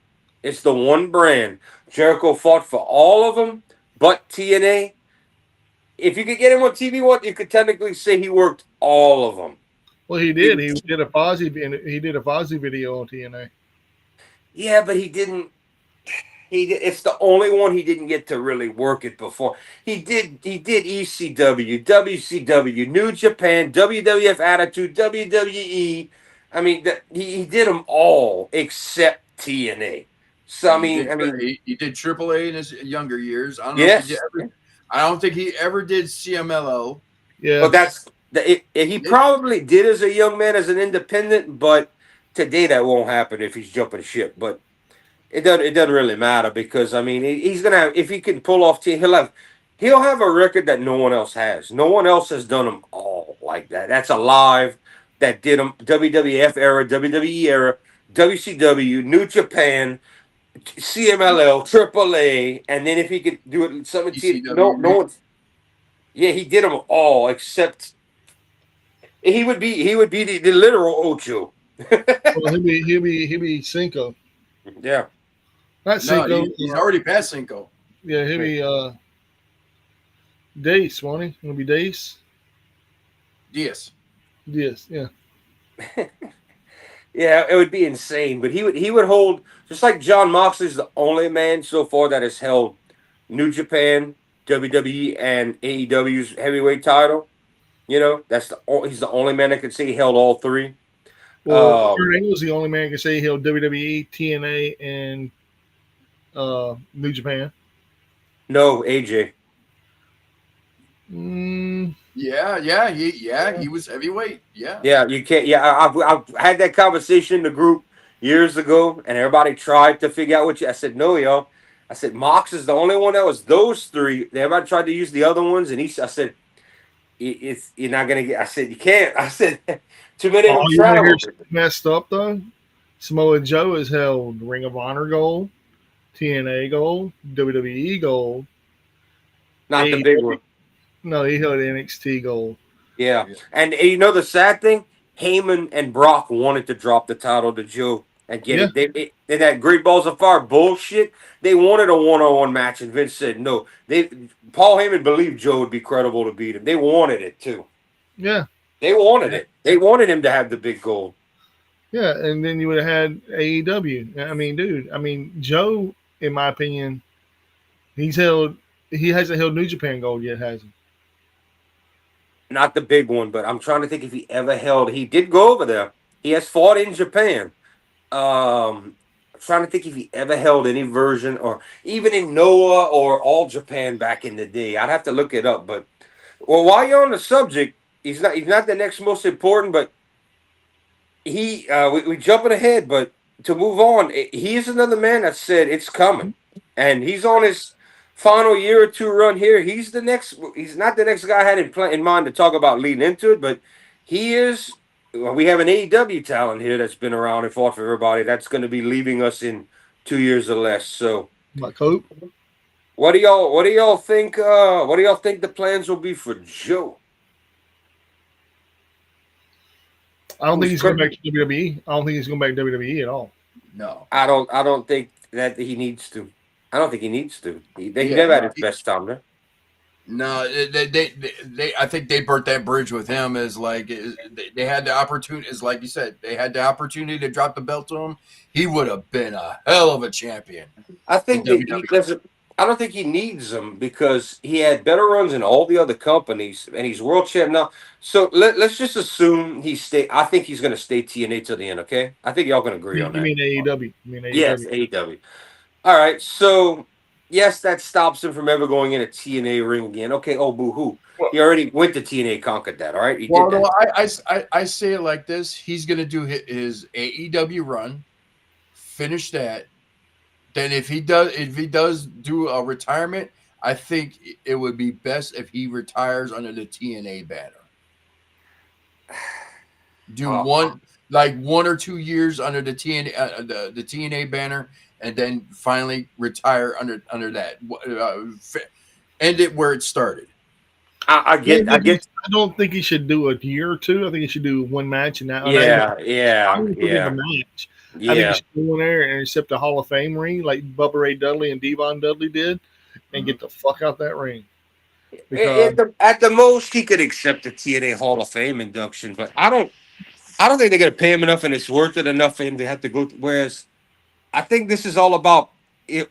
It's the one brand. Jericho fought for all of them, but TNA. If you could get him on TV, you could technically say he worked all of them. Well, he did. He did a Fozzy video on TNA. Yeah, but he didn't. It's the only one he didn't get to really work it before. He did ECW, WCW, New Japan, WWF Attitude, WWE. I mean, he did them all except TNA. So he did AAA in his younger years. I don't know. Yes. I don't think he ever did CMLL. Yeah, but he probably did as a young man, as an independent. But today that won't happen if he's jumping ship. But it doesn't really matter because I mean he's gonna have, if he can pull off he'll have a record that no one else has. No one else has done them all like that. That's alive. That did them WWF era, WWE era, WCW, New Japan, CMLL, AAA, and then if he could do it something, no one. Yeah, he did them all except he would be the literal Ocho. well, he'll be Cinco. Yeah. Not Cinco. No, he's already past Cinco. Yeah, he'll be Dace, won't he? He'll be Dace. Yes. Yes, yeah. Yeah, it would be insane. But he would hold, just like John Moxley's the only man so far that has held New Japan, WWE, and AEW's heavyweight title. You know, he's the only man that could say he held all three. Well, Kurt Angle's the only man who can say he held WWE, TNA, and New Japan. No, AJ. He was heavyweight. Yeah, you can't. Yeah, I've had that conversation in the group years ago, and everybody tried to figure out I said, no, y'all. I said, Mox is the only one that was those three. Everybody tried to use the other ones, and I said, you're not gonna get. I said, you can't. I said, too many of them travel. Messed up though. Samoa Joe has held Ring of Honor gold, TNA gold, WWE gold. Not the big one. No, he held NXT gold. Yeah. And you know the sad thing? Heyman and Brock wanted to drop the title to Joe and get it. They that Great Balls of Fire bullshit. They wanted a one-on-one match, and Vince said no. Paul Heyman believed Joe would be credible to beat him. They wanted it too. Yeah. They wanted it. They wanted him to have the big gold. Yeah, and then you would have had AEW. I mean, dude. I mean, Joe, in my opinion, he hasn't held New Japan gold yet, has he? Not the big one, but I'm trying to think if he ever held. He did go over there. He has fought in Japan. I'm trying to think if he ever held any version, or even in Noah or All Japan back in the day. I'd have to look it up. But while you're on the subject, he's not the next most important, but we jumping ahead. But to move on, he's another man that said it's coming, and he's on his final year or two run here. He's the next. He's not the next guy I had in mind to talk about leading into it, but he is. Well, we have an AEW talent here that's been around and fought for everybody. That's going to be leaving us in 2 years or less. So, Like Hope. what do y'all think? What do y'all think the plans will be for Joe? I don't think he's going back to WWE. I don't think he's going back to WWE at all. No, I don't think that he needs to. I don't think he needs to. He never had his best time there. no, they I think they burnt that bridge with him. As like they had the opportunity, as like you said, they had the opportunity to drop the belt to him. He would have been a hell of a champion. I think I don't think he needs them because he had better runs in all the other companies, and he's world champ now. So let's just assume he stay. I think he's going to stay TNA till the end. Okay, I think y'all can agree on You that. mean AEW? You mean AEW? Yes, AEW. All right, so yes, that stops him from ever going in a TNA ring again. Okay, oh boo hoo. He already went to TNA, conquered that. All right, he did that. No, I say it like this: he's going to do his AEW run, finish that. Then if he does do a retirement, I think it would be best if he retires under the TNA banner. Do one or 2 years under the TNA the TNA banner, and then finally retire under that. End it where it started. I get. I don't think he should do a year or two. I think he should do one match and that. Yeah. A match. Yeah. I think he should go in there and accept a Hall of Fame ring like Bubba Ray Dudley and Devon Dudley did, and get the fuck out that ring. At the most, he could accept the TNA Hall of Fame induction, but I don't think they're going to pay him enough, and it's worth it enough for him to have to go. Whereas, I think this is all about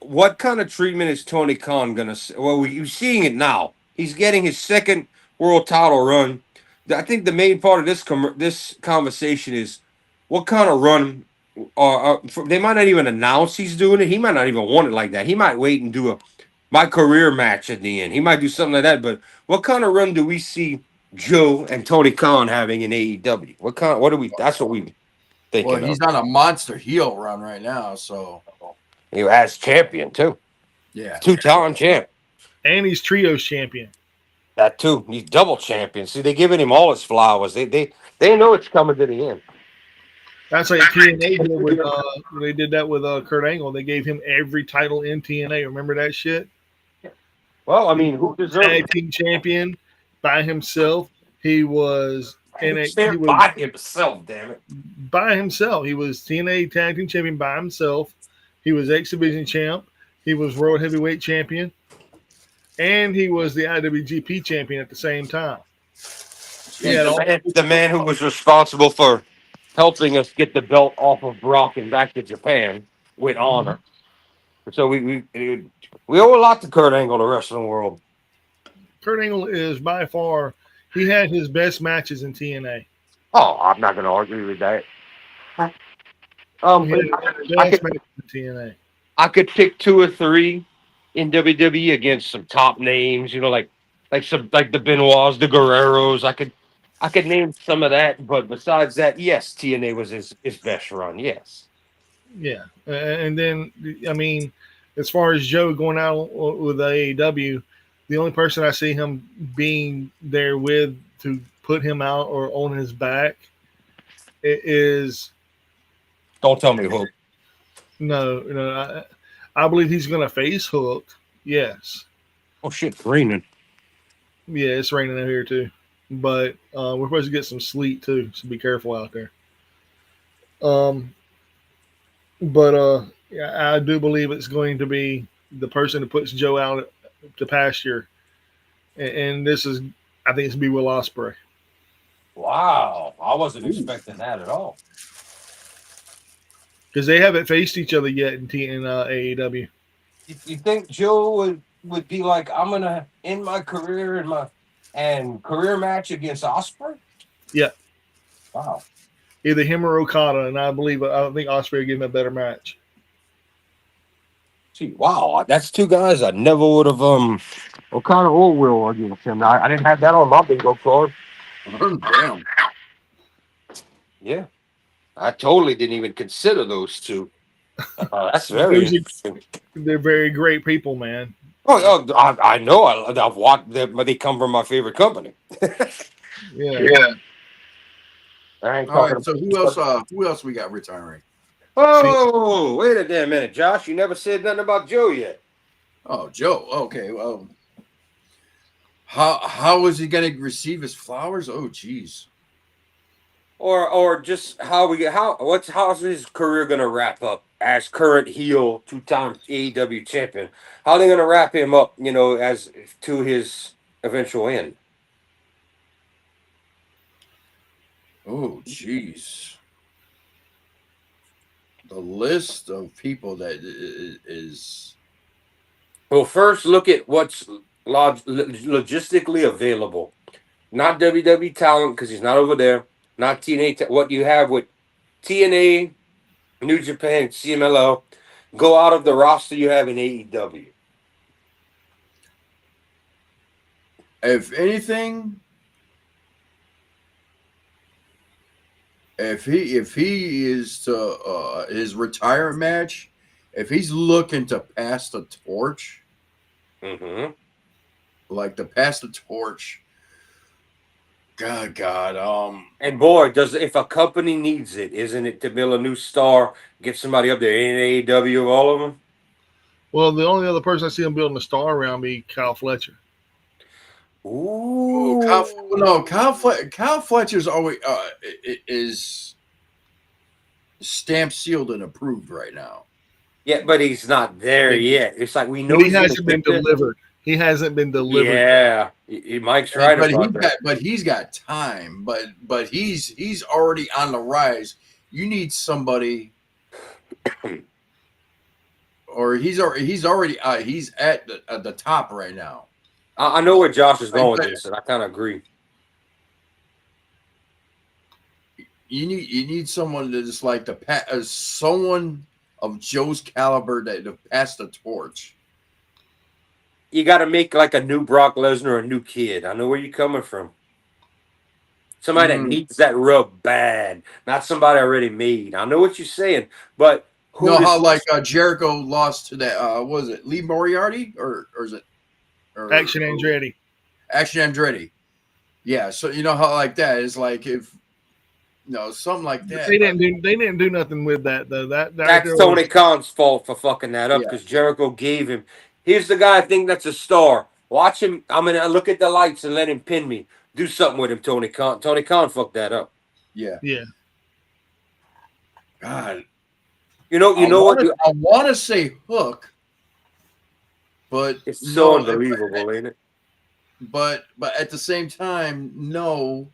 what kind of treatment is Tony Khan going to? Well, you're seeing it now. He's getting his second world title run. I think the main part of this conversation is what kind of run. They might not even announce he's doing it. He might not even want it like that. He might wait and do my career match at the end. He might do something like that. But what kind of run do we see Joe and Tony Khan having in AEW? What do we? That's what we thinking. Well, he's on a monster heel run right now, so he as champion too. Yeah, 2-time champ, and he's trios champion. That too. He's double champion. See, they're giving him all his flowers. They know it's coming to the end. That's like TNA did with they did that with Kurt Angle. They gave him every title in TNA. Remember that shit? Well, I mean, who deserves tag team champion by himself? He was by himself. Damn it! By himself, he was TNA tag team champion by himself. He was X Division champ. He was World Heavyweight champion, and he was the IWGP champion at the same time. The man who was responsible for helping us get the belt off of Brock and back to Japan with honor. So we owe a lot to Kurt Angle, the wrestling world. Kurt Angle is by far, he had his best matches in TNA. Oh, I'm not going to argue with that. I could pick 2 or 3 in WWE against some top names, like the Benoits, the Guerreros. I could name some of that, but besides that, yes, TNA was his best run. Yes. Yeah, and then I mean, as far as Joe going out with AEW, the only person I see him being there with to put him out or on his back is. Don't tell me Hook. No, I believe he's going to face Hook. Yes. Oh shit, it's raining. Yeah, it's raining out here too. But we're supposed to get some sleet too, so be careful out there. But I do believe it's going to be the person that puts Joe out to pasture, and this is, I think it's be Will Ospreay. Wow, I wasn't expecting that at all. Because they haven't faced each other yet in AEW. You think Joe would be like, I'm gonna end my career and career match against Ospreay? Yeah. Wow. Either him or Okada, and I think Ospreay will give him a better match. See, wow, that's 2 guys I never would have Okada or Will against him. I didn't have that on my bingo card. Damn. Yeah. I totally didn't even consider those two. That's very Those are- interesting. They're very great people, man. I know. I've watched them, but they come from my favorite company. Yeah. I ain't All talking right. So who else? Who else we got retiring? Oh, wait a damn minute, Josh. You never said nothing about Joe yet. Oh, Joe. Okay. Well, how is he going to receive his flowers? Oh, geez. Or just how's his career gonna wrap up as current heel 2-time AEW champion? How are they gonna wrap him up, as to his eventual end? Oh, geez. The list of people that is. Well, first look at what's logistically available. Not WWE talent because he's not over there. Not TNA. What you have with TNA, New Japan, CMLL, go out of the roster you have in AEW. If anything, if he is to his retirement match, if he's looking to pass the torch, Mm-hmm. like to pass the torch, God, And boy, if a company needs it, isn't it to build a new star, get somebody up there in AEW of all of them? Well, the only other person I see him building a star around be Kyle Fletcher. Ooh. Kyle Fletcher's always is stamped, sealed, and approved right now. Yeah, but he's not there yet. It's like we know But he he's gonna hasn't been get there. delivered. He hasn't been delivered. Yeah, Mike's right about that. But he's got time. But he's already on the rise. You need somebody, or he's already he's at the top right now. I know where Josh is going with this, and I kind of agree. You need someone that is like someone of Joe's caliber that to pass the torch. You got to make like a new Brock Lesnar or a new Kid. I know where you're coming from. Somebody that needs that rub bad, not somebody already made. I know what you're saying, but You know how like Jericho lost to that? Was it Lee Moriarty or is it Action Andretti? Action Andretti. Yeah. So you know how like that is like if something like that. They didn't do nothing with that though. That's Tony Khan's fault for fucking that up because Jericho gave him. Here's the guy I think that's a star. Watch him. I'm gonna look at the lights and let him pin me. Do something with him, Tony Khan. Tony Khan fucked that up. Yeah. God. You know what? I want to say Hook, but it's so unbelievable, ain't it? But at the same time, no.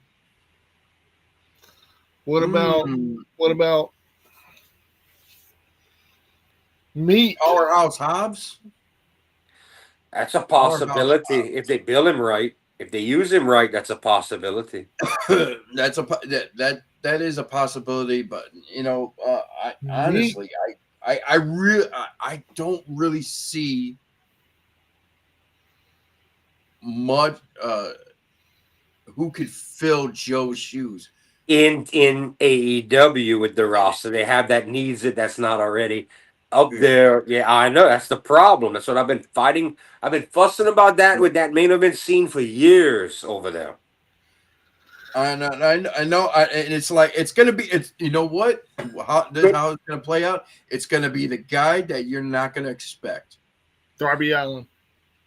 What about Meat? Powerhouse Hobbs? That's a possibility if they bill him right. If they use him right, that's a possibility. That is a possibility, but honestly, I don't really see much who could fill Joe's shoes in AEW with the roster. They have that needs it that's not already up there. Yeah, I know that's the problem. That's what I've been fighting. I've been fussing about that with that main event scene for years over there. I know, and it's like it's gonna be. It's you know what? How it's gonna play out? It's gonna be the guy that you're not gonna expect. Darby Allin.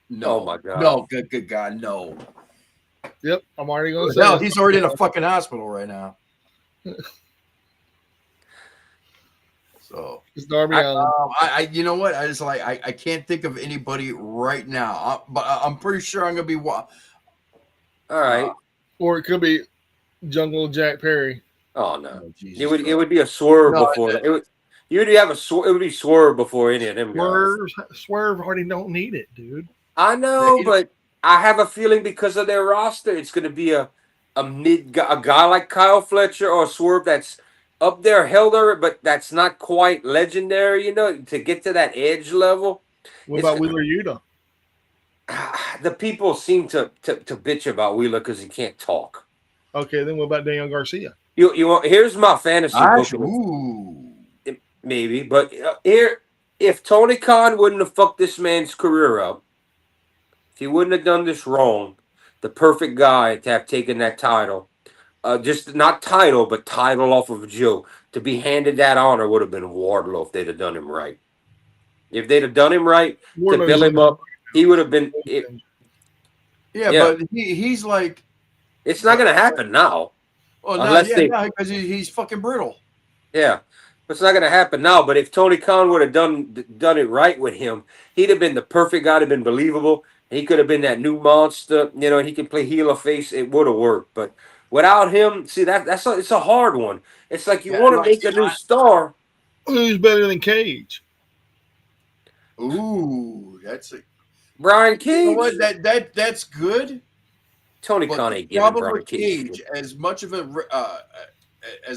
No, oh my god. No, good God, no. Yep, I'm already gonna say. No, he's already in a fucking hospital right now. So it's Darby Allin. you know what? I just like I can't think of anybody right now, but I'm pretty sure I'm gonna be. All right. Or it could be Jungle Jack Perry. Oh no, it would be a swerve before that. It would be swerve before any of them guys. Swerve already don't need it, dude. I know, but I have a feeling because of their roster, it's going to be a guy like Kyle Fletcher or Swerve that's up there, held there, but that's not quite legendary. To get to that edge level. What about Wheeler Yuta? The people seem to bitch about Wheeler because he can't talk. Okay, then what about Daniel Garcia? You want? Here's my fantasy booking. Ooh. Maybe, but here, if Tony Khan wouldn't have fucked this man's career up, if he wouldn't have done this wrong, the perfect guy to have taken that title, just not title, but title off of Joe, to be handed that honor would have been Wardlow if they'd have done him right. If they'd have done him right to Wardlow's build him up, he would have been. Yeah, Yeah. but he's like, It's not going to happen now, well, unless they. because he's fucking brittle. Yeah, it's not going to happen now. But if Tony Khan would have done it right with him, he'd have been the perfect guy. To been believable. He could have been that new monster. You know, he can play heel or face. It would have worked. But without him, see it's a hard one. It's like you want to make a new star. Who's better than Cage? Ooh, that's a Brian Cage. You know what? That's good. Tony But Khan the ain't giving problem Brian with Cage. Cage, as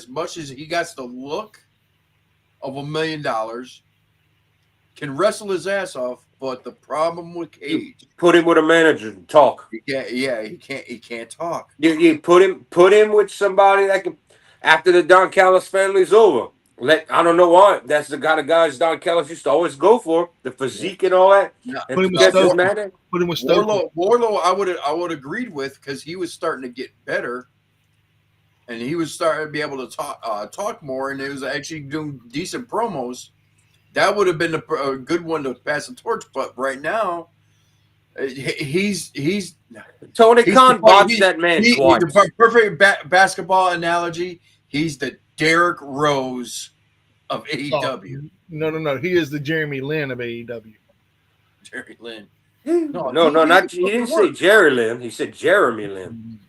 much as he got the look of $1 million, can wrestle his ass off. But the problem with Cage, Put him with a manager and talk. he can't talk. You put him with somebody that can. After the Don Callis family's over, I don't know why. That's the kind of guys Don Callis used to always go for, the physique and all that. No, And Put him with just his Stokely. manner. Put him with Stokely. Warlow, I would agreed with because he was starting to get better, and he was starting to be able to talk more, and he was actually doing decent promos. That would have been a good one to pass the torch. But right now, he's Tony Khan botched that man twice. The perfect basketball analogy. He's the Derrick Rose of AEW. No. He is the Jeremy Lin of AEW. Jerry Lynn. No, not he didn't say Jerry Lynn. He said Jeremy Lin.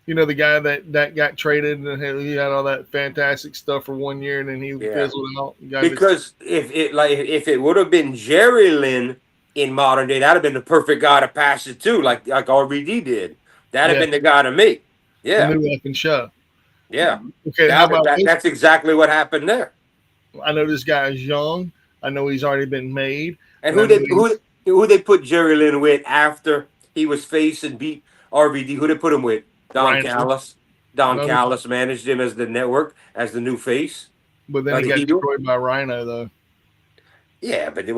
You know, the guy that got traded and he had all that fantastic stuff for 1 year and then he fizzled out. Because if it would have been Jerry Lynn in modern day, that'd have been the perfect guy to pass it to, like RVD did. That'd have been the guy to make. Yeah. The new weapon show. Yeah. Okay, how about that's exactly what happened there. I know this guy is young. I know he's already been made. And who they put Jerry Lynn with after he was face and beat RVD? Who they put him with? Don Callis. Callis managed him as the network, as the new face. But then he got destroyed by Rhino, though. Yeah, but he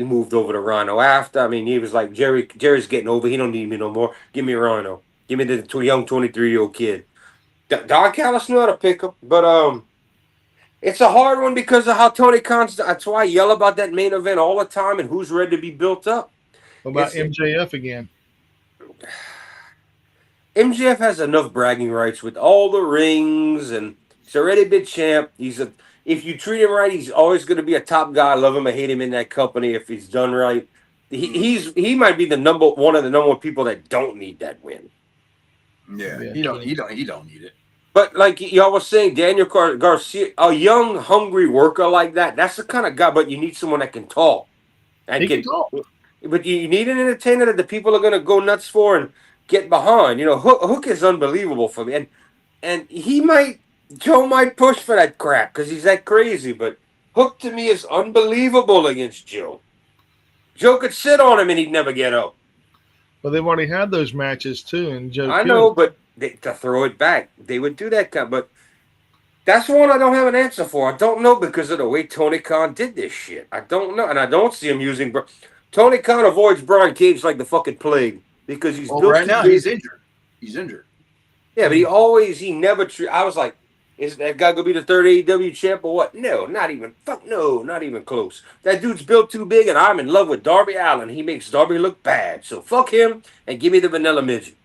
moved over to Rhino after. I mean, he was like, Jerry's getting over. He don't need me no more. Give me Rhino. Give me the young 23-year-old kid. Don Callis knew how to pick him, but it's a hard one because of how Tony Khan's. That's why I yell about that main event all the time and who's ready to be built up. What about MJF again? MJF has enough bragging rights with all the rings, and he's already been champ. If you treat him right, he's always going to be a top guy. I love him. I hate him in that company if he's done right. He might be one of the number one people that don't need that win. Yeah. He don't need it. But like y'all was saying, Daniel Garcia, a young, hungry worker like that's the kind of guy. But you need someone that can talk. He can talk. But you need an entertainer that the people are going to go nuts for and get behind. You know, Hook is unbelievable for me, and Joe might push for that crap because he's that crazy. But Hook to me is unbelievable against Joe. Joe could sit on him and he'd never get up. Well, they've already had those matches too, and Joe. I know, but to throw it back, they would do that kind. But that's one I don't have an answer for. I don't know because of the way Tony Khan did this shit. I don't know, and I don't see him using. Tony Khan avoids Brian Cage like the fucking plague because he's built right now. He's injured. He's injured. Yeah, but he never. I was like, is that guy gonna be the third AEW champ or what? No, not even. Fuck no, not even close. That dude's built too big, and I'm in love with Darby Allin. He makes Darby look bad. So fuck him and give me the vanilla midget.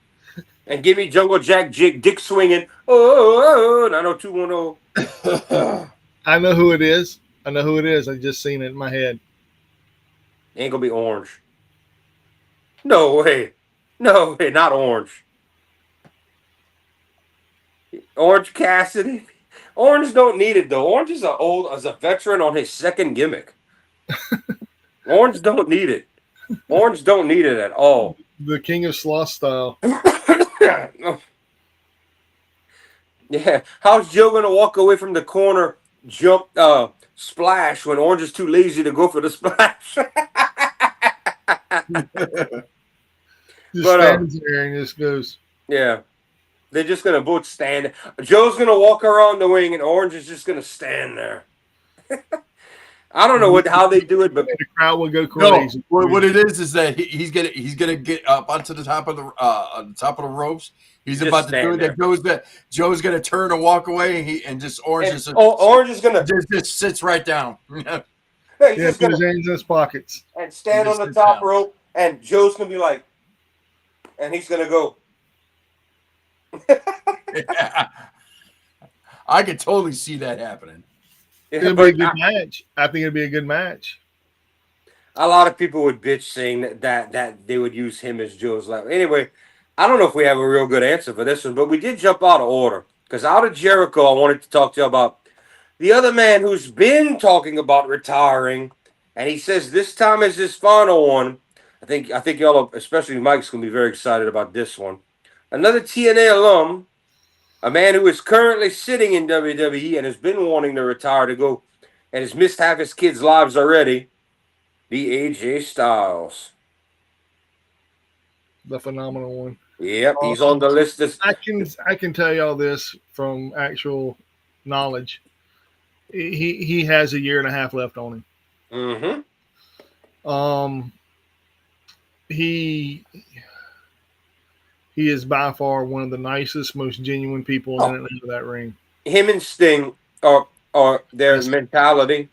And give me Jungle Jack dick swinging. Oh, 90210. I know who it is. I just seen it in my head. Ain't gonna be Orange. No way, not Orange. Orange Cassidy. Orange don't need it though. Orange is a veteran on his second gimmick. Orange don't need it. Orange don't need it at all. The King of Sloth style. Yeah. How's Joe gonna walk away from the corner, jump, splash when Orange is too lazy to go for the splash? Just stands there and just goes. Yeah. They're just gonna both stand. Joe's gonna walk around the ring, and Orange is just gonna stand there. I don't know how they do it, but The crowd will go No, crazy. what it is that he's gonna get up onto the top of the on the top of the ropes. He's Just about to do stand it. That Joe's gonna turn and walk away, and just Orange and, Orange is gonna just sits right down. he's Yeah, just put his gonna hands in his pockets. and stand just on the sit top down. rope, and Joe's gonna be like, and he's gonna go. I could totally see that happening. Yeah, It'll be a but good match. I think it'll be a good match. a lot of people would bitch saying that they would use him as Joe's lap. Anyway, I don't know if we have a real good answer for this one, but we did jump out of order because out of Jericho, I wanted to talk to you about the other man who's been talking about retiring, and he says this time is his final one. I think y'all, especially Mike's, gonna be very excited about this one. Another TNA alum, a man who is currently sitting in WWE and has been wanting to retire to go, and has missed half his kids' lives already. The AJ Styles. The phenomenal one. Yep, he's on the list. I can tell y'all this from actual knowledge. He has a year and a half left on him. Mm-hmm. He is by far one of the nicest, most genuine people in that ring. Him and Sting are their Yes. mentality.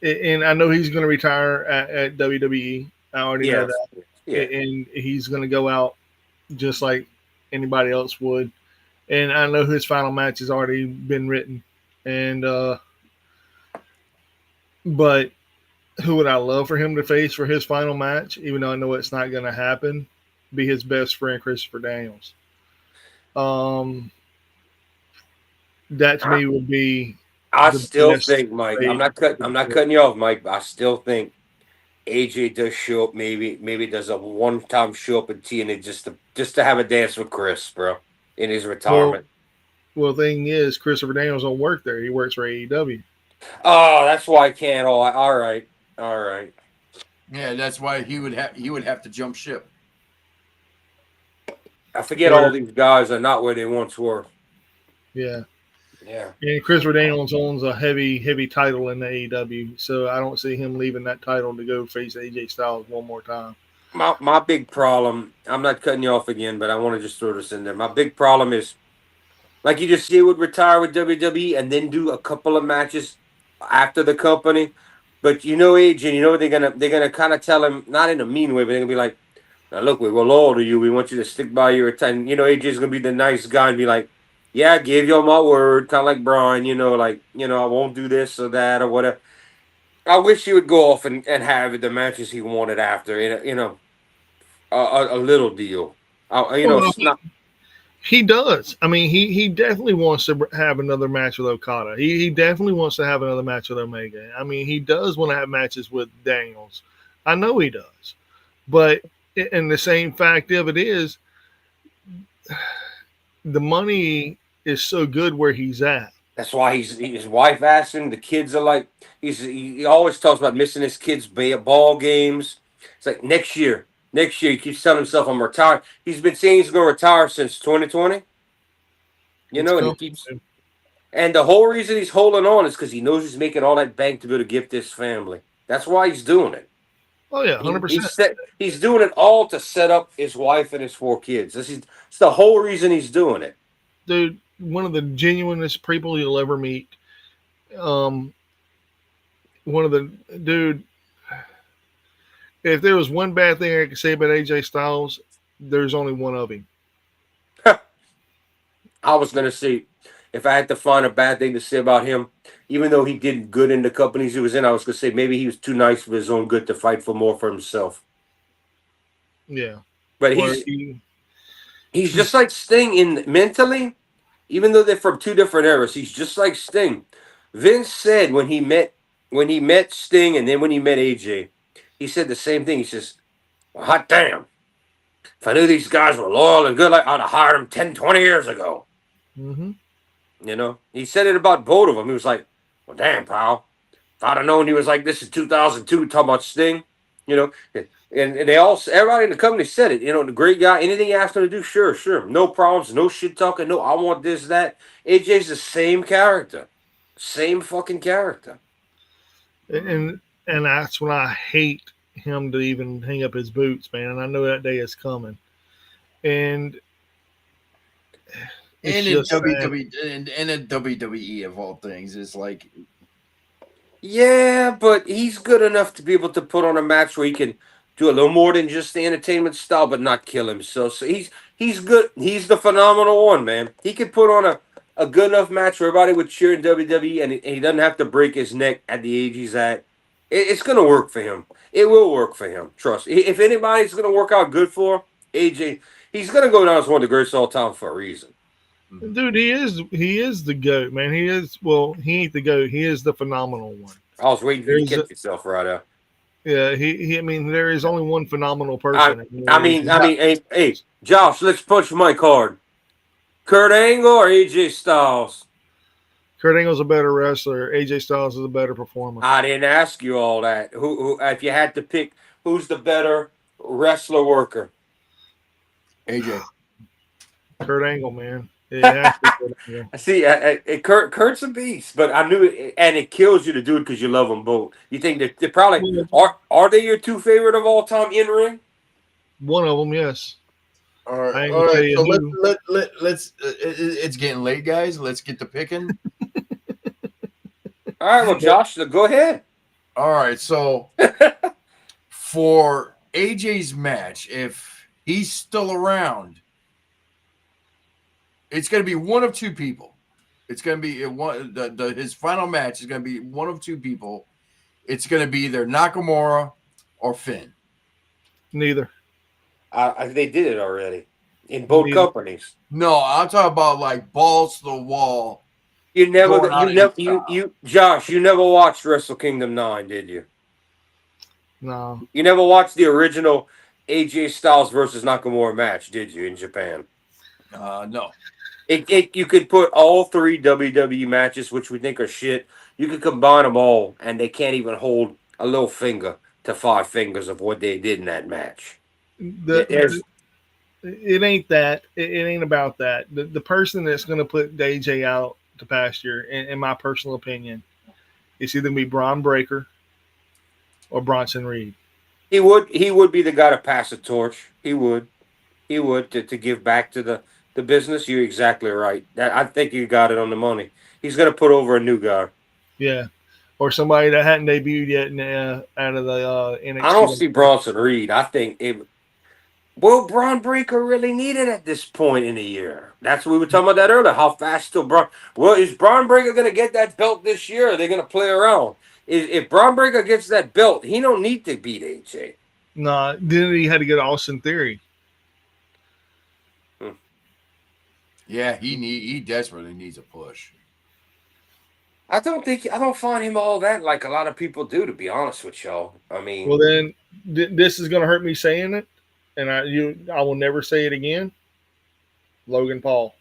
And I know he's going to retire at WWE. I already know that. Yeah. And he's going to go out just like anybody else would. And I know his final match has already been written. And but who would I love for him to face for his final match, even though I know it's not going to happen? Be his best friend, Christopher Daniels. That to me would be. I the still best think, Mike. way I'm not cutting you off, Mike. But I still think AJ does show up. Maybe does a one-time show up in TNA just to have a dance with Chris, bro, in his retirement. Well, thing is, Christopher Daniels don't work there. He works for AEW. Oh, that's why I can't. Oh, all right. Yeah, that's why he would have to jump ship. I forget all these guys are not where they once were. Yeah. Yeah. And Christopher Daniels owns a heavy title in the AEW, so I don't see him leaving that title to go face AJ Styles one more time. My big problem, I'm not cutting you off again, but I want to just throw this in there. My big problem is, like you just see, would retire with WWE and then do a couple of matches after the company. But AJ, they're gonna kind of tell him, not in a mean way, but they're gonna be like, now look, we're loyal to you. We want you to stick by your time. AJ's gonna be the nice guy and be like, yeah, I gave you my word, kind of like Brian, I won't do this or that or whatever. I wish he would go off and have the matches he wanted after, a little deal. He does. I mean, he definitely wants to have another match with Okada. He definitely wants to have another match with Omega. I mean, he does want to have matches with Daniels. I know he does. But and the same fact of it is, the money is so good where he's at. That's why his wife asked him. The kids are like, he always talks about missing his kids' ball games. It's like next year. He keeps telling himself I'm retired. He's been saying he's going to retire since 2020. And the whole reason he's holding on is because he knows he's making all that bank to be able to gift his family. That's why he's doing it. Oh yeah, 100%. He's doing it all to set up his wife and his 4 kids. It's the whole reason he's doing it. Dude, one of the genuinest people you'll ever meet. If there was one bad thing I could say about AJ Styles, there's only one of him. I was going to say, if I had to find a bad thing to say about him, even though he did good in the companies he was in, I was going to say maybe he was too nice for his own good to fight for more for himself. Yeah. But he's just like Sting mentally, even though they're from 2 different eras, he's just like Sting. Vince said when he met Sting and then when he met AJ, he said the same thing. He says, well, hot damn. If I knew these guys were loyal and good, I'd have hired them 10, 20 years ago. Mm-hmm. He said it about both of them. He was like, well, damn, pal. If I'd have known he was like this in 2002, talking about Sting, And they all, everybody in the company said it. You know, the great guy. Anything he asked him to do, sure, sure, no problems, no shit talking. No, I want this, that. AJ's the same character, same fucking character. and that's when I hate him to even hang up his boots, man. And I know that day is coming. And it's And in just sad. WWE and in WWE of all things, it's like Yeah, but he's good enough to be able to put on a match where he can do a little more than just the entertainment style, but not kill himself. So he's good. He's the phenomenal one, man. He could put on a good enough match where everybody would cheer in WWE, and he doesn't have to break his neck at the age he's at. It's gonna work for him. It will work for him. Trust. If anybody's gonna work out good for AJ, he's gonna go down as one of the greatest of all time for a reason. Dude, he is the GOAT, man. He is, well, he ain't the GOAT. He is the phenomenal one. I was waiting for you to There's catch yourself right out. Yeah, I mean, there is only one phenomenal person. I mean, hey, Josh, let's punch Mike hard. Kurt Angle or AJ Styles? Kurt Angle's a better wrestler. AJ Styles is a better performer. I didn't ask you all that. Who if you had to pick, who's the better wrestler worker? AJ. Kurt Angle, man. Yeah, I see. Kurt's a beast, but I knew it, and it kills you to do it because you love them both. You think that they probably are they your two favorite of all time in ring? one of them, yes. All right, I ain't all gonna tell right. you So who. let's. It's getting late, guys. Let's get to picking. All right, well, Josh, go ahead. All right, so for AJ's match, if he's still around, it's going to be one of two people. It's going to be his final match is going to be one of two people. It's going to be either Nakamura or Finn. Neither. They did it already in both companies. No, I'm talking about like balls to the wall. Josh, you never watched Wrestle Kingdom 9, did you? No. You never watched the original AJ Styles versus Nakamura match, did you, in Japan? No. You could put all three WWE matches, which we think are shit. You could combine them all, and they can't even hold a little finger to 5 fingers of what they did in that match. It ain't that. It ain't about that. The person that's going to put AJ out to pasture, in my personal opinion, is either going to be Braun Breaker or Bronson Reed. He would be the guy to pass the torch. He would to give back to the business. You're exactly right. I think you got it on the money. He's going to put over a new guy. Yeah, or somebody that hadn't debuted yet out of the NXT. I don't see Bronson Reed. I think will Braun Breaker really need it at this point in the year? That's what we were talking about that earlier. How fast still Braun? Well, is Braun Breaker going to get that belt this year? Or are they going to play around? If Braun Breaker gets that belt, he don't need to beat AJ. Nah, then he had to get Austin Theory. Yeah, he desperately needs a push. I don't find him all that like a lot of people do, to be honest with y'all. I mean, well, then this is going to hurt me saying it, and I will never say it again. Logan Paul.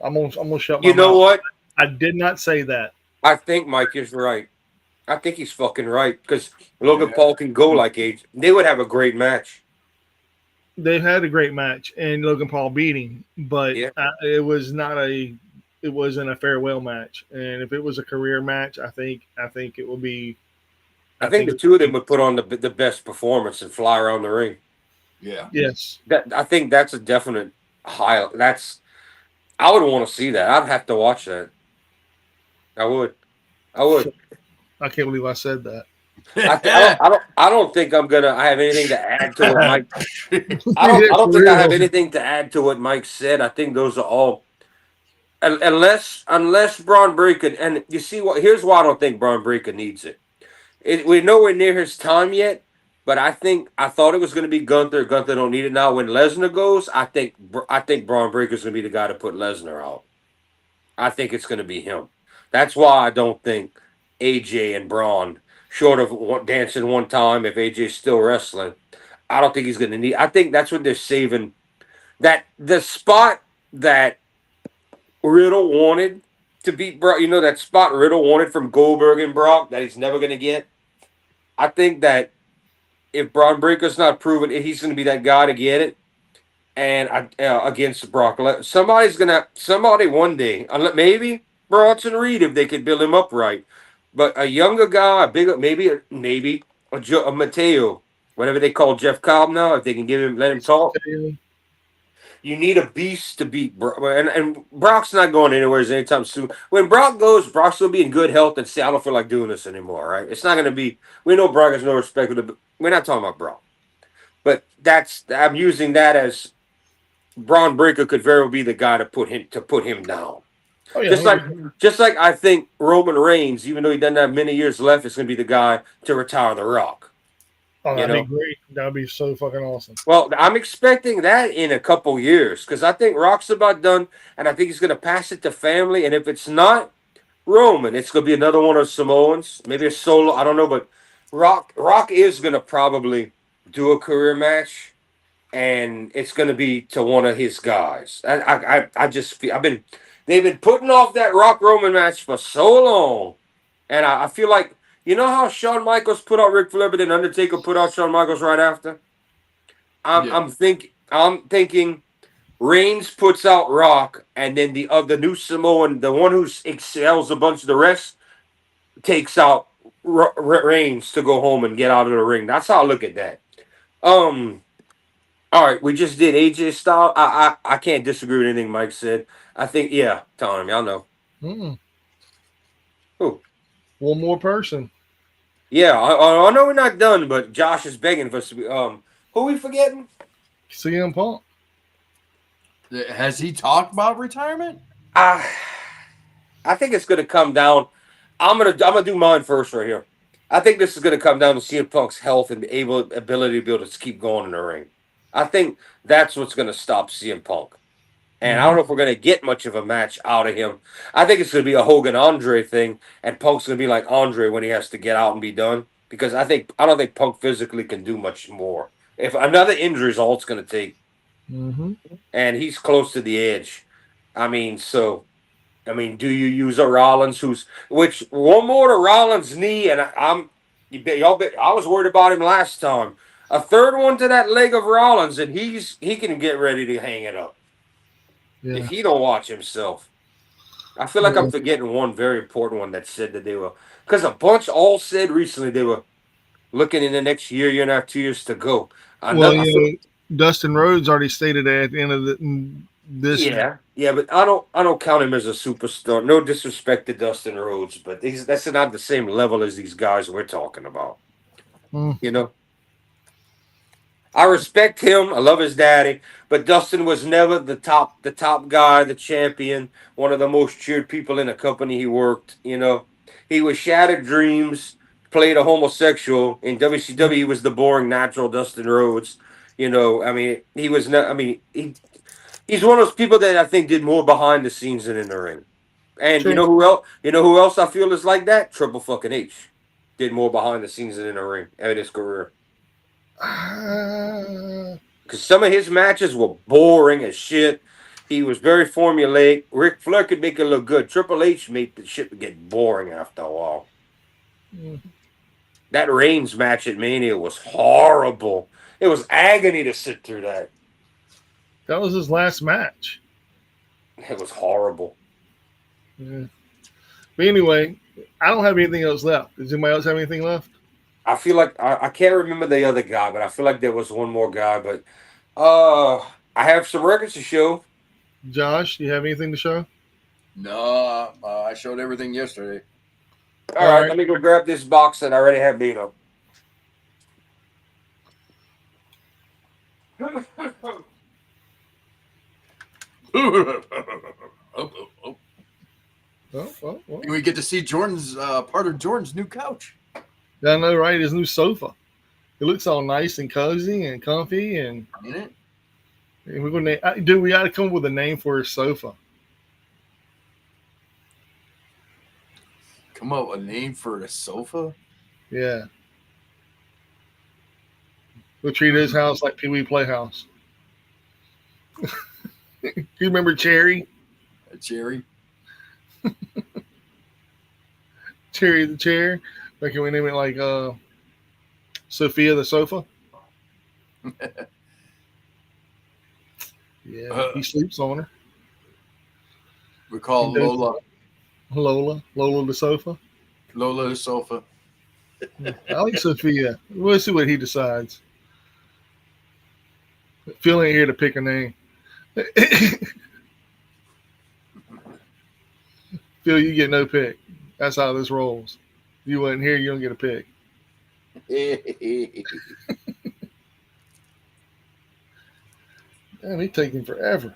I'm gonna shut my mouth. You know what? I did not say that. I think Mike is right. I think he's fucking right because Logan Paul can go like AJ. They would have a great match. They've had a great match, and Logan Paul beat him, but it wasn't a farewell match. And if it was a career match, I think it would be. I think the two of them would put on the best performance and fly around the ring. Yeah. Yes. I think that's a definite highlight. I would want to see that. I'd have to watch that. I would. I can't believe I said that. I don't think I have anything to add to what Mike. I don't think I have anything to add to what Mike said. I think those are all. Unless Braun Breaker, and you see what? Here's why I don't think Braun Breaker needs it. We're nowhere near his time yet, but I thought it was going to be Gunther. Gunther don't need it now. When Lesnar goes, I think Braun Breaker's going to be the guy to put Lesnar out. I think it's going to be him. That's why I don't think AJ and Braun, short of dancing one time, if AJ's still wrestling, I don't think he's going to need. I think that's what they're saving. That the spot that Riddle wanted to beat Brock, that spot Riddle wanted from Goldberg and Brock that he's never going to get. I think that if Braun Breaker's not proven it, he's going to be that guy to get it. And against Brock, somebody one day, maybe Bronson Reed if they could build him up right, but a younger guy, a bigger, maybe a Mateo, whatever they call Jeff Cobb now, if they can let him talk. You need a beast to beat Brock, and Brock's not going anywhere anytime soon. When Brock goes, Brock's will be in good health and say, "I don't feel like doing this anymore." Right? It's not going to be. We know Brock has no respect for we're not talking about Brock, but I'm using that as Braun Breaker could very well be the guy to put him down. Oh, yeah, just like I think Roman Reigns, even though he doesn't have many years left, is going to be the guy to retire The Rock. Oh, that'd be great. That'd be so fucking awesome. Well, I'm expecting that in a couple years because I think Rock's about done, and I think he's going to pass it to family. And if it's not Roman, it's going to be another one of Samoans, maybe a solo. I don't know, but Rock is going to probably do a career match, and it's going to be to one of his guys. I just feel they've been putting off that Rock Roman match for so long, and I feel like. You know how Shawn Michaels put out Ric Flair, but then Undertaker put out Shawn Michaels right after? I'm thinking Reigns puts out Rock, and then the new Samoan, the one who excels a bunch of the rest, takes out Reigns to go home and get out of the ring. That's how I look at that. All right, we just did AJ Styles. I can't disagree with anything Mike said. I think Tom, y'all know. Who? One more person. Yeah, I know we're not done, but Josh is begging for us to be. Who we forgetting? CM Punk. Has he talked about retirement? I think it's going to come down. I'm gonna do mine first right here. I think this is going to come down to CM Punk's health and ability to be able to keep going in the ring. I think that's what's going to stop CM Punk. And I don't know if we're going to get much of a match out of him. I think it's going to be a Hogan Andre thing, and Punk's going to be like Andre when he has to get out and be done. Because I don't think Punk physically can do much more. If another injury is all it's going to take, and he's close to the edge. I mean, do you use a Rollins which one more to Rollins' knee, and I was worried about him last time. A third one to that leg of Rollins, and he can get ready to hang it up. Yeah. If he don't watch himself. I feel like I'm forgetting one very important one that said that they were, because a bunch all said recently they were looking in the next year and a half, 2 years to go. Dustin Rhodes already stated that at the end of this. Yeah, but I don't count him as a superstar. No disrespect to Dustin Rhodes, but that's not the same level as these guys we're talking about. You know? I respect him. I love his daddy, but Dustin was never the top guy, the champion, one of the most cheered people in the company he worked. You know, he was Shattered Dreams, played a homosexual in WCW. He was the boring, natural Dustin Rhodes. You know, I mean, he was not. I mean, he's one of those people that I think did more behind the scenes than in the ring. And you know who else? You know who else I feel is like that? Triple fucking H did more behind the scenes than in the ring in his career. Because some of his matches were boring as shit. He was very formulaic. Ric Flair could make it look good. Triple H made the shit get boring after a while. That Reigns match at Mania was horrible. It was agony to sit through that. That was his last match. It was horrible. Yeah. But anyway, I don't have anything else left. Does anybody else have anything left? I feel like I can't remember the other guy, but I feel like there was one more guy. But I have some records to show. Josh, do you have anything to show? No, I showed everything yesterday. All right, let me go grab this box that I already have beat up. We get to see Jordan's part of Jordan's new couch. I know, right? His new sofa. It looks all nice and cozy and comfy, and we're gonna we got to come up with a name for his sofa. Come up with a name for a sofa? Yeah. We'll treat his house like Pee Wee Playhouse. You remember Cherry? Cherry. Cherry the chair. Like we name it like Sophia the sofa. Yeah, he sleeps on her. We call He does. Lola Lola the sofa. the sofa. I like Sophia. We'll see what he decides. Phil ain't here to pick a name. Phil, you get no pick. That's how this rolls. You wasn't here, you don't get a pick. Damn, he's taking forever.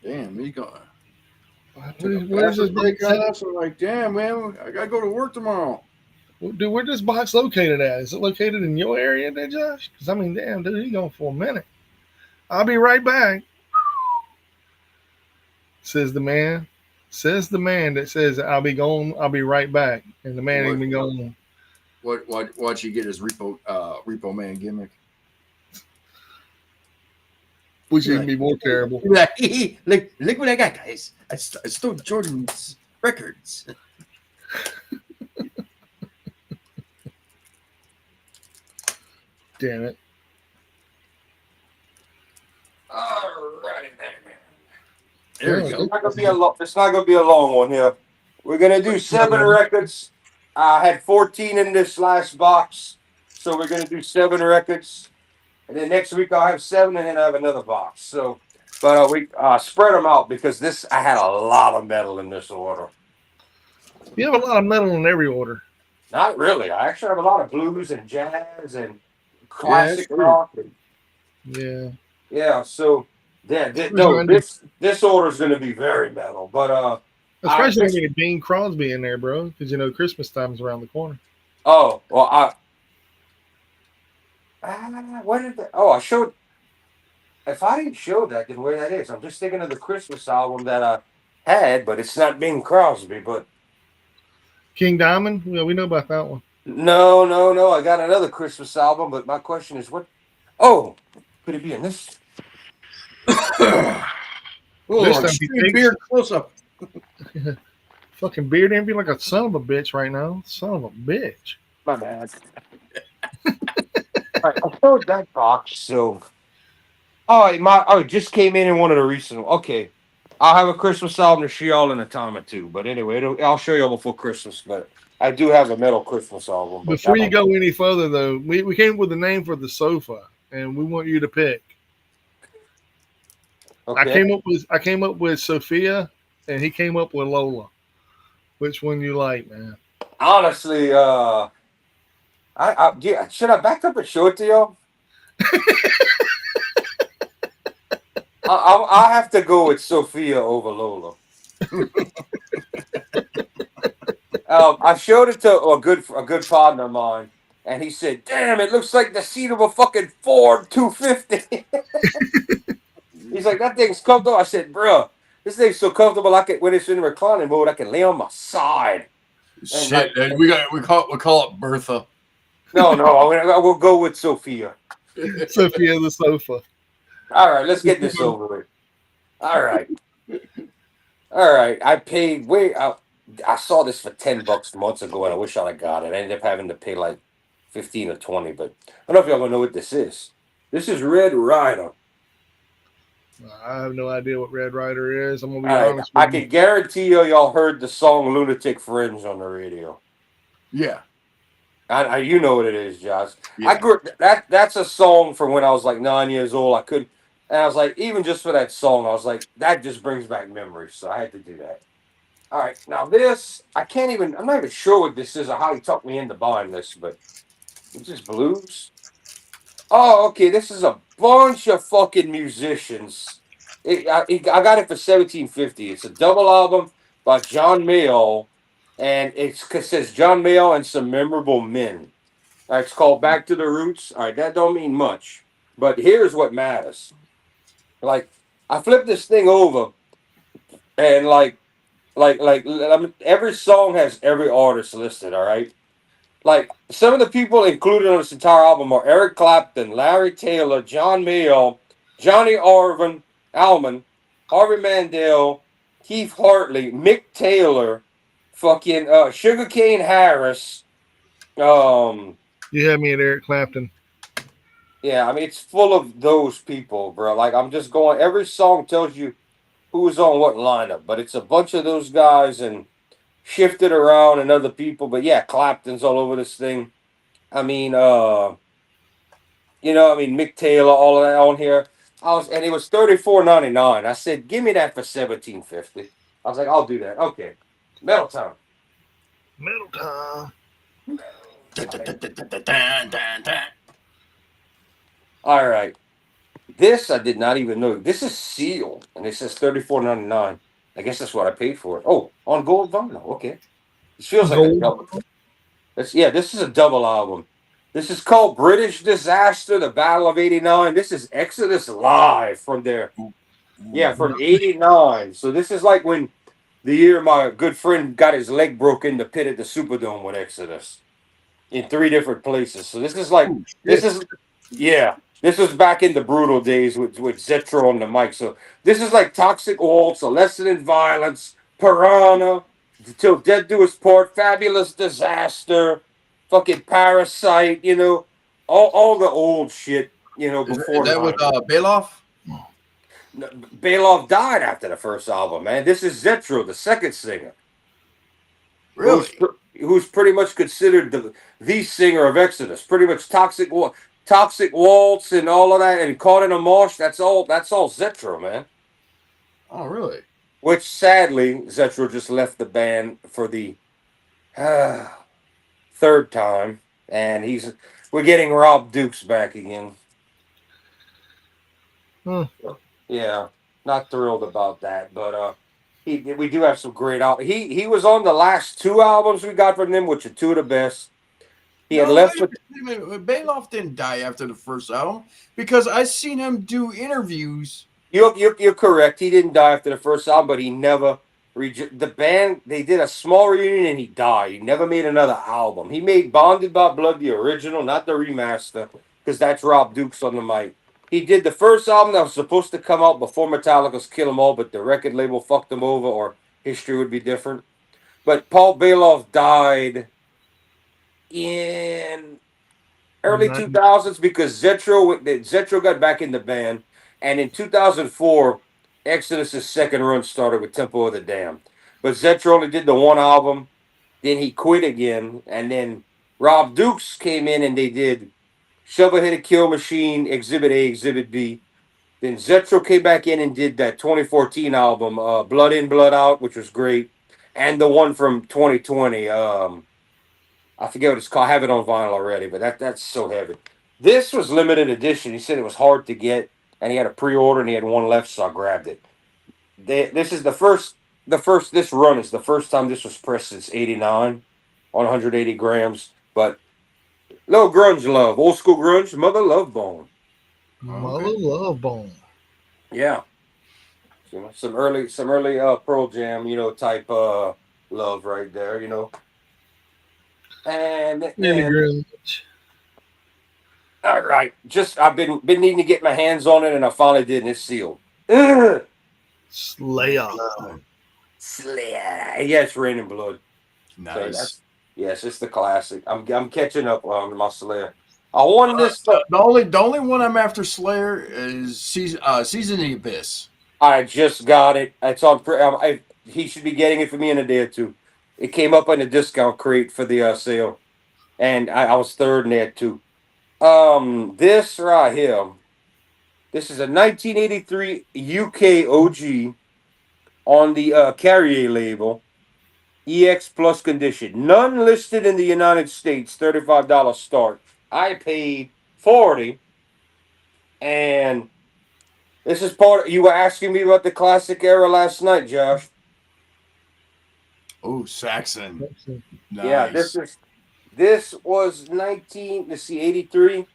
Damn, he's going. Where's this box? I'm like, damn, man, I gotta go to work tomorrow. Dude, where's this box located at? Is it located in your area there, Josh? Because, I mean, damn, dude, he's going for a minute. I'll be right back. Says the man. Says the man that says, I'll be gone, I'll be right back. And the man ain't been gone. Watch you get his repo man gimmick. Which even be more terrible. Like, look what I got, guys. I stole Jordan's records. Damn it. Alrighty, There Yeah, we go. it's not gonna be a long one here. We're gonna do 7 records. I had 14 in this last box, so we're gonna do 7 records, and then next week I'll have 7, and then I have another box. So, but we spread them out because I had a lot of metal in this order. You have a lot of metal in every order. Not really. I actually have a lot of blues and jazz and classic rock. Yeah. So this order is going to be very metal, but especially having Bing Crosby in there, bro, because you know Christmas time's around the corner. Oh well, I showed. If I didn't show that, then where that is? I'm just thinking of the Christmas album that I had, but it's not Bing Crosby. But King Diamond, yeah, we know about that one. No. I got another Christmas album, but my question is, what? Oh, could it be in this? This time he takes beard close up. fucking beard envy like a son of a bitch right now. Son of a bitch. My bad. All right, I showed that box. So, it just came in one of the recent. Okay, I'll have a Christmas album to show y'all in a time or two. But anyway, I'll show y'all before Christmas. But I do have a metal Christmas album. Before you go any further, though, we came up with a name for the sofa, and we want you to pick. Okay. I came up with Sophia, and he came up with Lola. Which one you like, man? Honestly, should I back up and show it to y'all? I'll have to go with Sophia over Lola. I showed it to a good partner of mine, and he said, "Damn, it looks like the seat of a fucking Ford 250." He's like, "That thing's comfortable." I said, "Bro, this thing's so comfortable. When it's in reclining mode, I can lay on my side." Shit, we call it Bertha. No, I will go with Sophia. Sophia the sofa. All right, let's get this over with. All right. I paid I saw this for $10 months ago, and I wish I'd have got it. I ended up having to pay like 15 or 20, but I don't know if y'all gonna know what this is. This is Red Rider. I have no idea what Red Rider is. I'm gonna be honest with I you. can guarantee y'all heard the song "Lunatic Fringe" on the radio. Yeah. You know what it is, Josh. Yeah. I grew that's a song from when I was like 9 years old. And I was like, even just for that song, I was like, that just brings back memories. So I had to do that. All right, now this, I'm not even sure what this is or how he talked me into buying this, but it's just blues. Oh, okay, this is a bunch of fucking musicians. I got it for $17.50. It's a double album by John Mayall, and it says John Mayall and Some Memorable Men. All right, it's called Back to the Roots. All right, that don't mean much, but here's what matters. Like, I flipped this thing over, and every song has every artist listed. All right. Like, some of the people included on this entire album are Eric Clapton, Larry Taylor, John Mayall, Johnny Alman, Harvey Mandel, Keith Hartley, Mick Taylor, fucking Sugarcane Harris, You had me at Eric Clapton. Yeah, I mean it's full of those people, bro. Like I'm just going. Every song tells you who's on what lineup, but it's a bunch of those guys and shifted around and other people. But yeah, Clapton's all over this thing. I mean, Mick Taylor, all of that on here. And it was $34.99. I said, give me that for $17.50. I was like, I'll do that. Okay, Metal Town. Metal time. All right, this I did not even know. This is sealed, and it says $34.99. I guess that's what I paid for it. Oh, on gold vinyl. Okay, this feels like a Gold. double. This is a double album. This is called British Disaster: The Battle of '89. This is Exodus live from there. Yeah, from '89. So this is like when the year my good friend got his leg broke in the pit at the Superdome with Exodus in 3 different places. So this is like this is yeah. This was back in the brutal days with Zetro on the mic. So this is like Toxic Waltz, A Lesson in Violence, Piranha, Till Dead Do Us Part, Fabulous Disaster, fucking Parasite, all the old shit, before Is that with 9. Bailoff? Bailoff died after the first album, man. This is Zetro, the second singer, Really? who's pretty much considered the singer of Exodus. Pretty much Toxic Waltz and all of that, and Caught in a Mosh. That's all Zetro, man. Oh, really? Which sadly, Zetro just left the band for the 3rd time, and we're getting Rob Dukes back again. Hmm. Yeah, not thrilled about that, but we do have some great albums. He was on the last 2 albums we got from them, which are 2 of the best. He had left with. Wait a minute. Bailoff didn't die after the first album because I seen him do interviews. You're correct. He didn't die after the first album, but he never. The band, they did a small reunion and he died. He never made another album. He made Bonded by Blood, the original, not the remaster, because that's Rob Dukes on the mic. He did the first album that was supposed to come out before Metallica's Kill 'Em All, but the record label fucked him over, or history would be different. But Paul Bailoff died in early 2000s because Zetro got back in the band, and in 2004, Exodus's second run started with Temple of the Damned. But Zetro only did the 1 album, then he quit again, and then Rob Dukes came in and they did Shovelheaded Kill Machine, Exhibit A, Exhibit B. Then Zetro came back in and did that 2014 album, Blood In, Blood Out, which was great, and the one from 2020. I forget what it's called. I have it on vinyl already, but that's so heavy. This was limited edition. He said it was hard to get, and he had a pre-order, and he had 1 left, so I grabbed it. This is the first. This run is the first time this was pressed since '89 on 180 grams. But little grunge love, old school grunge, Mother Love Bone. Mother Love Bone. Yeah, some early Pearl Jam, type love right there, And all right, I've been needing to get my hands on it, and I finally did, and it's sealed. Slayer. Yes, Rain and Blood. Nice. Yes, it's the classic. I'm catching up on my Slayer. I wanted this stuff. The only one I'm after Slayer is Season of the Abyss. I just got it. It's on. He should be getting it for me in a day or 2. It came up on the discount crate for the sale, and I was 3rd in there too. This right here. This is a 1983 UK OG on the Carrier label. EX Plus condition. None listed in the United States. $35 start. I paid $40. And this is you were asking me about the classic era last night, Josh. Oh, Saxon. Nice. Yeah, this was 83.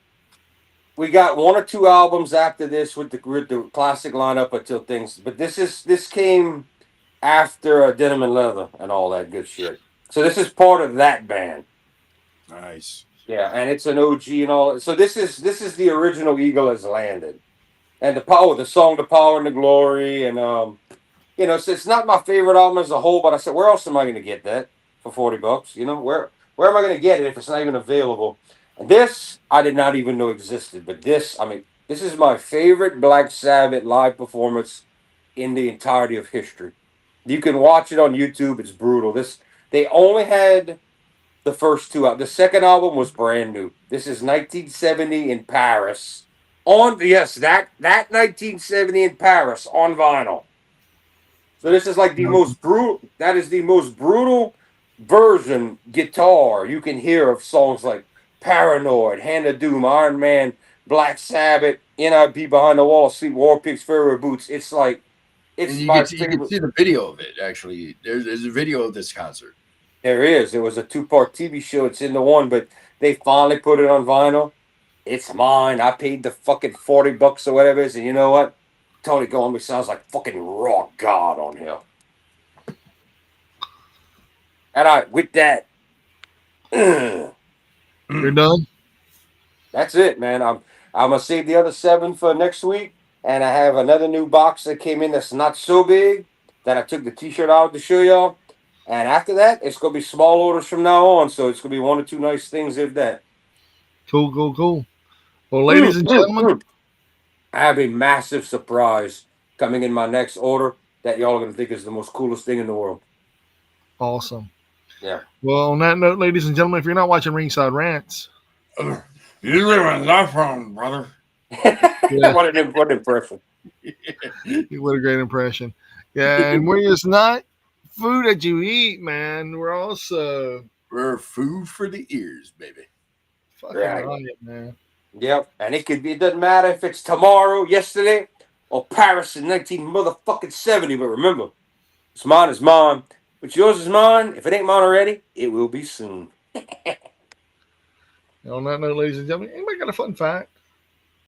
We got 1 or 2 albums after this with the classic lineup until things, but this came after Denim and Leather and all that good shit. So this is part of that band. Nice. Yeah, and it's an OG and all. So this is the original Eagle Has Landed, and the song "The Power and the Glory," and so it's not my favorite album as a whole. But I said, where else am I going to get that for $40? Where Where am I going to get it if it's not even available? And this, I did not even know existed. But this, I mean, this is my favorite Black Sabbath live performance in the entirety of history. You can watch it on YouTube. It's brutal. They only had the first two out. The second album was brand new. This is 1970 in Paris. That 1970 in Paris on vinyl. So this is like the most brutal. That is the most brutal version guitar you can hear of songs like Paranoid, Hand of Doom, Iron Man, Black Sabbath, NIB Behind the Wall, Sleep, War Pigs, Pharaoh Boots. It's like it's And you my can favorite. see the video of it. Actually, there's a video of this concert. There is. It was a 2-part TV show. It's in the one, but they finally put it on vinyl. It's mine. I paid the fucking $40 or whatever it is, and you know what? Tony Gormley sounds like fucking rock god on here. And with that, You're done? that's it, man. I'm gonna save the other 7 for next week, and I have another new box that came in that's not so big that I took the T-shirt out to show y'all. And after that, it's gonna be small orders from now on. So it's gonna be 1 or 2 nice things, if that. Cool. Well, ladies and gentlemen, I have a massive surprise coming in my next order that y'all are gonna think is the most coolest thing in the world. awesome. Yeah. Well, on that note, ladies and gentlemen, if you're not watching Ringside Rants, You live in that phone, brother. What an impression. what a great impression. Yeah, and we're just not food that you eat, man. We're also We're food for the ears, baby. fucking Right. riot, man. Yep. And it doesn't matter if it's tomorrow, yesterday, or Paris in 1970. But remember, it's mine is mine. But yours is mine. If it ain't mine already, it will be soon. On that note, ladies and gentlemen, anybody got a fun fact?